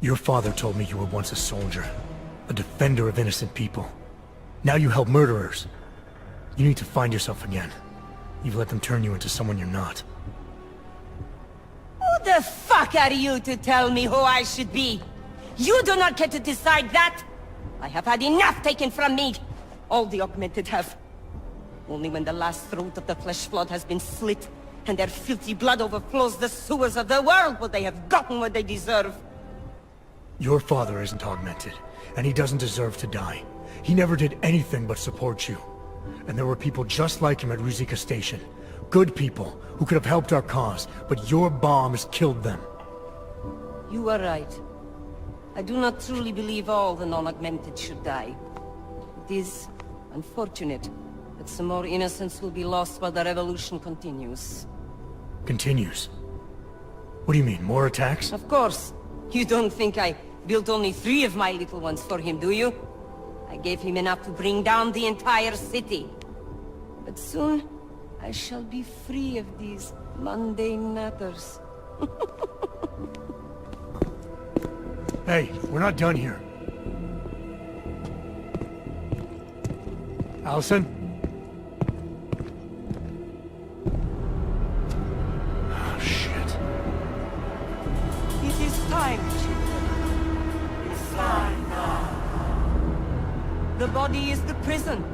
Your father told me you were once a soldier. A defender of innocent people. Now you help murderers. You need to find yourself again. You've let them turn you into someone you're not. Who the fuck are you to tell me who I should be? You do not get to decide that! I have had enough taken from me! All the augmented have. Only when the last throat of the flesh flood has been slit, and their filthy blood overflows the sewers of the world, will they have gotten what they deserve. Your father isn't augmented, and he doesn't deserve to die. He never did anything but support you. And there were people just like him at Ruzicka Station. Good people, who could have helped our cause, but your bombs killed them. You are right. I do not truly believe all the non-augmented should die. It is unfortunate that some more innocents will be lost while the revolution continues. Continues? What do you mean, more attacks? Of course. You don't think I built only 3 of my little ones for him, do you? I gave him enough to bring down the entire city. But soon, I shall be free of these mundane matters. Hey, we're not done here. Allison? Oh, shit. It is time, children. It's time now. The body is the prison.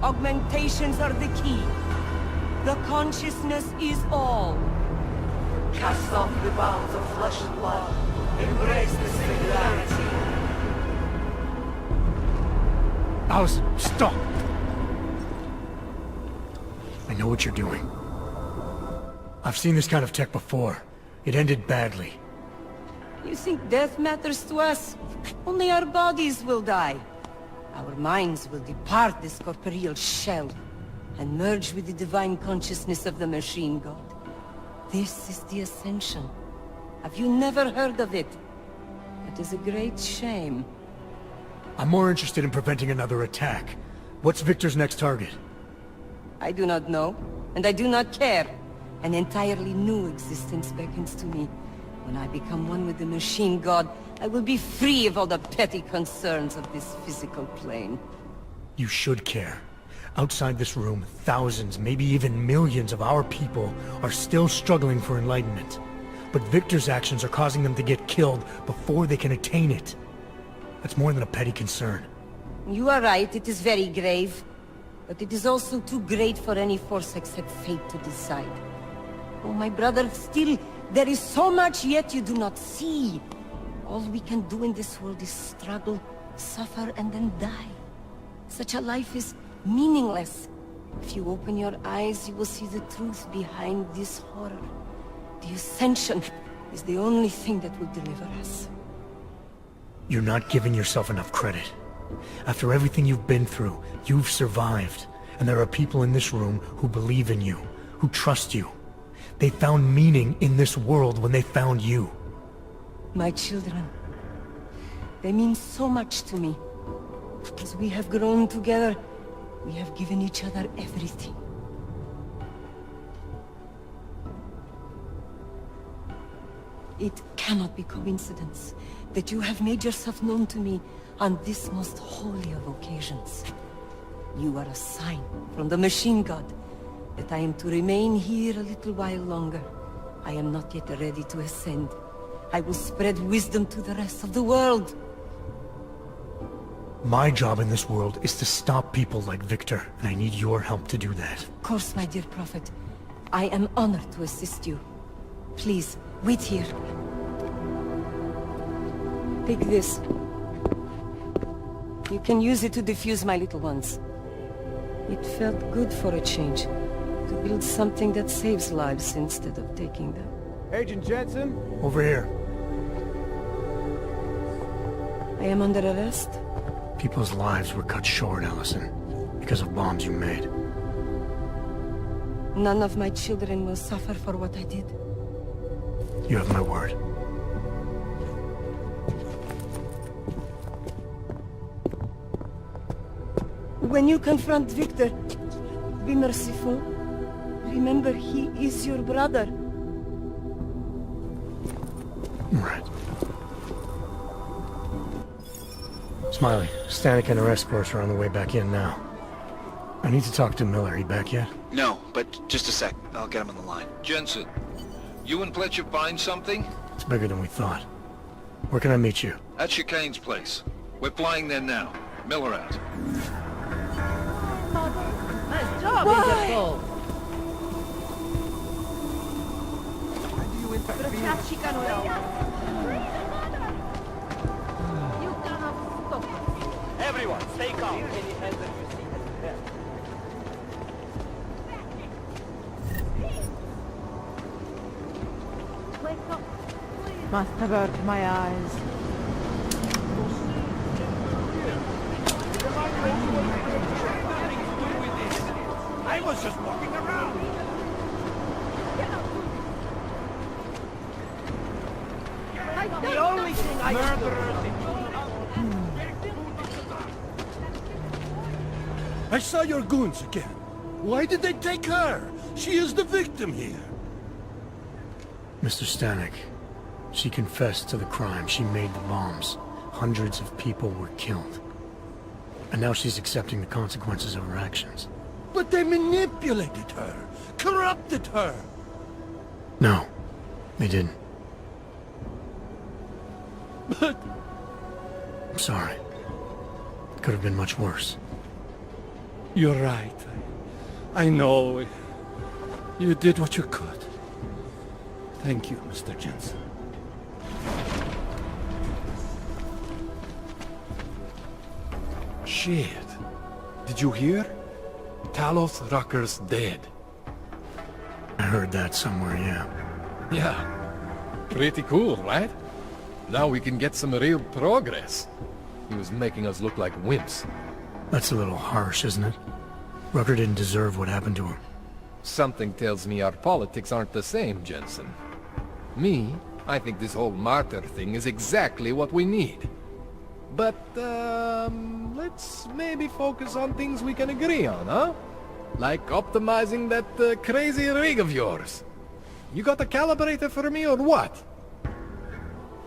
Augmentations are the key. The consciousness is all. Cast off the bounds of flesh and blood. Embrace the singularity. Allison, stop! I know what you're doing. I've seen this kind of tech before. It ended badly. You think death matters to us? Only our bodies will die. Our minds will depart this corporeal shell and merge with the divine consciousness of the machine god. This is the Ascension. Have you never heard of it? It is a great shame. I'm more interested in preventing another attack. What's Victor's next target? I do not know, and I do not care. An entirely new existence beckons to me. When I become one with the machine god, I will be free of all the petty concerns of this physical plane. You should care. Outside this room, thousands, maybe even millions of our people are still struggling for enlightenment. But Victor's actions are causing them to get killed before they can attain it. That's more than a petty concern. You are right, it is very grave. But it is also too great for any force except fate to decide. Oh, my brother, still, there is so much yet you do not see. All we can do in this world is struggle, suffer, and then die. Such a life is meaningless. If you open your eyes, you will see the truth behind this horror. The Ascension is the only thing that will deliver us. You're not giving yourself enough credit. After everything you've been through, you've survived. And there are people in this room who believe in you, who trust you. They found meaning in this world when they found you. My children, they mean so much to me. As we have grown together, we have given each other everything. It cannot be coincidence that you have made yourself known to me on this most holy of occasions. You are a sign from the machine god that I am to remain here a little while longer. I am not yet ready to ascend. I will spread wisdom to the rest of the world. My job in this world is to stop people like Victor, and I need your help to do that. Of course, my dear prophet. I am honored to assist you. Please, wait here. Take this. You can use it to defuse my little ones. It felt good for a change, to build something that saves lives instead of taking them. Agent Jensen? Over here. I am under arrest? People's lives were cut short, Allison, because of bombs you made. None of my children will suffer for what I did. You have my word. When you confront Victor, be merciful. Remember, he is your brother. Right. Smiley, Stanek and her escorts are on the way back in now. I need to talk to Miller. He back yet? No, but just a sec. I'll get him on the line. Jensen, you and Fletcher find something? It's bigger than we thought. Where can I meet you? At Chicane's place. We're flying there now. Miller out. Nice job, Angel. Everyone, stay calm. Any hands that you see has death. Must have opened my eyes. I was just walking around. The only thing I I saw your goons again. Why did they take her? She is the victim here. Mr. Stanek, she confessed to the crime. She made the bombs. Hundreds of people were killed. And now she's accepting the consequences of her actions. But they manipulated her, corrupted her. No, they didn't. But... I'm sorry. It could have been much worse. You're right. I know. You did what you could. Thank you, Mr. Jensen. Shit. Did you hear? Talos Rucker's dead. I heard that somewhere, yeah. Yeah. Pretty cool, right? Now we can get some real progress. He was making us look like wimps. That's a little harsh, isn't it? Rucker didn't deserve what happened to him. Something tells me our politics aren't the same, Jensen. Me, I think this whole martyr thing is exactly what we need. But, let's maybe focus on things we can agree on, huh? Like optimizing that crazy rig of yours. You got a calibrator for me or what?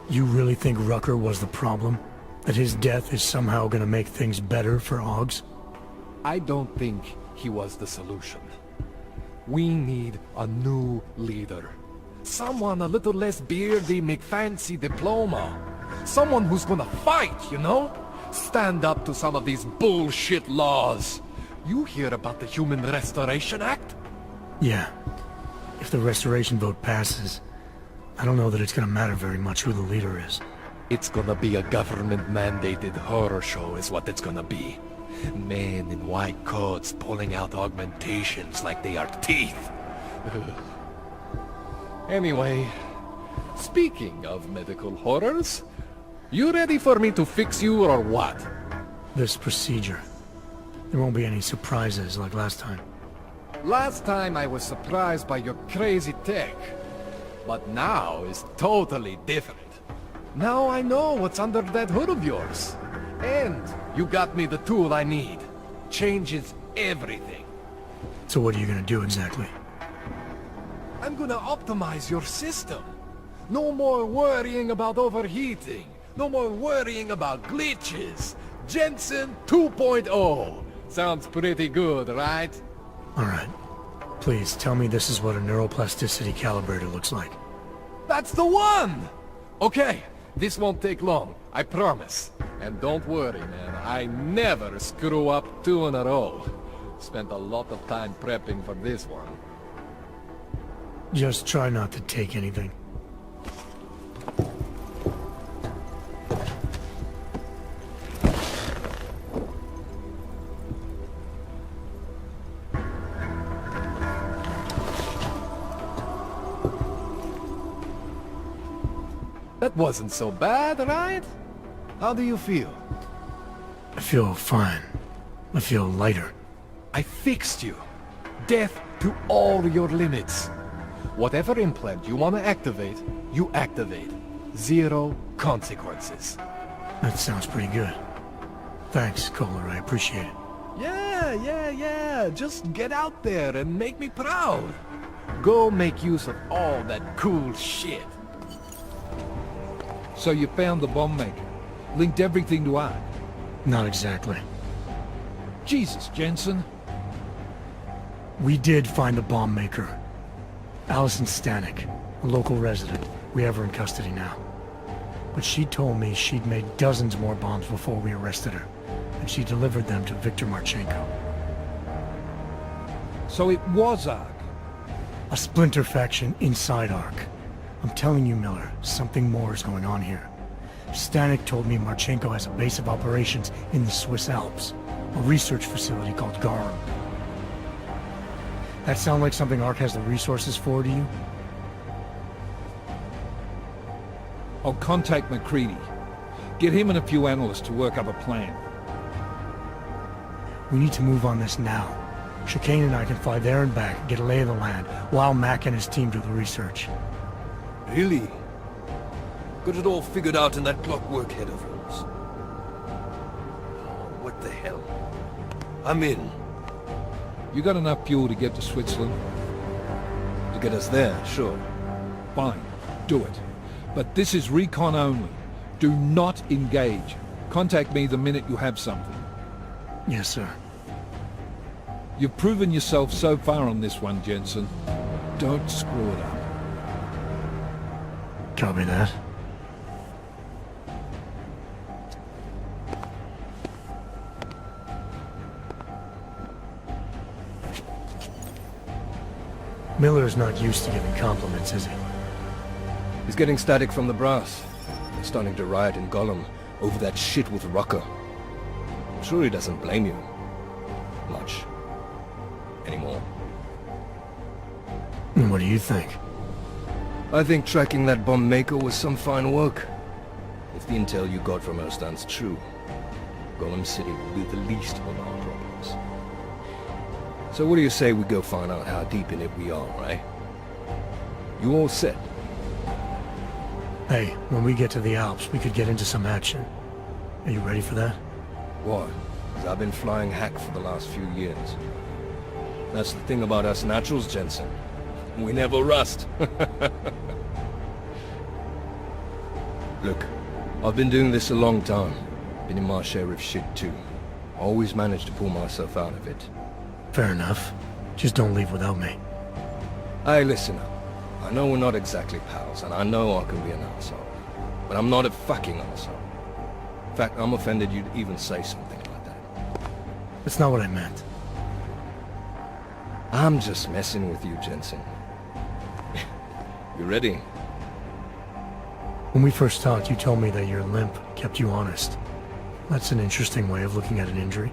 You really think Rucker was the problem? That his death is somehow gonna make things better for Augs? I don't think he was the solution. We need a new leader. Someone a little less beardy McFancy diploma. Someone who's gonna fight, you know? Stand up to some of these bullshit laws. You hear about the Human Restoration Act? Yeah. If the restoration vote passes, I don't know that it's gonna matter very much who the leader is. It's gonna be a government-mandated horror show is what it's gonna be. Men in white coats pulling out augmentations like they are teeth. Anyway, speaking of medical horrors, you ready for me to fix you or what? This procedure. There won't be any surprises like last time. Last time I was surprised by your crazy tech. But now is totally different. Now I know what's under that hood of yours. And you got me the tool I need. Changes everything. So what are you gonna do exactly? I'm gonna optimize your system. No more worrying about overheating. No more worrying about glitches. Jensen 2.0. Sounds pretty good, right? Alright. Please, tell me this is what a neuroplasticity calibrator looks like. That's the one! Okay, this won't take long, I promise. And don't worry, man, I never screw up 2 in a row. Spent a lot of time prepping for this one. Just try not to take anything. That wasn't so bad, right? How do you feel? I feel fine. I feel lighter. I fixed you. Death to all your limits. Whatever implant you want to activate, you activate. 0 consequences. That sounds pretty good. Thanks, Kohler. I appreciate it. Yeah. Just get out there and make me proud. Go make use of all that cool shit. So you found the bomb maker. Linked everything to Ark. Not exactly. Jesus, Jensen. We did find the bomb maker. Allison Stanek, a local resident. We have her in custody now. But she told me she'd made dozens more bombs before we arrested her, and she delivered them to Victor Marchenko. So it was ARC? A splinter faction inside ARC. I'm telling you, Miller, something more is going on here. Stanek told me Marchenko has a base of operations in the Swiss Alps, a research facility called Garum. That sound like something ARC has the resources for to you? I'll contact McCready. Get him and a few analysts to work up a plan. We need to move on this now. Chicane and I can fly there and back and get a lay of the land, while Mac and his team do the research. Really? Got it all figured out in that clockwork head of yours. Oh, what the hell? I'm in. You got enough fuel to get to Switzerland? To get us there, sure. Fine, do it. But this is recon only. Do not engage. Contact me the minute you have something. Yes, sir. You've proven yourself so far on this one, Jensen. Don't screw it up. Copy that. Miller's not used to giving compliments, is he? He's getting static from the brass. They're starting to riot in Golem over that shit with Rucker. I'm sure he doesn't blame you. Much. Anymore. And what do you think? I think tracking that bomb maker was some fine work. If the intel you got from her stands true, Golem City will be the least of our problems. So what do you say we go find out how deep in it we are, right? You all set? Hey, when we get to the Alps, we could get into some action. Are you ready for that? Why? 'Cause I've been flying hack for the last few years. That's the thing about us naturals, Jensen. We never rust. Look, I've been doing this a long time. Been in my share of shit too. Always managed to pull myself out of it. Fair enough. Just don't leave without me. Hey, listen up. I know we're not exactly pals, and I know I can be an asshole. But I'm not a fucking asshole. In fact, I'm offended you'd even say something like that. That's not what I meant. I'm just messing with you, Jensen. You ready? When we first talked, you told me that your limp kept you honest. That's an interesting way of looking at an injury.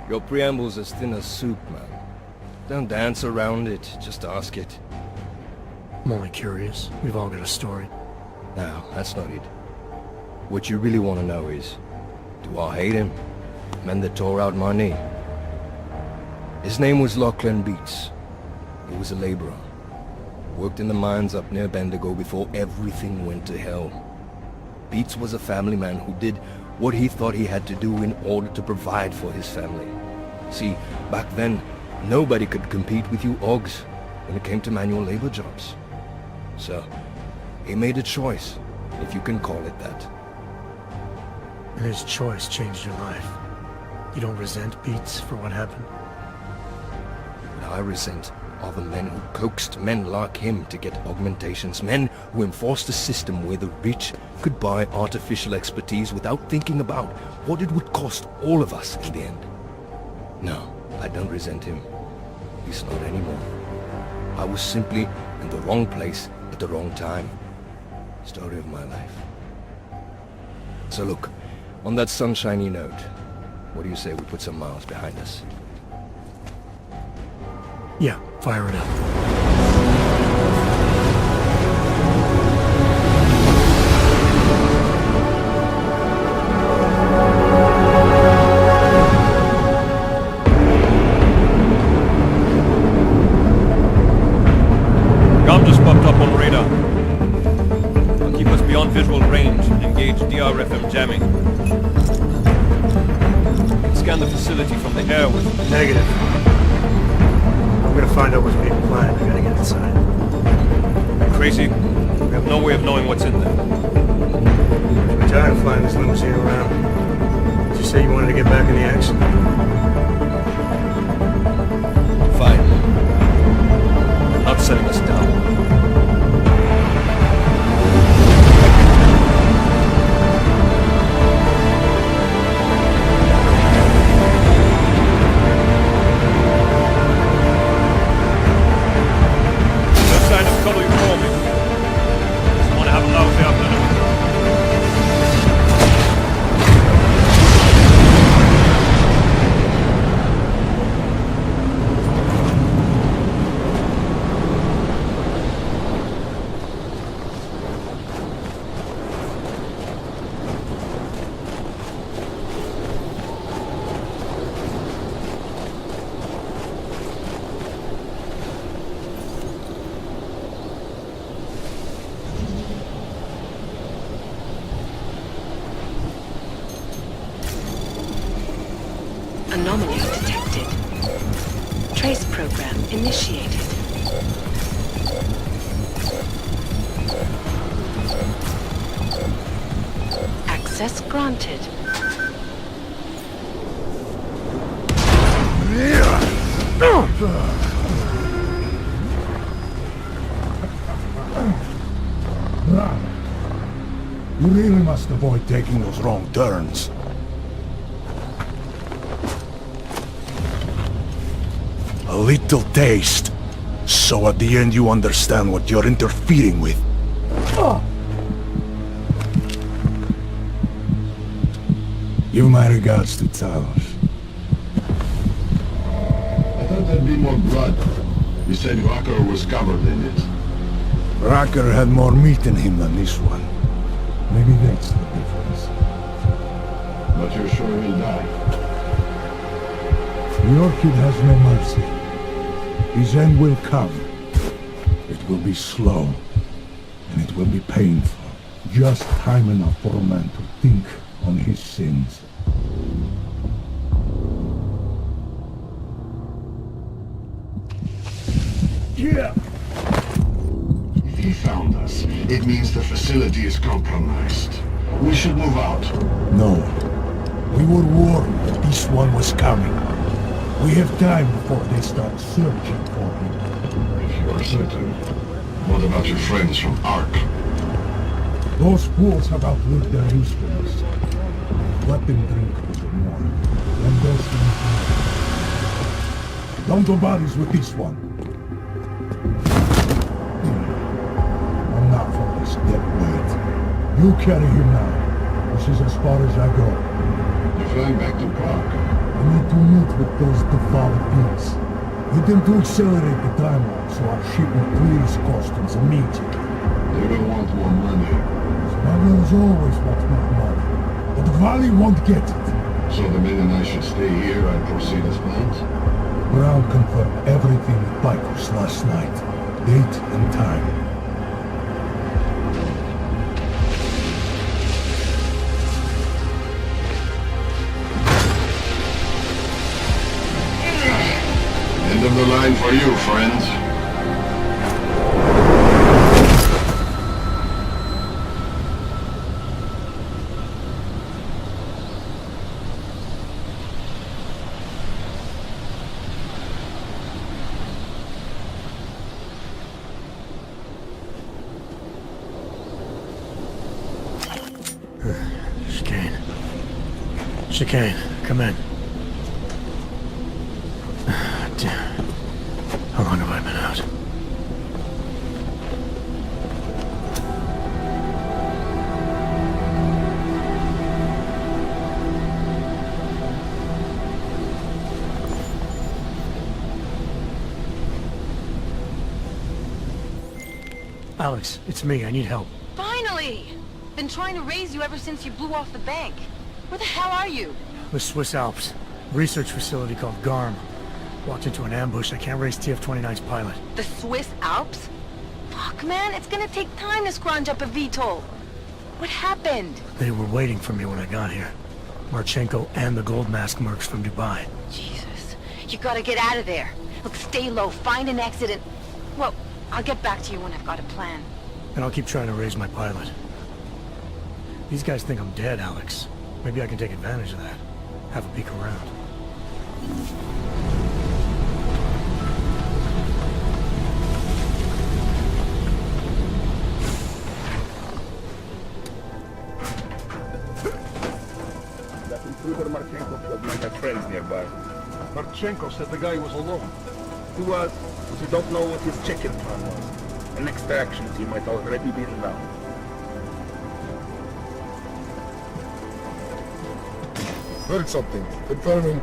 Your preamble's as thin as soup, man. Don't dance around it, just ask it. I'm only curious. We've all got a story. No, that's not it. What you really want to know is, do I hate him? Men that tore out my knee. His name was Lachlan Beats. He was a laborer. Worked in the mines up near Bendigo before everything went to hell. Beats was a family man who did what he thought he had to do in order to provide for his family. See, back then, nobody could compete with you Augs when it came to manual labor jobs. So, he made a choice, if you can call it that. And his choice changed your life. You don't resent Beats for what happened? What I resent are the men who coaxed men like him to get augmentations, men who enforced a system where the rich could buy artificial expertise without thinking about what it would cost all of us in the end. No, I don't resent him. At least not anymore. I was simply in the wrong place at the wrong time. Story of my life. So look, on that sunshiny note, what do you say we put some miles behind us? Yeah, fire it up. Gum just popped up on radar. I'll keep us beyond visual range and engage DRFM jamming. Scan the facility from the air with... Negative. I'm gonna find out what's being planned. I gotta get inside. Crazy? We have no way of knowing what's in there. tired of flying this limousine around. Did you say you wanted to get back in the action? Fine. I'm not setting us down. Anomaly detected. Trace program initiated. Access granted. You really must avoid taking those wrong turns. A little taste, so at the end you understand what you're interfering with. Give my regards to Talos. I thought there'd be more blood. You said Rucker was covered in it. Rucker had more meat in him than this one. Maybe that's the difference. But you're sure he'll die? The Orchid has no mercy. His end will come. It will be slow, and it will be painful. Just time enough for a man to think on his sins. Yeah. If he found us, it means the facility is compromised. We should move out. No. We were warned that this one was coming. We have time before they start searching for him. If you are certain, what about your friends from Ark? Those fools have outlived their usefulness. Let them drink a little more. Then those things. Don't go bodies with this one. I'm not for this dead weight. You carry him now. This is as far as I go. You're flying back to Prague. I need to meet with those defiled pigs. Get them to accelerate the timeline so our ship will clear its customs immediately. They don't want more money. Smugglers always want more money, but the Valley won't get it. So the men and I should stay here and proceed as planned? Brown confirmed everything with Bikers last night. Date and time. End of the line for you, friends. Chicane, come in. Damn. How long have I been out? Alex, it's me. I need help. Finally! Been trying to raise you ever since you blew off the bank. Where the hell are you? The Swiss Alps. Research facility called GARM. Walked into an ambush. I can't raise TF-29's pilot. The Swiss Alps? Fuck, man, it's gonna take time to scrounge up a VTOL. What happened? They were waiting for me when I got here. Marchenko and the gold mask mercs from Dubai. Jesus. You gotta get out of there. Look, stay low, find an exit and... Well, I'll get back to you when I've got a plan. And I'll keep trying to raise my pilot. These guys think I'm dead, Alex. Maybe I can take advantage of that. Have a peek around. That intruder Marchenko killed might have friends nearby. Marchenko said the guy was alone. He was, but we don't know what his chicken plan was. The next actions he might already be inbound. Heard something. Confirming.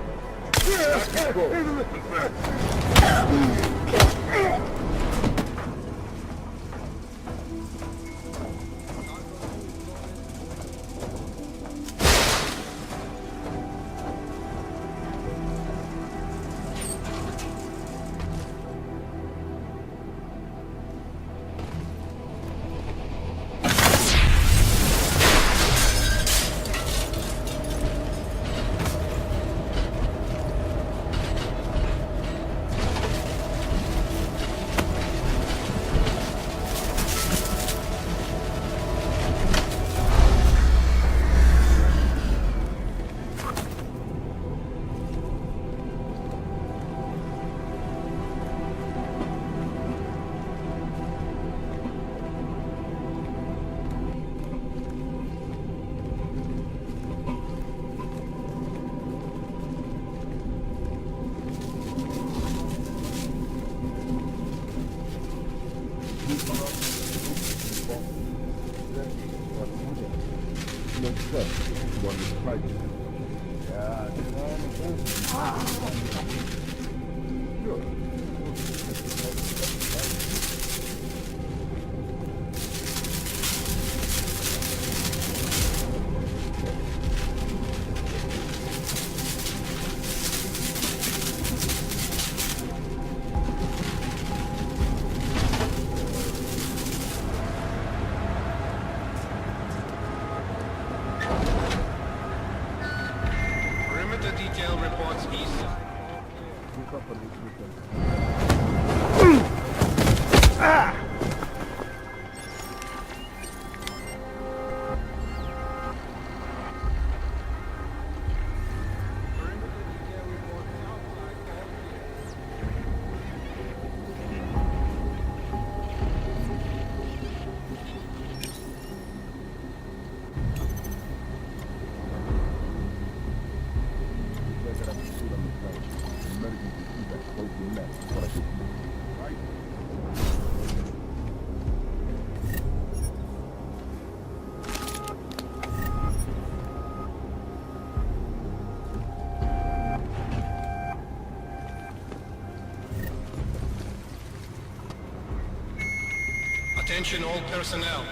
Attention all personnel.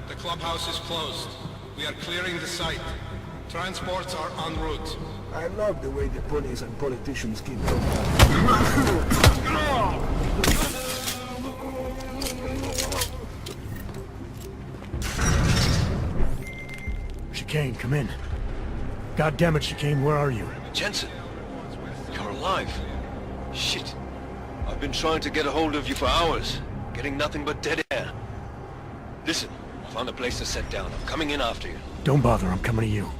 The clubhouse is closed. We are clearing the site. Transports are en route. I love the way the police and politicians keep going. Chicane, come in. God damn it, Chicane, where are you? Jensen, you're alive. Shit. I've been trying to get a hold of you for hours, getting nothing but dead air. Listen, I found a place to set down. I'm coming in after you. Don't bother, I'm coming to you.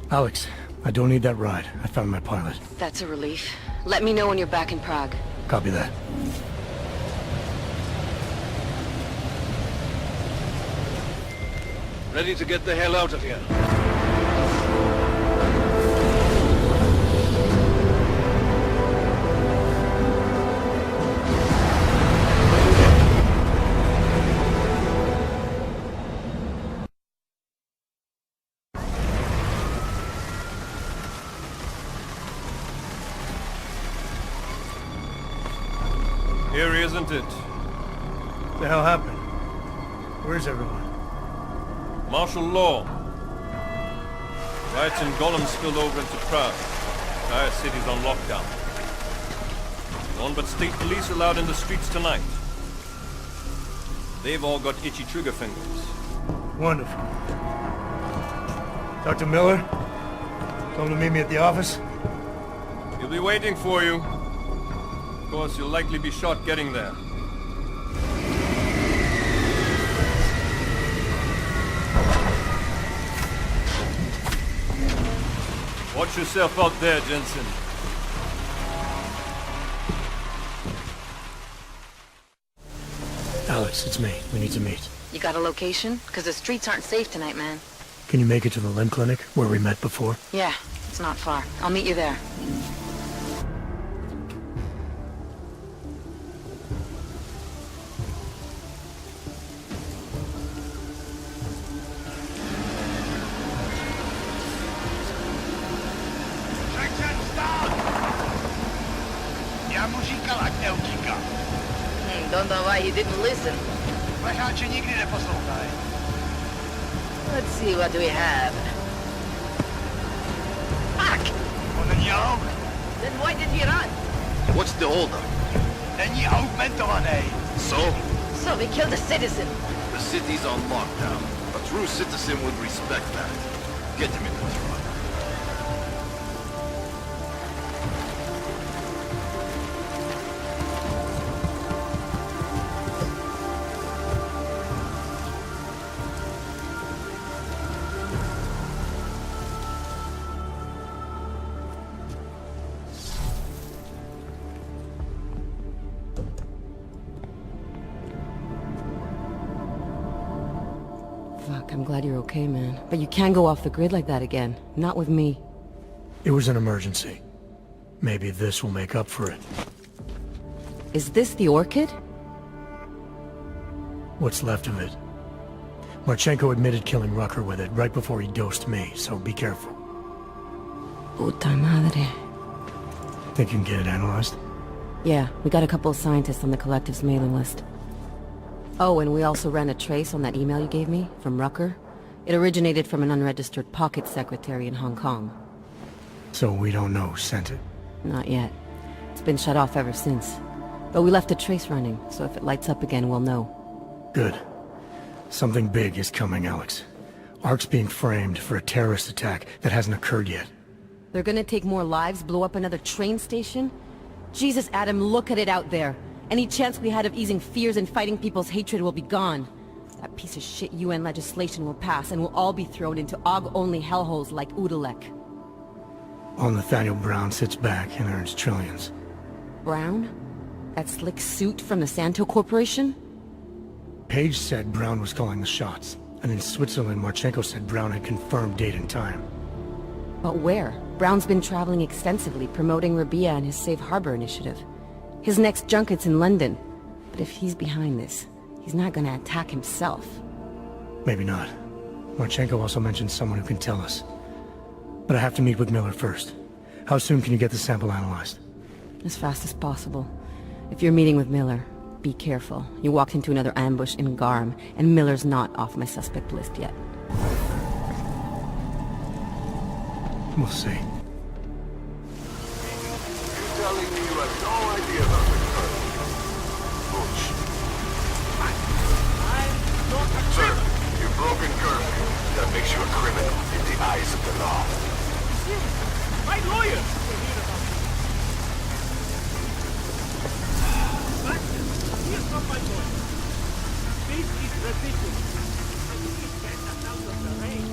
Alex, I don't need that ride. I found my pilot. That's a relief. Let me know when you're back in Prague. Copy that. Ready to get the hell out of here. Eerie, isn't it? What the hell happened? Where's everyone? Martial law. Riots in Golem spilled over into Prague. Entire city's on lockdown. None but state police allowed in the streets tonight. They've all got itchy trigger fingers. Wonderful. Dr. Miller? Told him to meet me at the office? He'll be waiting for you. Of course, you'll likely be shot getting there. Watch yourself out there, Jensen. Alex, it's me. We need to meet. You got a location? Because the streets aren't safe tonight, man. Can you make it to the limb clinic, where we met before? Yeah, it's not far. I'll meet you there. Don't know why he didn't listen. Let's see what we have. Fuck! Then why did he run? What's the holdup? So we killed a citizen. the city's on lockdown. A true citizen would respect that. Get him in the truck. Fuck, I'm glad you're okay, man. But you can't go off the grid like that again. Not with me. It was an emergency. Maybe this will make up for it. Is this the Orchid? What's left of it. Marchenko admitted killing Rucker with it right before he dosed me, so be careful. Puta madre. Think you can get it analyzed? Yeah, we got a couple of scientists on the Collective's mailing list. Oh, and we also ran a trace on that email you gave me, from Rucker. It originated from an unregistered pocket secretary in Hong Kong. So we don't know who sent it? Not yet. It's been shut off ever since. But we left a trace running, so if it lights up again, we'll know. Good. Something big is coming, Alex. ARC's being framed for a terrorist attack that hasn't occurred yet. They're gonna take more lives, blow up another train station? Jesus, Adam, look at it out there. Any chance we had of easing fears and fighting people's hatred will be gone. That piece of shit UN legislation will pass, and we'll all be thrown into AUG-only hellholes like Udalek. While Nathaniel Brown sits back and earns trillions. Brown? That slick suit from the Santo Corporation? Page said Brown was calling the shots, and in Switzerland, Marchenko said Brown had confirmed date and time. But where? Brown's been traveling extensively, promoting Rabia and his Safe Harbor initiative. His next junket's in London. But if he's behind this, he's not gonna attack himself. Maybe not. Marchenko also mentioned someone who can tell us. But I have to meet with Miller first. How soon can you get the sample analyzed? As fast as possible. If you're meeting with Miller, be careful. You walked into another ambush in Garm, and Miller's not off my suspect list yet. We'll see. Telling me you have no idea about the curve. Bullshit. Sir, you've broken curfew. That makes you a criminal in the eyes of the law. My lawyer! Here's not my lawyer. This is ridiculous. I think it's better out of the rain.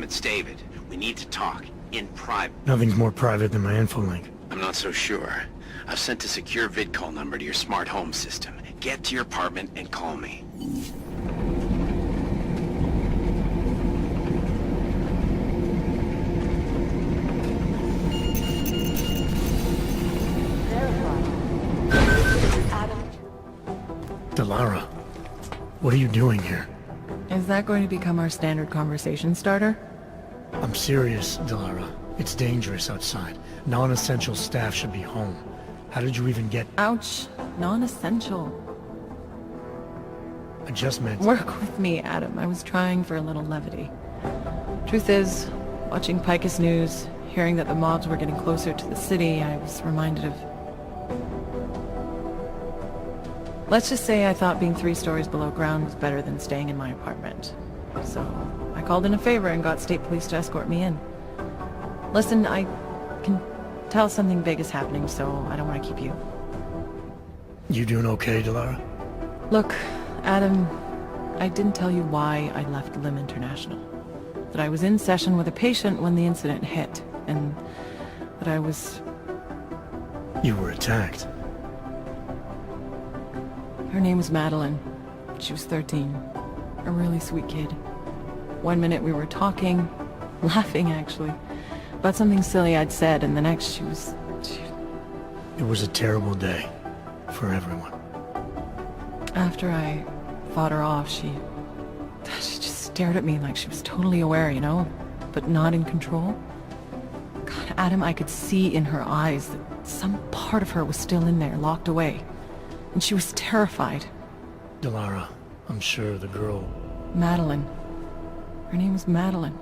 It's David. We need to talk. In private. Nothing's more private than my info link. I'm not so sure. I've sent a secure vid call number to your smart home system. Get to your apartment and call me. What are you doing here? Is that going to become our standard conversation starter? I'm serious, Delara. It's dangerous outside. Non-essential staff should be home. How did you even get... Ouch. Non-essential. I just meant... Work with me, Adam. I was trying for a little levity. Truth is, watching Picus News, hearing that the mobs were getting closer to the city, I was reminded of... Let's just say I thought being 3 stories below ground was better than staying in my apartment. So, I called in a favor and got state police to escort me in. Listen, I can tell something big is happening, so I don't want to keep you. You doing okay, Delara? Look, Adam, I didn't tell you why I left Lim International. That I was in session with a patient when the incident hit, and that I was... You were attacked. Her name was Madeline. She was 13. A really sweet kid. One minute we were talking, laughing actually, about something silly I'd said, and the next she was... It was a terrible day. For everyone. After I fought her off, she just stared at me like she was totally aware, you know? But not in control. God, Adam, I could see in her eyes that some part of her was still in there, locked away. And she was terrified. Delara, I'm sure the girl... Madeline. Her name was Madeline.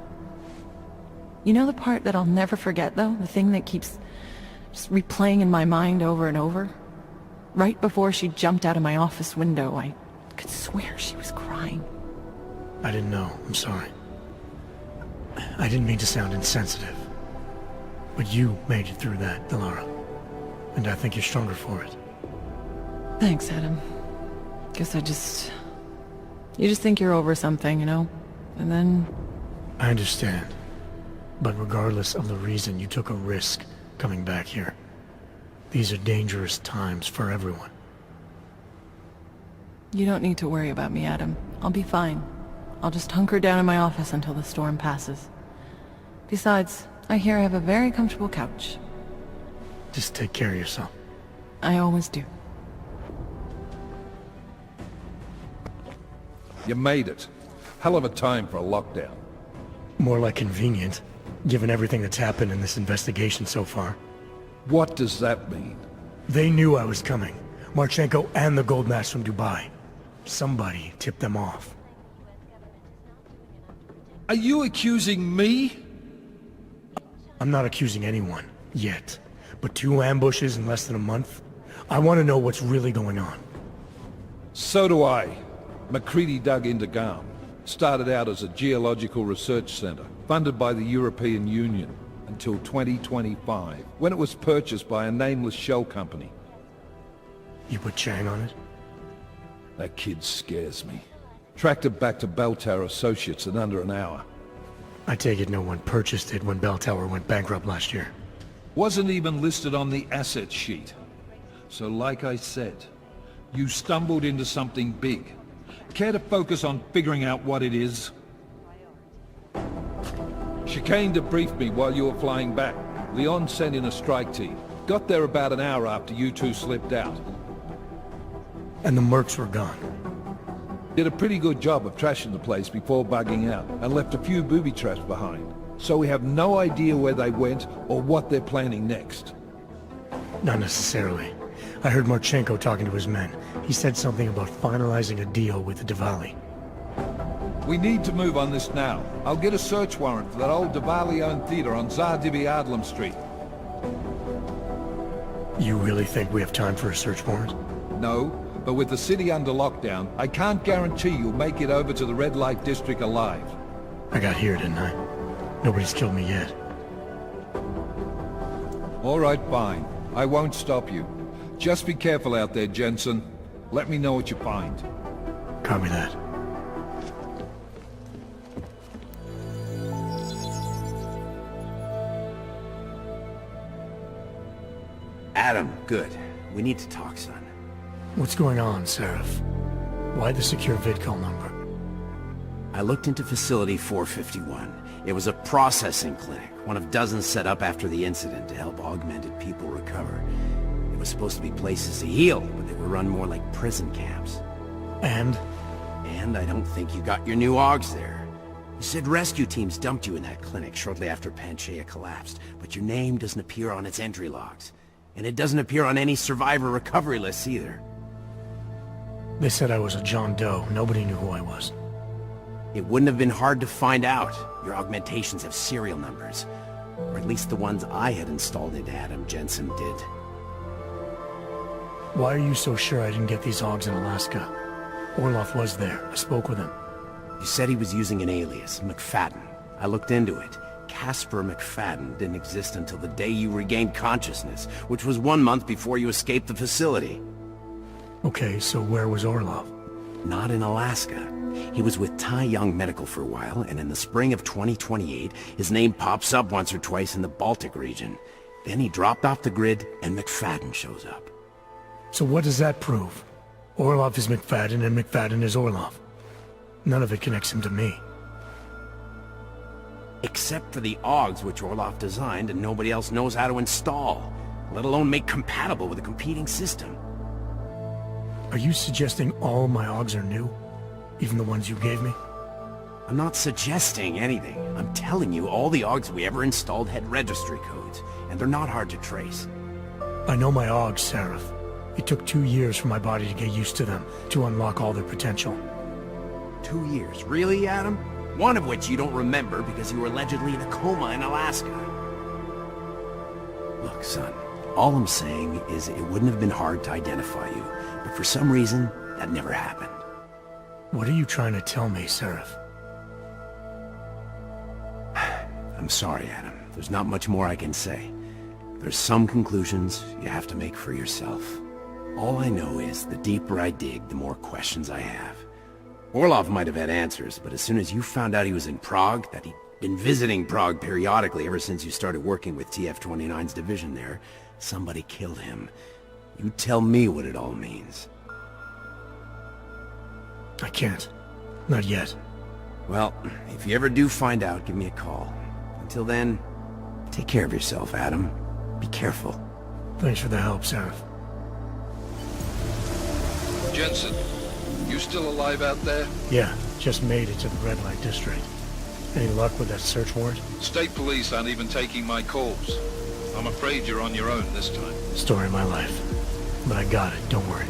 You know the part that I'll never forget, though? The thing that keeps just replaying in my mind over and over? Right before she jumped out of my office window, I could swear she was crying. I didn't know. I'm sorry. I didn't mean to sound insensitive. But you made it through that, Delara. And I think you're stronger for it. Thanks, Adam. Guess you just think you're over something, you know? And then... I understand. But regardless of the reason, you took a risk coming back here. These are dangerous times for everyone. You don't need to worry about me, Adam. I'll be fine. I'll just hunker down in my office until the storm passes. Besides, I hear I have a very comfortable couch. Just take care of yourself. I always do. You made it. Hell of a time for a lockdown. More like convenient, given everything that's happened in this investigation so far. What does that mean? They knew I was coming. Marchenko and the gold mask from Dubai. Somebody tipped them off. Are you accusing me? I'm not accusing anyone, yet. But 2 ambushes in less than a month? I want to know what's really going on. So do I. MacCready dug into Garm. Started out as a geological research center, funded by the European Union, until 2025, when it was purchased by a nameless shell company. You put Chang on it? That kid scares me. Tracked it back to Bell Tower Associates in under an hour. I take it no one purchased it when Bell Tower went bankrupt last year. Wasn't even listed on the asset sheet. So like I said, you stumbled into something big. Care to focus on figuring out what it is? Chicane debriefed me while you were flying back. Leon sent in a strike team. Got there about an hour after you 2 slipped out. And the mercs were gone. Did a pretty good job of trashing the place before bugging out, and left a few booby traps behind. So we have no idea where they went, or what they're planning next. Not necessarily. I heard Marchenko talking to his men. He said something about finalizing a deal with the Diwali. We need to move on this now. I'll get a search warrant for that old Diwali-owned theater on Zardibi Adlam Street. You really think we have time for a search warrant? No, but with the city under lockdown, I can't guarantee you'll make it over to the Red Light District alive. I got here, didn't I? Nobody's killed me yet. All right, fine. I won't stop you. Just be careful out there, Jensen. Let me know what you find. Copy that. Adam, good. We need to talk, son. What's going on, Seraph? Why the secure vidcall number? I looked into Facility 451. It was a processing clinic, one of dozens set up after the incident to help augmented people recover. It was supposed to be places to heal, but they were run more like prison camps. And And I don't think you got your new augs there. You said rescue teams dumped you in that clinic shortly after Panchaea collapsed, but your name doesn't appear on its entry logs. And it doesn't appear on any survivor recovery lists either. They said I was a John Doe. Nobody knew who I was. It wouldn't have been hard to find out. Your augmentations have serial numbers. Or at least the ones I had installed into Adam Jensen did. Why are you so sure I didn't get these augs in Alaska? Orloff was there. I spoke with him. You said he was using an alias, McFadden. I looked into it. Casper McFadden didn't exist until the day you regained consciousness, which was 1 month before you escaped the facility. Okay, so where was Orlov? Not in Alaska. He was with Tai Young Medical for a while, and in the spring of 2028, his name pops up once or twice in the Baltic region. Then he dropped off the grid, and McFadden shows up. So what does that prove? Orlov is McFadden, and McFadden is Orlov. None of it connects him to me. Except for the augs which Orlov designed and nobody else knows how to install, let alone make compatible with a competing system. Are you suggesting all my augs are new? Even the ones you gave me? I'm not suggesting anything. I'm telling you all the augs we ever installed had registry codes, and they're not hard to trace. I know my augs, Seraph. It took 2 years for my body to get used to them, to unlock all their potential. 2 years? Really, Adam? One of which you don't remember because you were allegedly in a coma in Alaska. Look, son, all I'm saying is it wouldn't have been hard to identify you, but for some reason, that never happened. What are you trying to tell me, Seraph? I'm sorry, Adam. There's not much more I can say. There's some conclusions you have to make for yourself. All I know is the deeper I dig, the more questions I have. Orlov might have had answers, but as soon as you found out he was in Prague, that he'd been visiting Prague periodically ever since you started working with TF-29's division there, somebody killed him. You tell me what it all means. I can't. Not yet. Well, if you ever do find out, give me a call. Until then, take care of yourself, Adam. Be careful. Thanks for the help, Seraph. Jensen, you still alive out there? Yeah, just made it to the red light district. Any luck with that search warrant? State police aren't even taking my calls. I'm afraid you're on your own this time. Story of my life. But I got it, don't worry.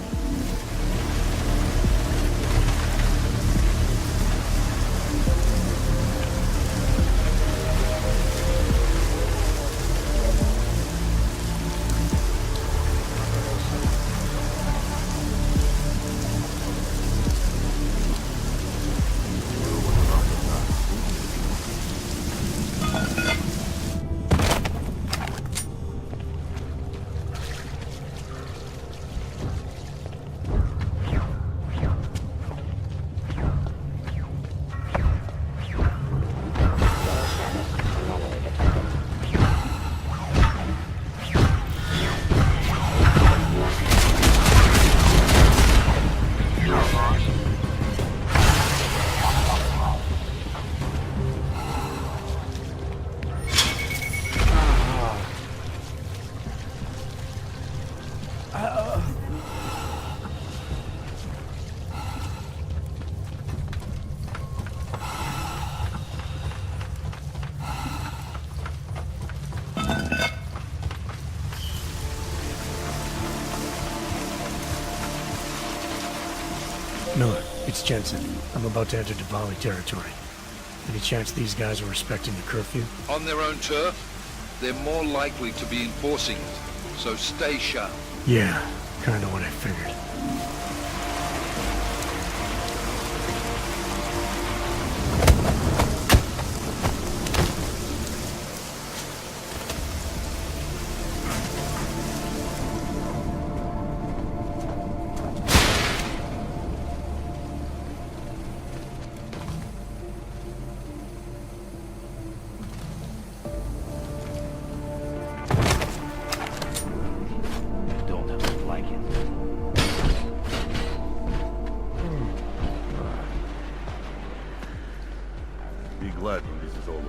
Miller, it's Jensen. I'm about to enter Diwali territory. Any chance these guys are respecting the curfew? On their own turf, they're more likely to be enforcing it, so stay sharp. Yeah, kinda what I figured. Be glad when this is all over.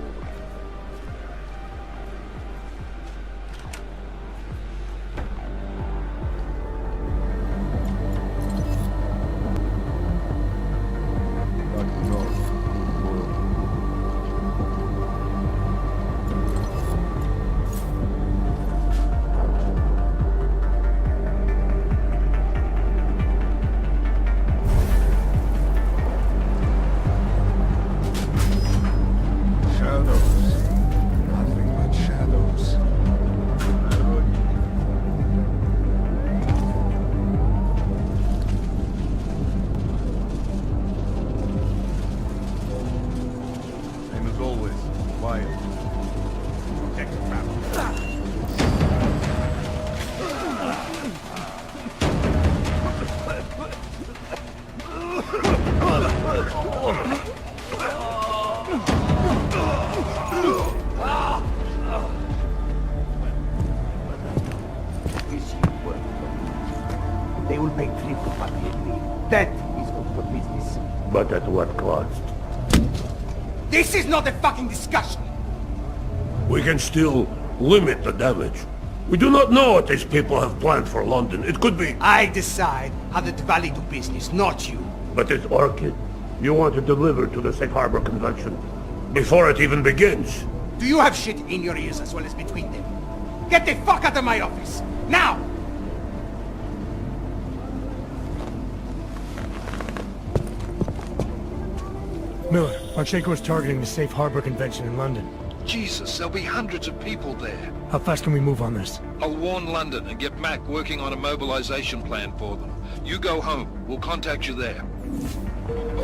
as always. Quiet. Protect the family. They will pay triple what they agreed. That is good for business. But at what cost? This is not a fucking discussion! We can still limit the damage. We do not know what these people have planned for London. It could be... I decide how the Valley do business, not you. But it's Orchid. You want to deliver to the Safe Harbor Convention before it even begins. Do you have shit in your ears as well as between them? Get the fuck out of my office! Now! Miller, Marchenko is targeting the Safe Harbor Convention in London. Jesus, there'll be hundreds of people there. How fast can we move on this? I'll warn London and get Mac working on a mobilization plan for them. You go home. We'll contact you there.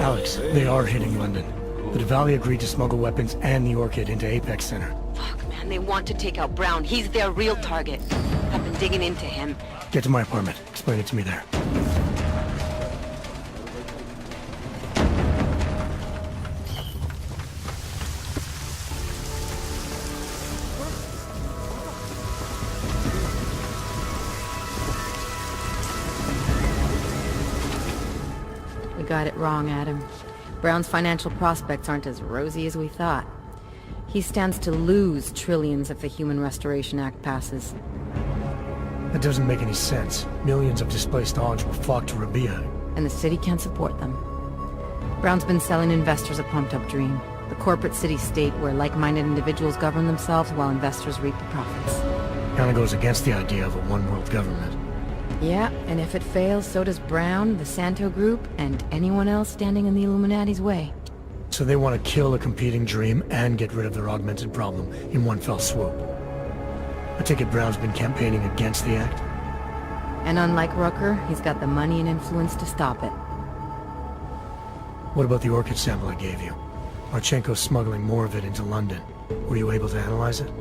Alex, they are hitting London. The Valley agreed to smuggle weapons and the Orchid into Apex Center. Fuck, man, they want to take out Brown. He's their real target. I've been digging into him. Get to my apartment. Explain it to me there. We got it wrong, Adam. Brown's financial prospects aren't as rosy as we thought. He stands to lose trillions if the Human Restoration Act passes. That doesn't make any sense. Millions of displaced Augs will flock to Rabia. And the city can't support them. Brown's been selling investors a pumped-up dream. The corporate city-state where like-minded individuals govern themselves while investors reap the profits. Kinda goes against the idea of a one-world government. Yeah, and if it fails, so does Brown, the Santo Group, and anyone else standing in the Illuminati's way. So they want to kill a competing dream and get rid of their augmented problem in one fell swoop. I take it Brown's been campaigning against the act? And unlike Rucker, he's got the money and influence to stop it. What about the Orchid sample I gave you? Marchenko's smuggling more of it into London. Were you able to analyze it?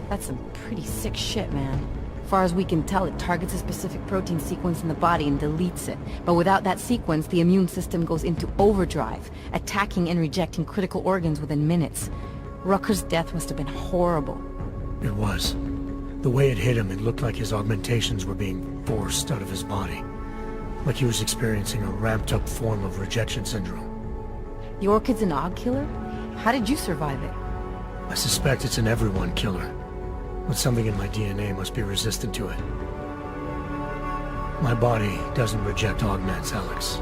That's some pretty sick shit, man. As far as we can tell, it targets a specific protein sequence in the body and deletes it. But without that sequence, the immune system goes into overdrive, attacking and rejecting critical organs within minutes. Rucker's death must have been horrible. It was. The way it hit him, it looked like his augmentations were being forced out of his body. Like he was experiencing a ramped-up form of rejection syndrome. The Orchid's an Aug killer? How did you survive it? I suspect it's an everyone killer. But something in my DNA must be resistant to it. My body doesn't reject augments, Alex.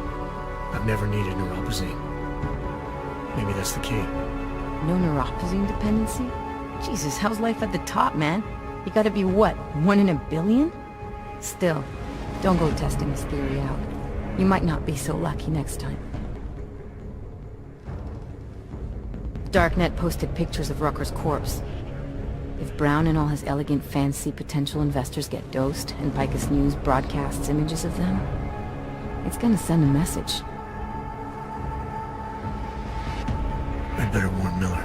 I've never needed neuropozyne. Maybe that's the key. No neuropozyne dependency? Jesus, how's life at the top, man? You gotta be what, 1 in a billion? Still, don't go testing this theory out. You might not be so lucky next time. Darknet posted pictures of Rucker's corpse. If Brown and all his elegant, fancy potential investors get dosed, and Picus News broadcasts images of them, it's gonna send a message. I'd better warn Miller.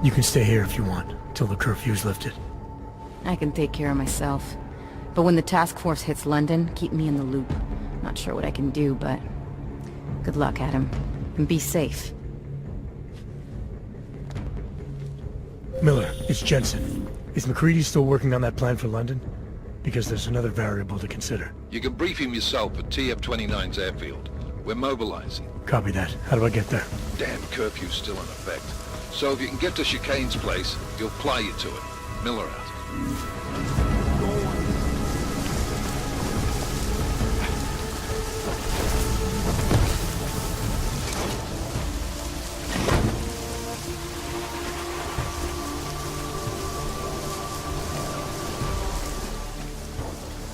You can stay here if you want, till the curfew's lifted. I can take care of myself. But when the task force hits London, keep me in the loop. Not sure what I can do, but... good luck, Adam. And be safe. Miller, it's Jensen. Is McCready still working on that plan for London? Because there's another variable to consider. You can brief him yourself at TF-29's airfield. We're mobilizing. Copy that. How do I get there? Damn curfew's still in effect. So if you can get to Chicane's place, he'll ply you to it. Miller out.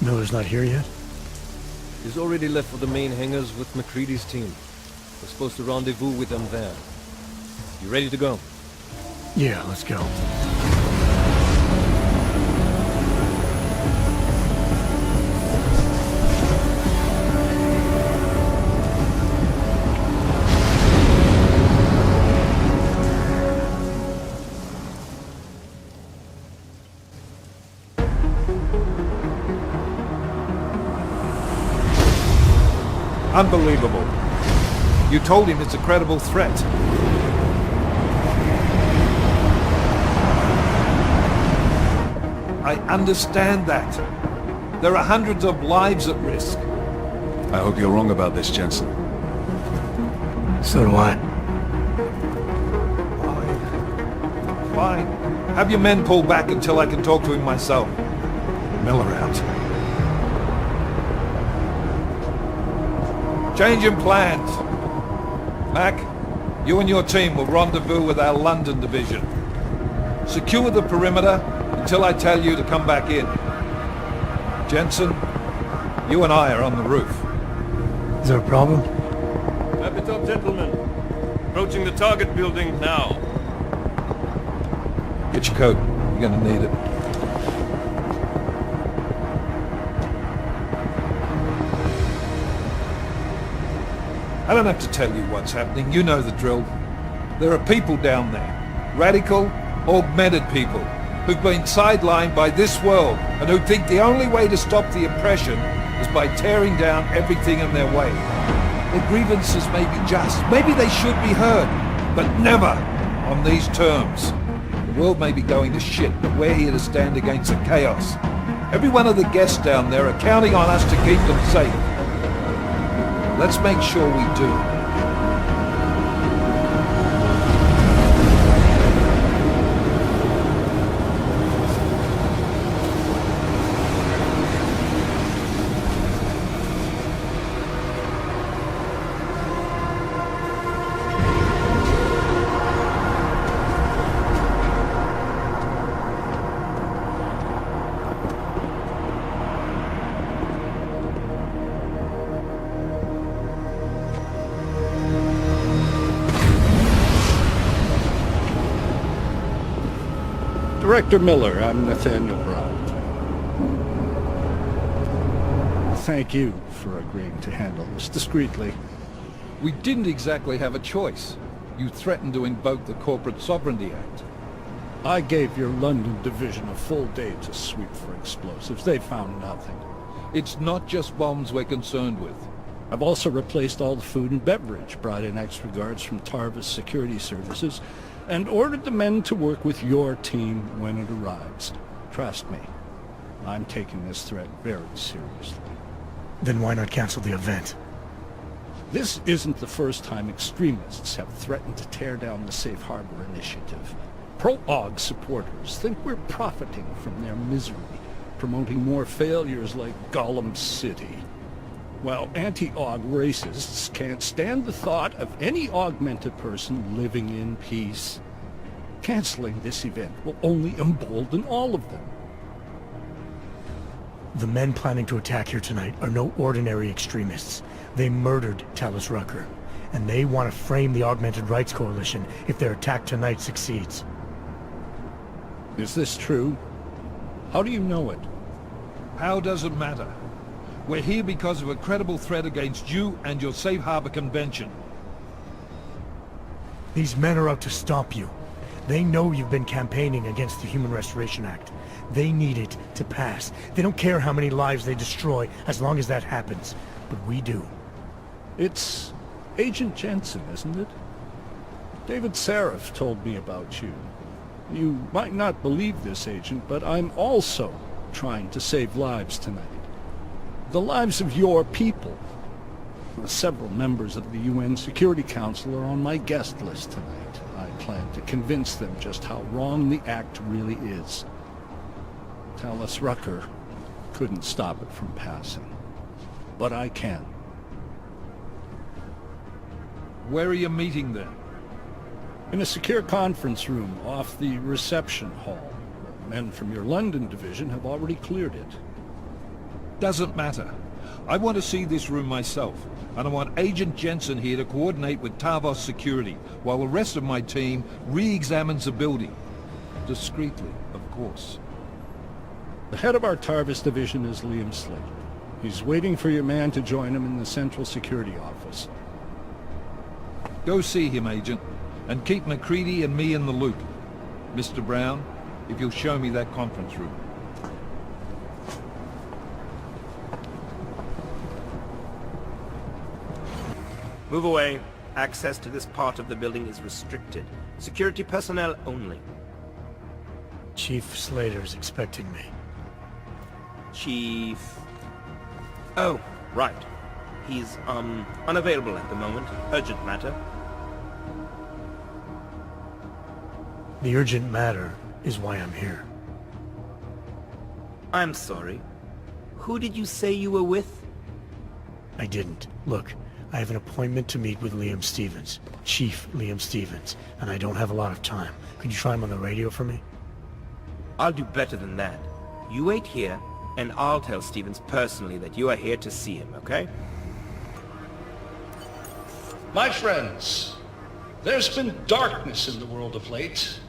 Miller's not here yet? He's already left for the main hangars with McCready's team. We're supposed to rendezvous with them there. You ready to go? Yeah, let's go. Unbelievable. You told him it's a credible threat. I understand that. There are hundreds of lives at risk. I hope you're wrong about this, Jensen. So do I. Fine. Have your men pull back until I can talk to him myself. Miller out. Change in plans. Mac, you and your team will rendezvous with our London division. Secure the perimeter until I tell you to come back in. Jensen, you and I are on the roof. Is there a problem? Wrap it up, gentlemen. Approaching the target building now. Get your coat. You're gonna need it. I don't have to tell you what's happening. You know the drill. There are people down there. Radical, augmented people who've been sidelined by this world and who think the only way to stop the oppression is by tearing down everything in their way. Their grievances may be just. Maybe they should be heard. But never on these terms. The world may be going to shit, but we're here to stand against the chaos. Every one of the guests down there are counting on us to keep them safe. Let's make sure we do. Director Miller, I'm Nathaniel Brown. Thank you for agreeing to handle this discreetly. We didn't exactly have a choice. You threatened to invoke the Corporate Sovereignty Act. I gave your London division a full day to sweep for explosives. They found nothing. It's not just bombs we're concerned with. I've also replaced all the food and beverage, brought in extra guards from Tarvis Security Services, and ordered the men to work with your team when it arrives. Trust me, I'm taking this threat very seriously. Then why not cancel the event? This isn't the first time extremists have threatened to tear down the Safe Harbor Initiative. Pro-AUG supporters think we're profiting from their misery, promoting more failures like Golem City. While anti-AUG racists can't stand the thought of any augmented person living in peace. Canceling this event will only embolden all of them. The men planning to attack here tonight are no ordinary extremists. They murdered Talus Rucker, and they want to frame the Augmented Rights Coalition if their attack tonight succeeds. Is this true? How do you know it? How does it matter? We're here because of a credible threat against you and your Safe Harbor Convention. These men are out to stop you. They know you've been campaigning against the Human Restoration Act. They need it to pass. They don't care how many lives they destroy as long as that happens. But we do. It's Agent Jensen, isn't it? David Seraph told me about you. You might not believe this, Agent, but I'm also trying to save lives tonight. The lives of your people. Several members of the UN Security Council are on my guest list tonight. I plan to convince them just how wrong the act really is. Talus Rucker couldn't stop it from passing. But I can. Where are you meeting then? In a secure conference room off the reception hall. Men from your London division have already cleared it. Doesn't matter. I want to see this room myself, and I want Agent Jensen here to coordinate with Tarvos Security, while the rest of my team re-examines the building. Discreetly, of course. The head of our Tarvis division is Liam Slater. He's waiting for your man to join him in the Central Security Office. Go see him, Agent, and keep MacCready and me in the loop. Mr. Brown, if you'll show me that conference room. Move away. Access to this part of the building is restricted. Security personnel only. Chief Slater's expecting me. Chief... Oh, right. He's, unavailable at the moment. Urgent matter. The urgent matter is why I'm here. I'm sorry. Who did you say you were with? I didn't. Look, I have an appointment to meet with Liam Stevens. Chief Liam Stevens. And I don't have a lot of time. Could you try him on the radio for me? I'll do better than that. You wait here, and I'll tell Stevens personally that you are here to see him, okay? My friends, there's been darkness in the world of late.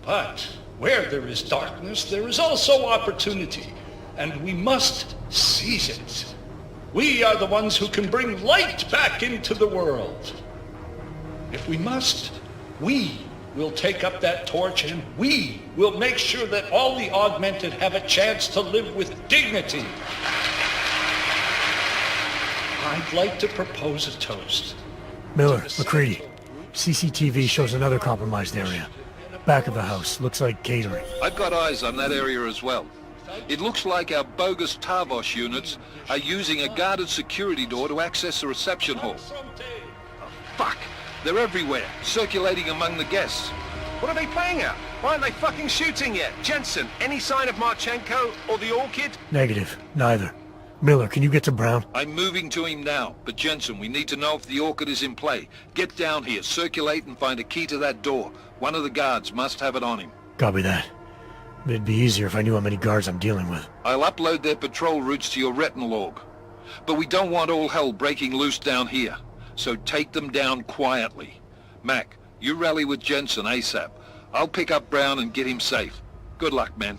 But where there is darkness, there is also opportunity, and we must seize it. We are the ones who can bring light back into the world. If we must, we will take up that torch, and we will make sure that all the augmented have a chance to live with dignity. I'd like to propose a toast. Miller, McCready. CCTV shows another compromised area. Back of the house. Looks like catering. I've got eyes on that area as well. It looks like our bogus Tavos units are using a guarded security door to access the reception hall. Oh, fuck! They're everywhere, circulating among the guests. What are they playing at? Why aren't they fucking shooting yet? Jensen, any sign of Marchenko or the Orchid? Negative. Neither. Miller, can you get to Brown? I'm moving to him now, but Jensen, we need to know if the Orchid is in play. Get down here, circulate and find a key to that door. One of the guards must have it on him. Copy that. It'd be easier if I knew how many guards I'm dealing with. I'll upload their patrol routes to your retinal log. But we don't want all hell breaking loose down here. So take them down quietly. Mac, you rally with Jensen ASAP. I'll pick up Brown and get him safe. Good luck, man.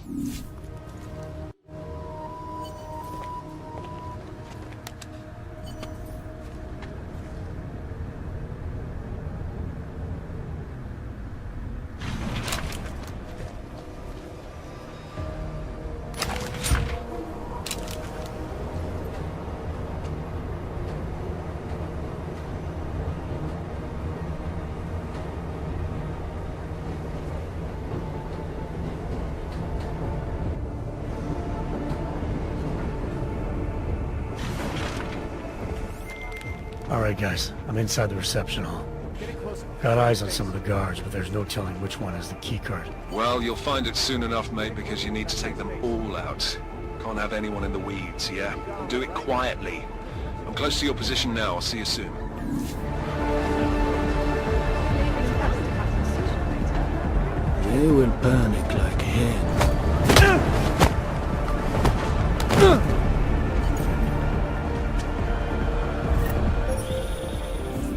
Alright guys, I'm inside the reception hall. Got eyes on some of the guards, but there's no telling which one has the keycard. Well, you'll find it soon enough, mate, because you need to take them all out. Can't have anyone in the weeds, yeah? And do it quietly. I'm close to your position now. I'll see you soon. They will panic like hell.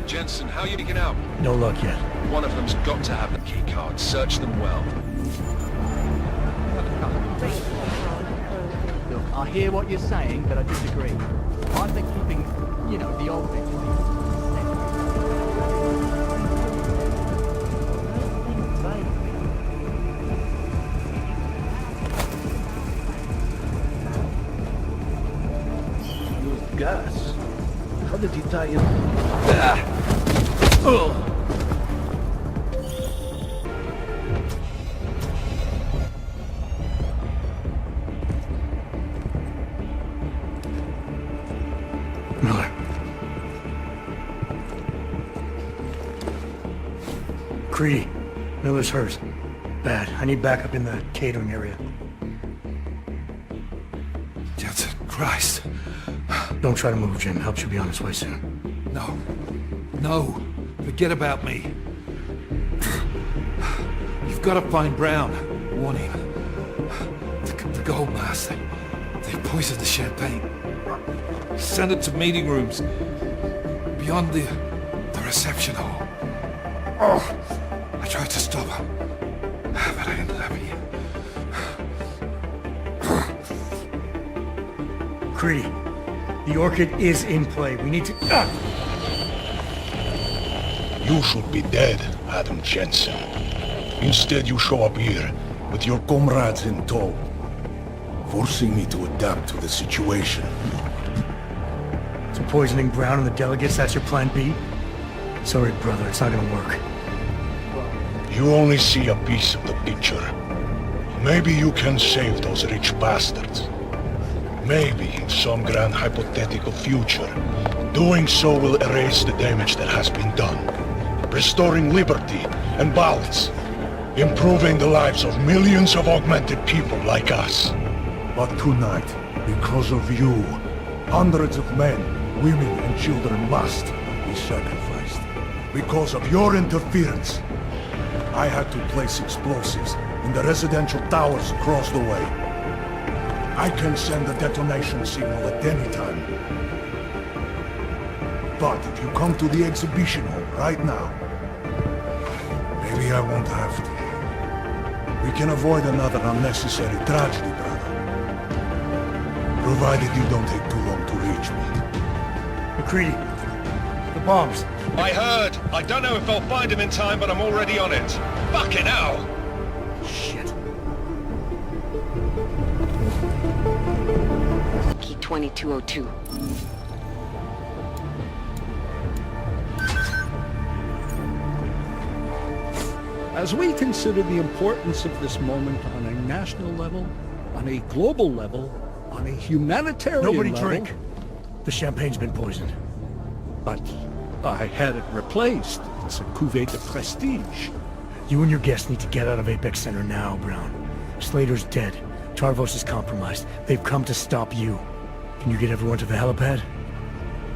Jensen, how are you getting out? No luck yet. One of them's got to have the key card. Search them well. Look, I hear what you're saying, but I disagree. I think keeping, you know, the old thing. Used gas. How did he tie in? Miller. Creedy. Miller's hurt. Bad. I need backup in the catering area. Jensen, Christ. Don't try to move, Jim. Help should be on its way soon. No. No. Forget about me. You've got to find Brown. Warn him. The gold master. They poisoned the champagne. Send it to meeting rooms. Beyond the reception hall. Oh, I tried to stop him. But I didn't let me. Creedy. The Orchid is in play. We need to... You should be dead, Adam Jensen. Instead, you show up here with your comrades in tow, forcing me to adapt to the situation. So poisoning Brown and the delegates, that's your plan B? Sorry, brother, it's not gonna work. You only see a piece of the picture. Maybe you can save those rich bastards. Maybe in some grand hypothetical future, doing so will erase the damage that has been done, restoring liberty and balance, improving the lives of millions of augmented people like us. But tonight, because of you, hundreds of men, women and children must be sacrificed. Because of your interference, I had to place explosives in the residential towers across the way. I can send a detonation signal at any time. But if you come to the exhibition hall right now, maybe I won't have to. We can avoid another unnecessary tragedy, brother. Provided you don't take too long to reach me. McCready, the bombs. I heard. I don't know if I'll find him in time, but I'm already on it. Fucking hell! Shit. Key 2202. As we consider the importance of this moment on a national level, on a global level, on a humanitarian Nobody level... drink. The champagne's been poisoned. But I had it replaced. It's a cuvée de prestige. You and your guests need to get out of Apex Center now, Brown. Slater's dead. Tarvos is compromised. They've come to stop you. Can you get everyone to the helipad?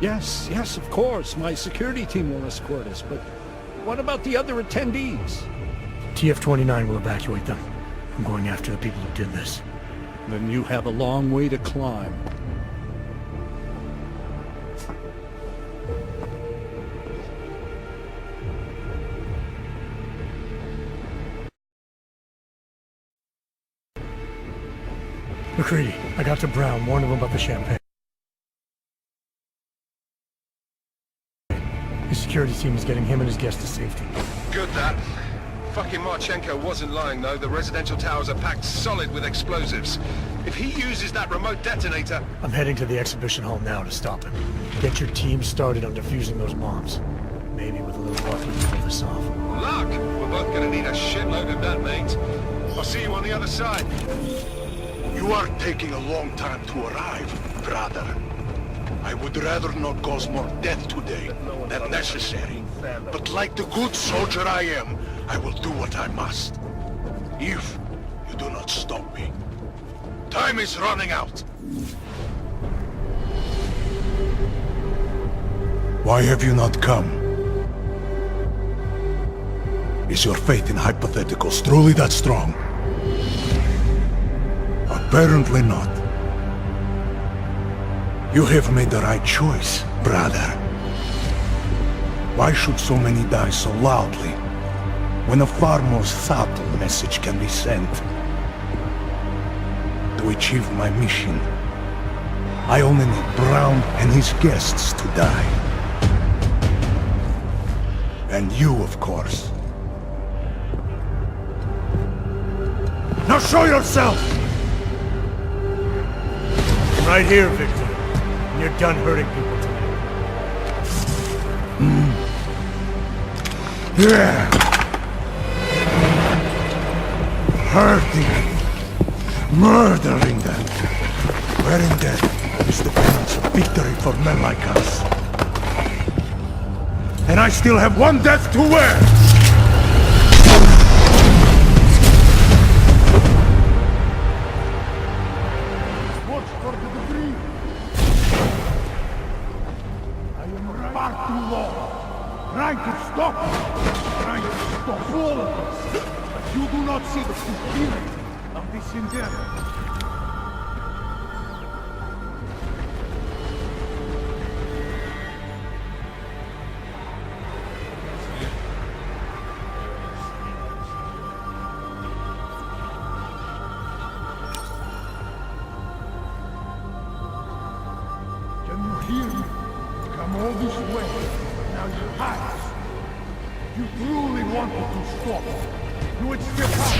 Yes, of course. My security team will escort us, but what about the other attendees? TF-29 will evacuate them. I'm going after the people who did this. Then you have a long way to climb. McCready, I got to Brown. Warn him about the champagne. His security team is getting him and his guests to safety. Good, that. Fucking Marchenko wasn't lying, though. The residential towers are packed solid with explosives. If he uses that remote detonator... I'm heading to the exhibition hall now to stop him. Get your team started on defusing those bombs. Maybe with a little luck we can pull this off. Luck! We're both gonna need a shitload of that, mate. I'll see you on the other side. You are taking a long time to arrive, brother. I would rather not cause more death today than necessary. But like the good soldier I am, I will do what I must. If you do not stop me. Time is running out. Why have you not come? Is your faith in hypotheticals truly that strong? Apparently not. You have made the right choice, brother. Why should so many die so loudly, when a far more subtle message can be sent? To achieve my mission, I only need Brown and his guests to die. And you, of course. Now show yourself! Right here, Victor. And you're done hurting people tonight. Yeah. Hurting them. Murdering them. Wearing death is the penance of victory for men like us. And I still have one death to wear! Trying to stop all of us. But you do not see the futility of this endeavor. Can you hear me? Come all this way. Now you hide. You truly wanted to stop. You would step out.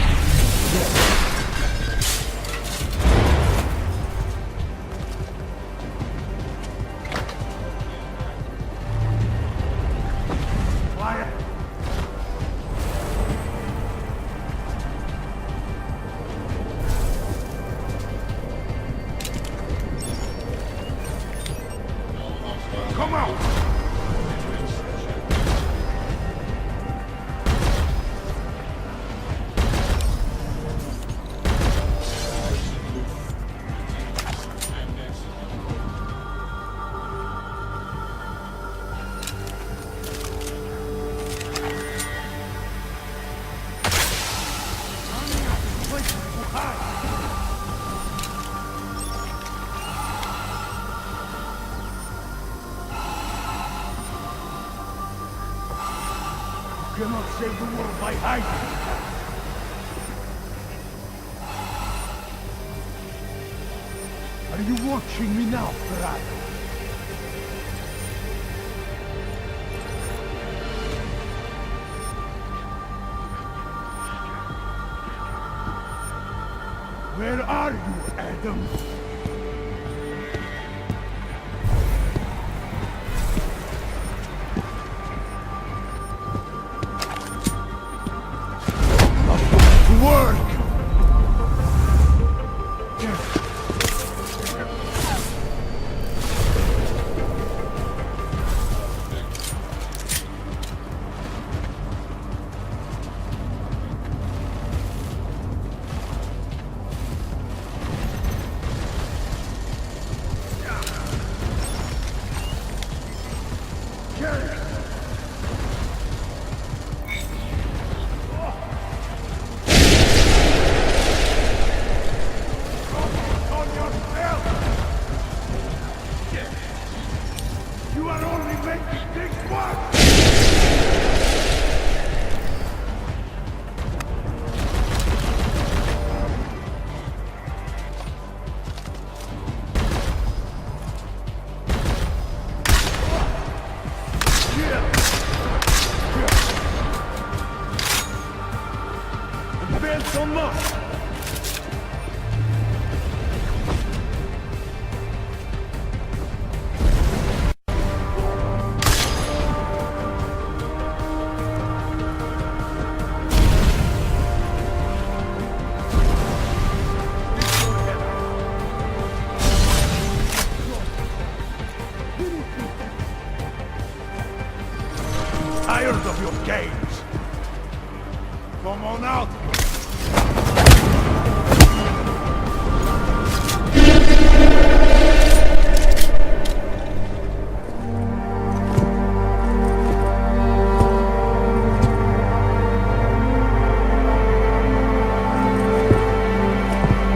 cannot save the world by hiding. Are you watching me now, Prague? Where are you, Adam? Work! Tired of your games. Come on out.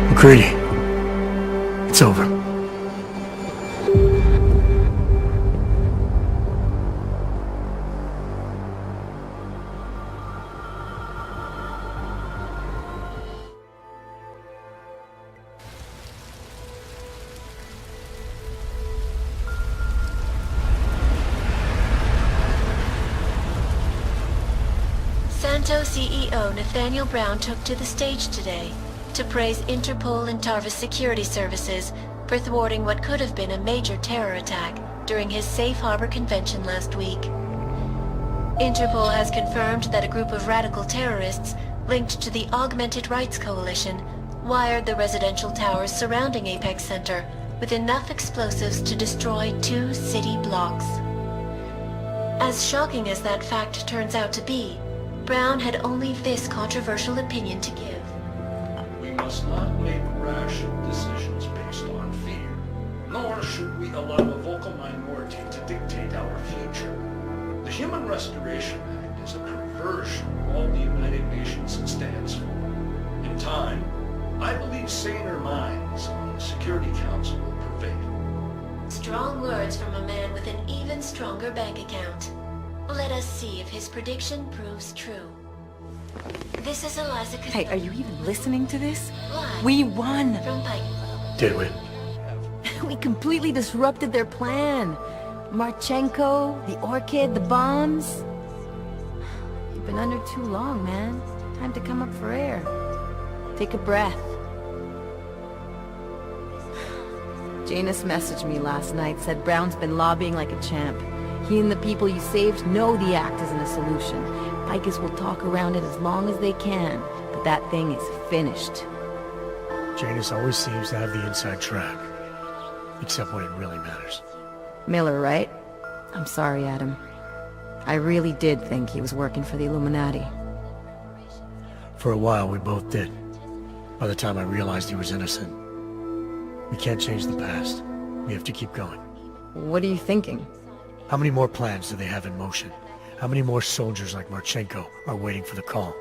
McCready, it's over. Santo CEO Nathaniel Brown took to the stage today to praise Interpol and Tarvis security services for thwarting what could have been a major terror attack during his safe harbor convention last week. Interpol has confirmed that a group of radical terrorists linked to the Augmented Rights Coalition wired the residential towers surrounding Apex Center with enough explosives to destroy 2 city blocks. As shocking as that fact turns out to be, Brown had only this controversial opinion to give. We must not make rash decisions based on fear, nor should we allow a vocal minority to dictate our future. The Human Restoration Act is a perversion of all the United Nations stands for. In time, I believe saner minds on the Security Council will prevail. Strong words from a man with an even stronger bank account. Let us see if his prediction proves true. This is Eliza. Hey, are you even listening to this? Live We won! from Pike. Did we? We completely disrupted their plan. Marchenko, the Orchid, the bombs. You've been under too long, man. Time to come up for air. Take a breath. Janus messaged me last night, said Brown's been lobbying like a champ. He and the people you saved know the act isn't a solution. Pikers will talk around it as long as they can, but that thing is finished. Janus always seems to have the inside track. Except when it really matters. Miller, right? I'm sorry, Adam. I really did think he was working for the Illuminati. For a while, we both did. By the time I realized he was innocent. We can't change the past. We have to keep going. What are you thinking? How many more plans do they have in motion? How many more soldiers like Marchenko are waiting for the call?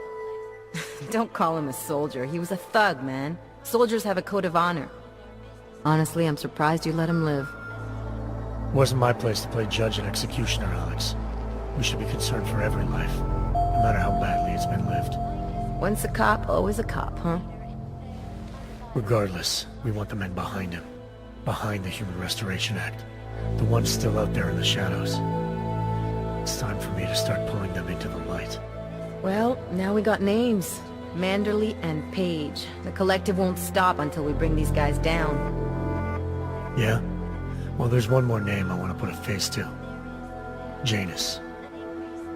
Don't call him a soldier. He was a thug, man. Soldiers have a code of honor. Honestly, I'm surprised you let him live. It wasn't my place to play judge and executioner, Alex. We should be concerned for every life. no matter how badly it's been lived. Once a cop, always a cop, huh? Regardless, we want the men behind him. Behind the Human Restoration Act. The ones still out there in the shadows. It's time for me to start pulling them into the light. Well, now we got names. Manderley and Page. The collective won't stop until we bring these guys down. Yeah? Well, there's one more name I want to put a face to. Janus.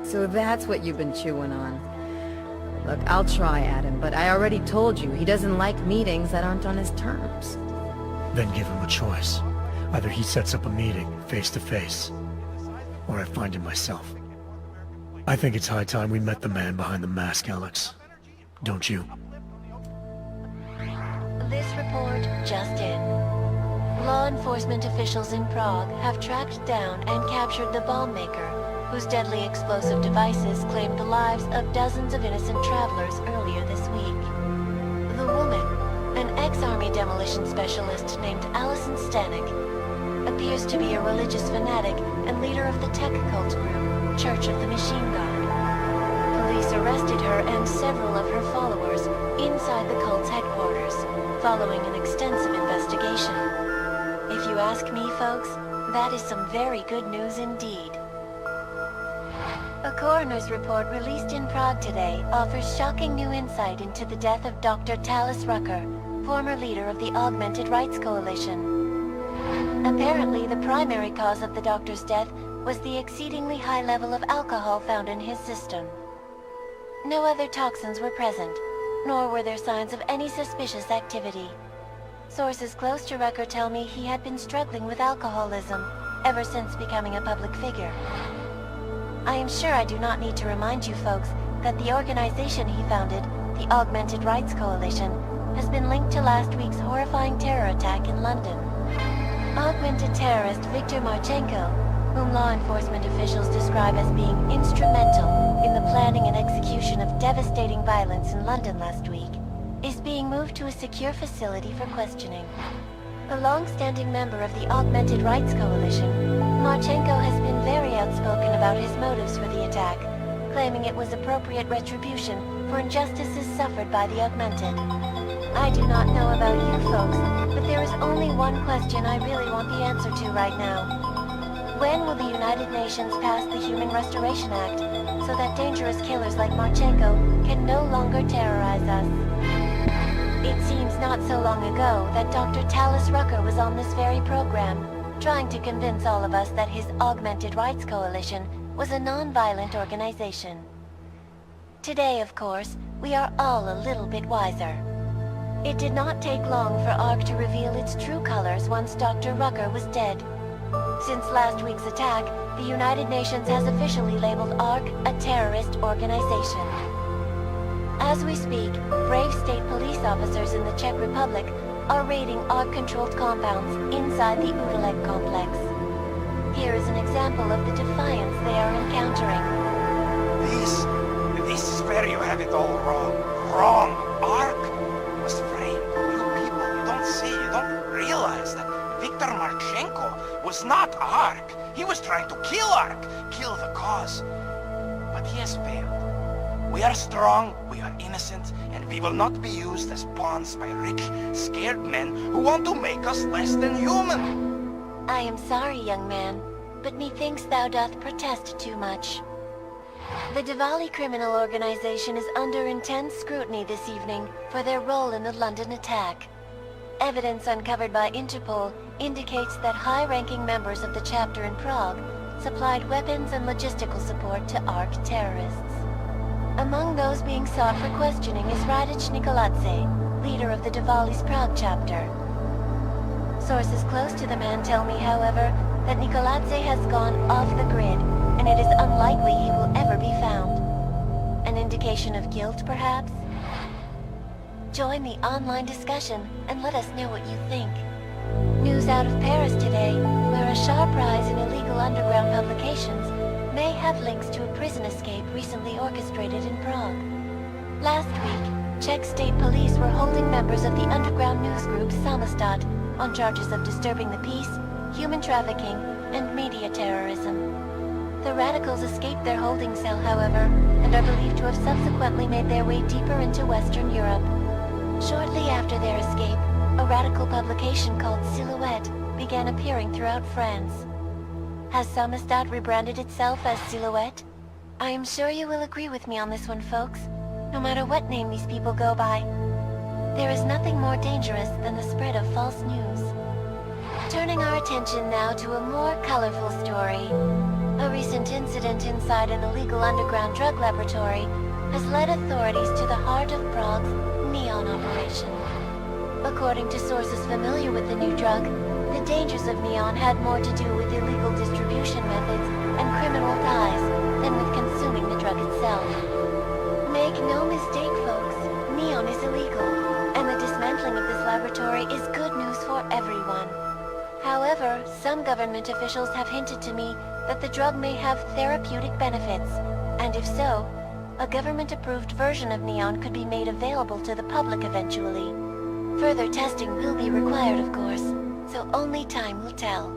So that's what you've been chewing on. Look, I'll try, Adam, but I already told you, he doesn't like meetings that aren't on his terms. Then give him a choice. Either he sets up a meeting, face to face, or I find him myself. I think it's high time we met the man behind the mask, Alex. Don't you? This report just in. Law enforcement officials in Prague have tracked down and captured the bomb maker, whose deadly explosive devices claimed the lives of dozens of innocent travelers earlier this week. The woman, an ex-army demolition specialist named Allison Stanek, appears to be a religious fanatic and leader of the tech cult group, Church of the Machine God. Police arrested her and several of her followers inside the cult's headquarters, following an extensive investigation. If you ask me, folks, that is some very good news indeed. A coroner's report released in Prague today offers shocking new insight into the death of Dr. Talis Rucker, former leader of the Augmented Rights Coalition. Apparently, the primary cause of the doctor's death was the exceedingly high level of alcohol found in his system. No other toxins were present, nor were there signs of any suspicious activity. Sources close to Rucker tell me he had been struggling with alcoholism ever since becoming a public figure. I am sure I do not need to remind you folks that the organization he founded, the Augmented Rights Coalition, has been linked to last week's horrifying terror attack in London. Augmented terrorist Viktor Marchenko, whom law enforcement officials describe as being instrumental in the planning and execution of devastating violence in London last week, is being moved to a secure facility for questioning. A long-standing member of the Augmented Rights Coalition, Marchenko has been very outspoken about his motives for the attack, claiming it was appropriate retribution for injustices suffered by the Augmented. I do not know about you folks, but there is only one question I really want the answer to right now. When will the United Nations pass the Human Restoration Act so that dangerous killers like Marchenko can no longer terrorize us? It seems not so long ago that Dr. Talis Rucker was on this very program, trying to convince all of us that his Augmented Rights Coalition was a non-violent organization. Today, of course, we are all a little bit wiser. It did not take long for ARC to reveal its true colors once Dr. Rucker was dead. Since last week's attack, the United Nations has officially labeled ARC a terrorist organization. As we speak, brave state police officers in the Czech Republic are raiding ARC-controlled compounds inside the Udaleg complex. Here is an example of the defiance they are encountering. This is where you have it all wrong. Wrong! ARC was framed. You people, you don't see, you don't realize that Viktor Marchenko was not ARC. He was trying to kill ARC, kill the cause. But he has failed. We are strong, we are innocent, and we will not be used as pawns by rich, scared men who want to make us less than human. I am sorry, young man, but methinks thou doth protest too much. The Diwali criminal organization is under intense scrutiny this evening for their role in the London attack. Evidence uncovered by Interpol indicates that high-ranking members of the chapter in Prague supplied weapons and logistical support to ARC terrorists. Among those being sought for questioning is Radic Nikoladze, leader of the Diwali's Prague chapter. Sources close to the man tell me, however, that Nikoladze has gone off the grid, and it is unlikely he will ever be found. An indication of guilt, perhaps? Join the online discussion and let us know what you think. News out of Paris today, where a sharp rise in illegal underground publications may have links to a prison escape recently orchestrated in Prague. Last week, Czech state police were holding members of the underground news group Samostat on charges of disturbing the peace, human trafficking, and media terrorism. The radicals escaped their holding cell, however, and are believed to have subsequently made their way deeper into Western Europe. Shortly after their escape, a radical publication called Silhouette began appearing throughout France. Has Samizdat rebranded itself as Silhouette? I am sure you will agree with me on this one, folks. No matter what name these people go by, there is nothing more dangerous than the spread of false news. Turning our attention now to a more colorful story. A recent incident inside an illegal underground drug laboratory has led authorities to the heart of Prague's Neon operation. According to sources familiar with the new drug, the dangers of Neon had more to do with illegal distribution methods and criminal ties than with consuming the drug itself. Make no mistake, folks, Neon is illegal, and the dismantling of this laboratory is good news for everyone. However, some government officials have hinted to me that the drug may have therapeutic benefits, and if so, a government-approved version of Neon could be made available to the public eventually. Further testing will be required, of course, so only time will tell.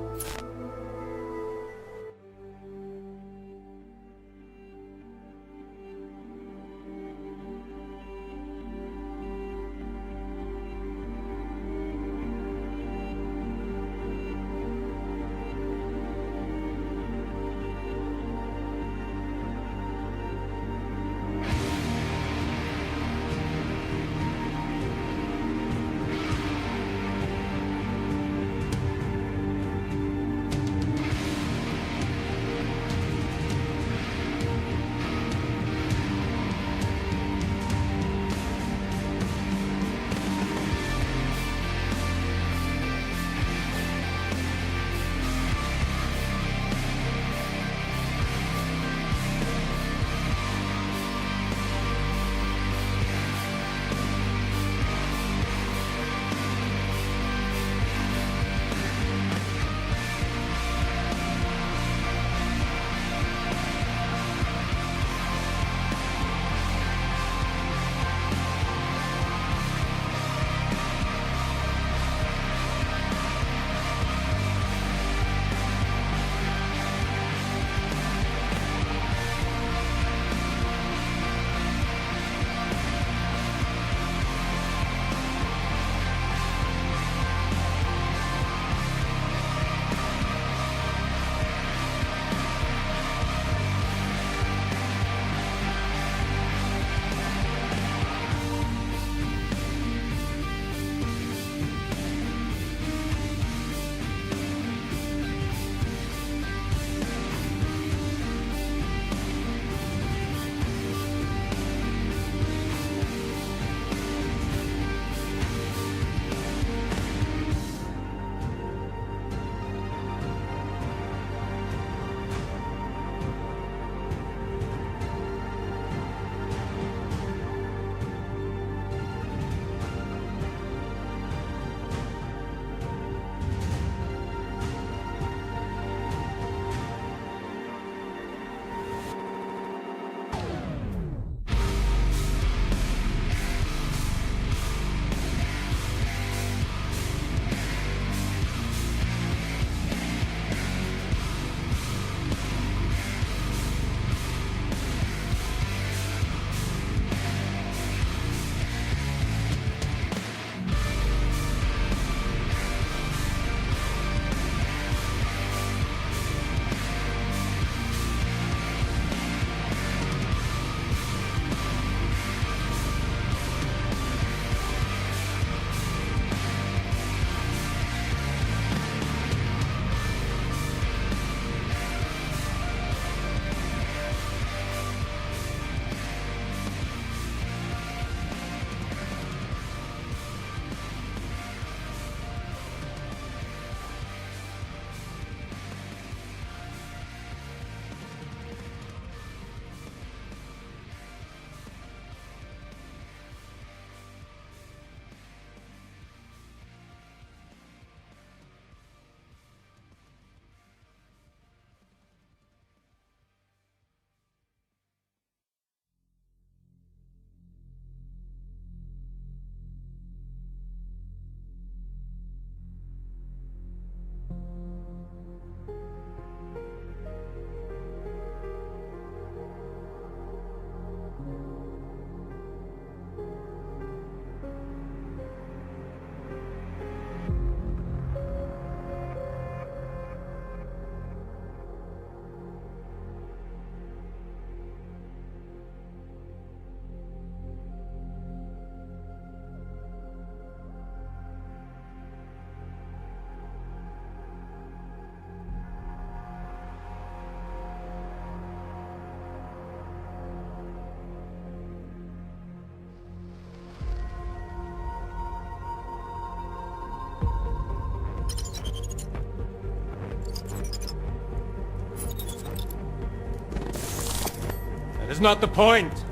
is not the point.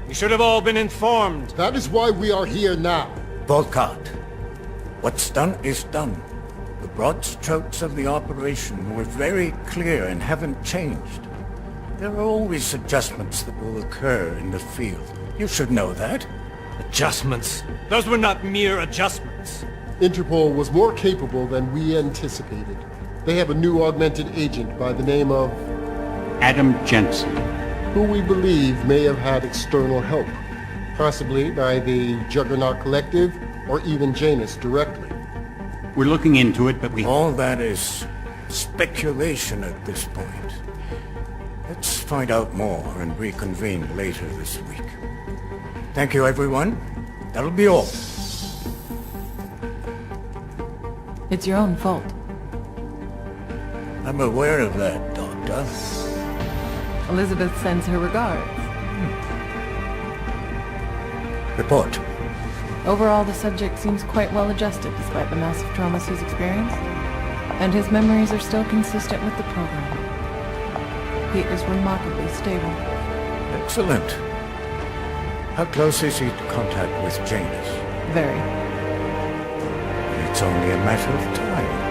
You should have all been informed. That is why we are here now. Volkart, what's done is done. The broad strokes of the operation were very clear and haven't changed. There are always adjustments that will occur in the field. You should know that. Adjustments? Those were not mere adjustments. Interpol was more capable than we anticipated. They have a new augmented agent by the name of... Adam Jensen. Who we believe may have had external help. Possibly by the Juggernaut Collective, or even Janus directly. We're looking into it, but we... All that is speculation at this point. Let's find out more and reconvene later this week. Thank you, everyone. That'll be all. It's your own fault. I'm aware of that, Doctor. Elizabeth sends her regards. Report. Overall, the subject seems quite well adjusted despite the massive traumas he's experienced, and his memories are still consistent with the program. He is remarkably stable. Excellent. How close is he to contact with Janus? Very. It's only a matter of time.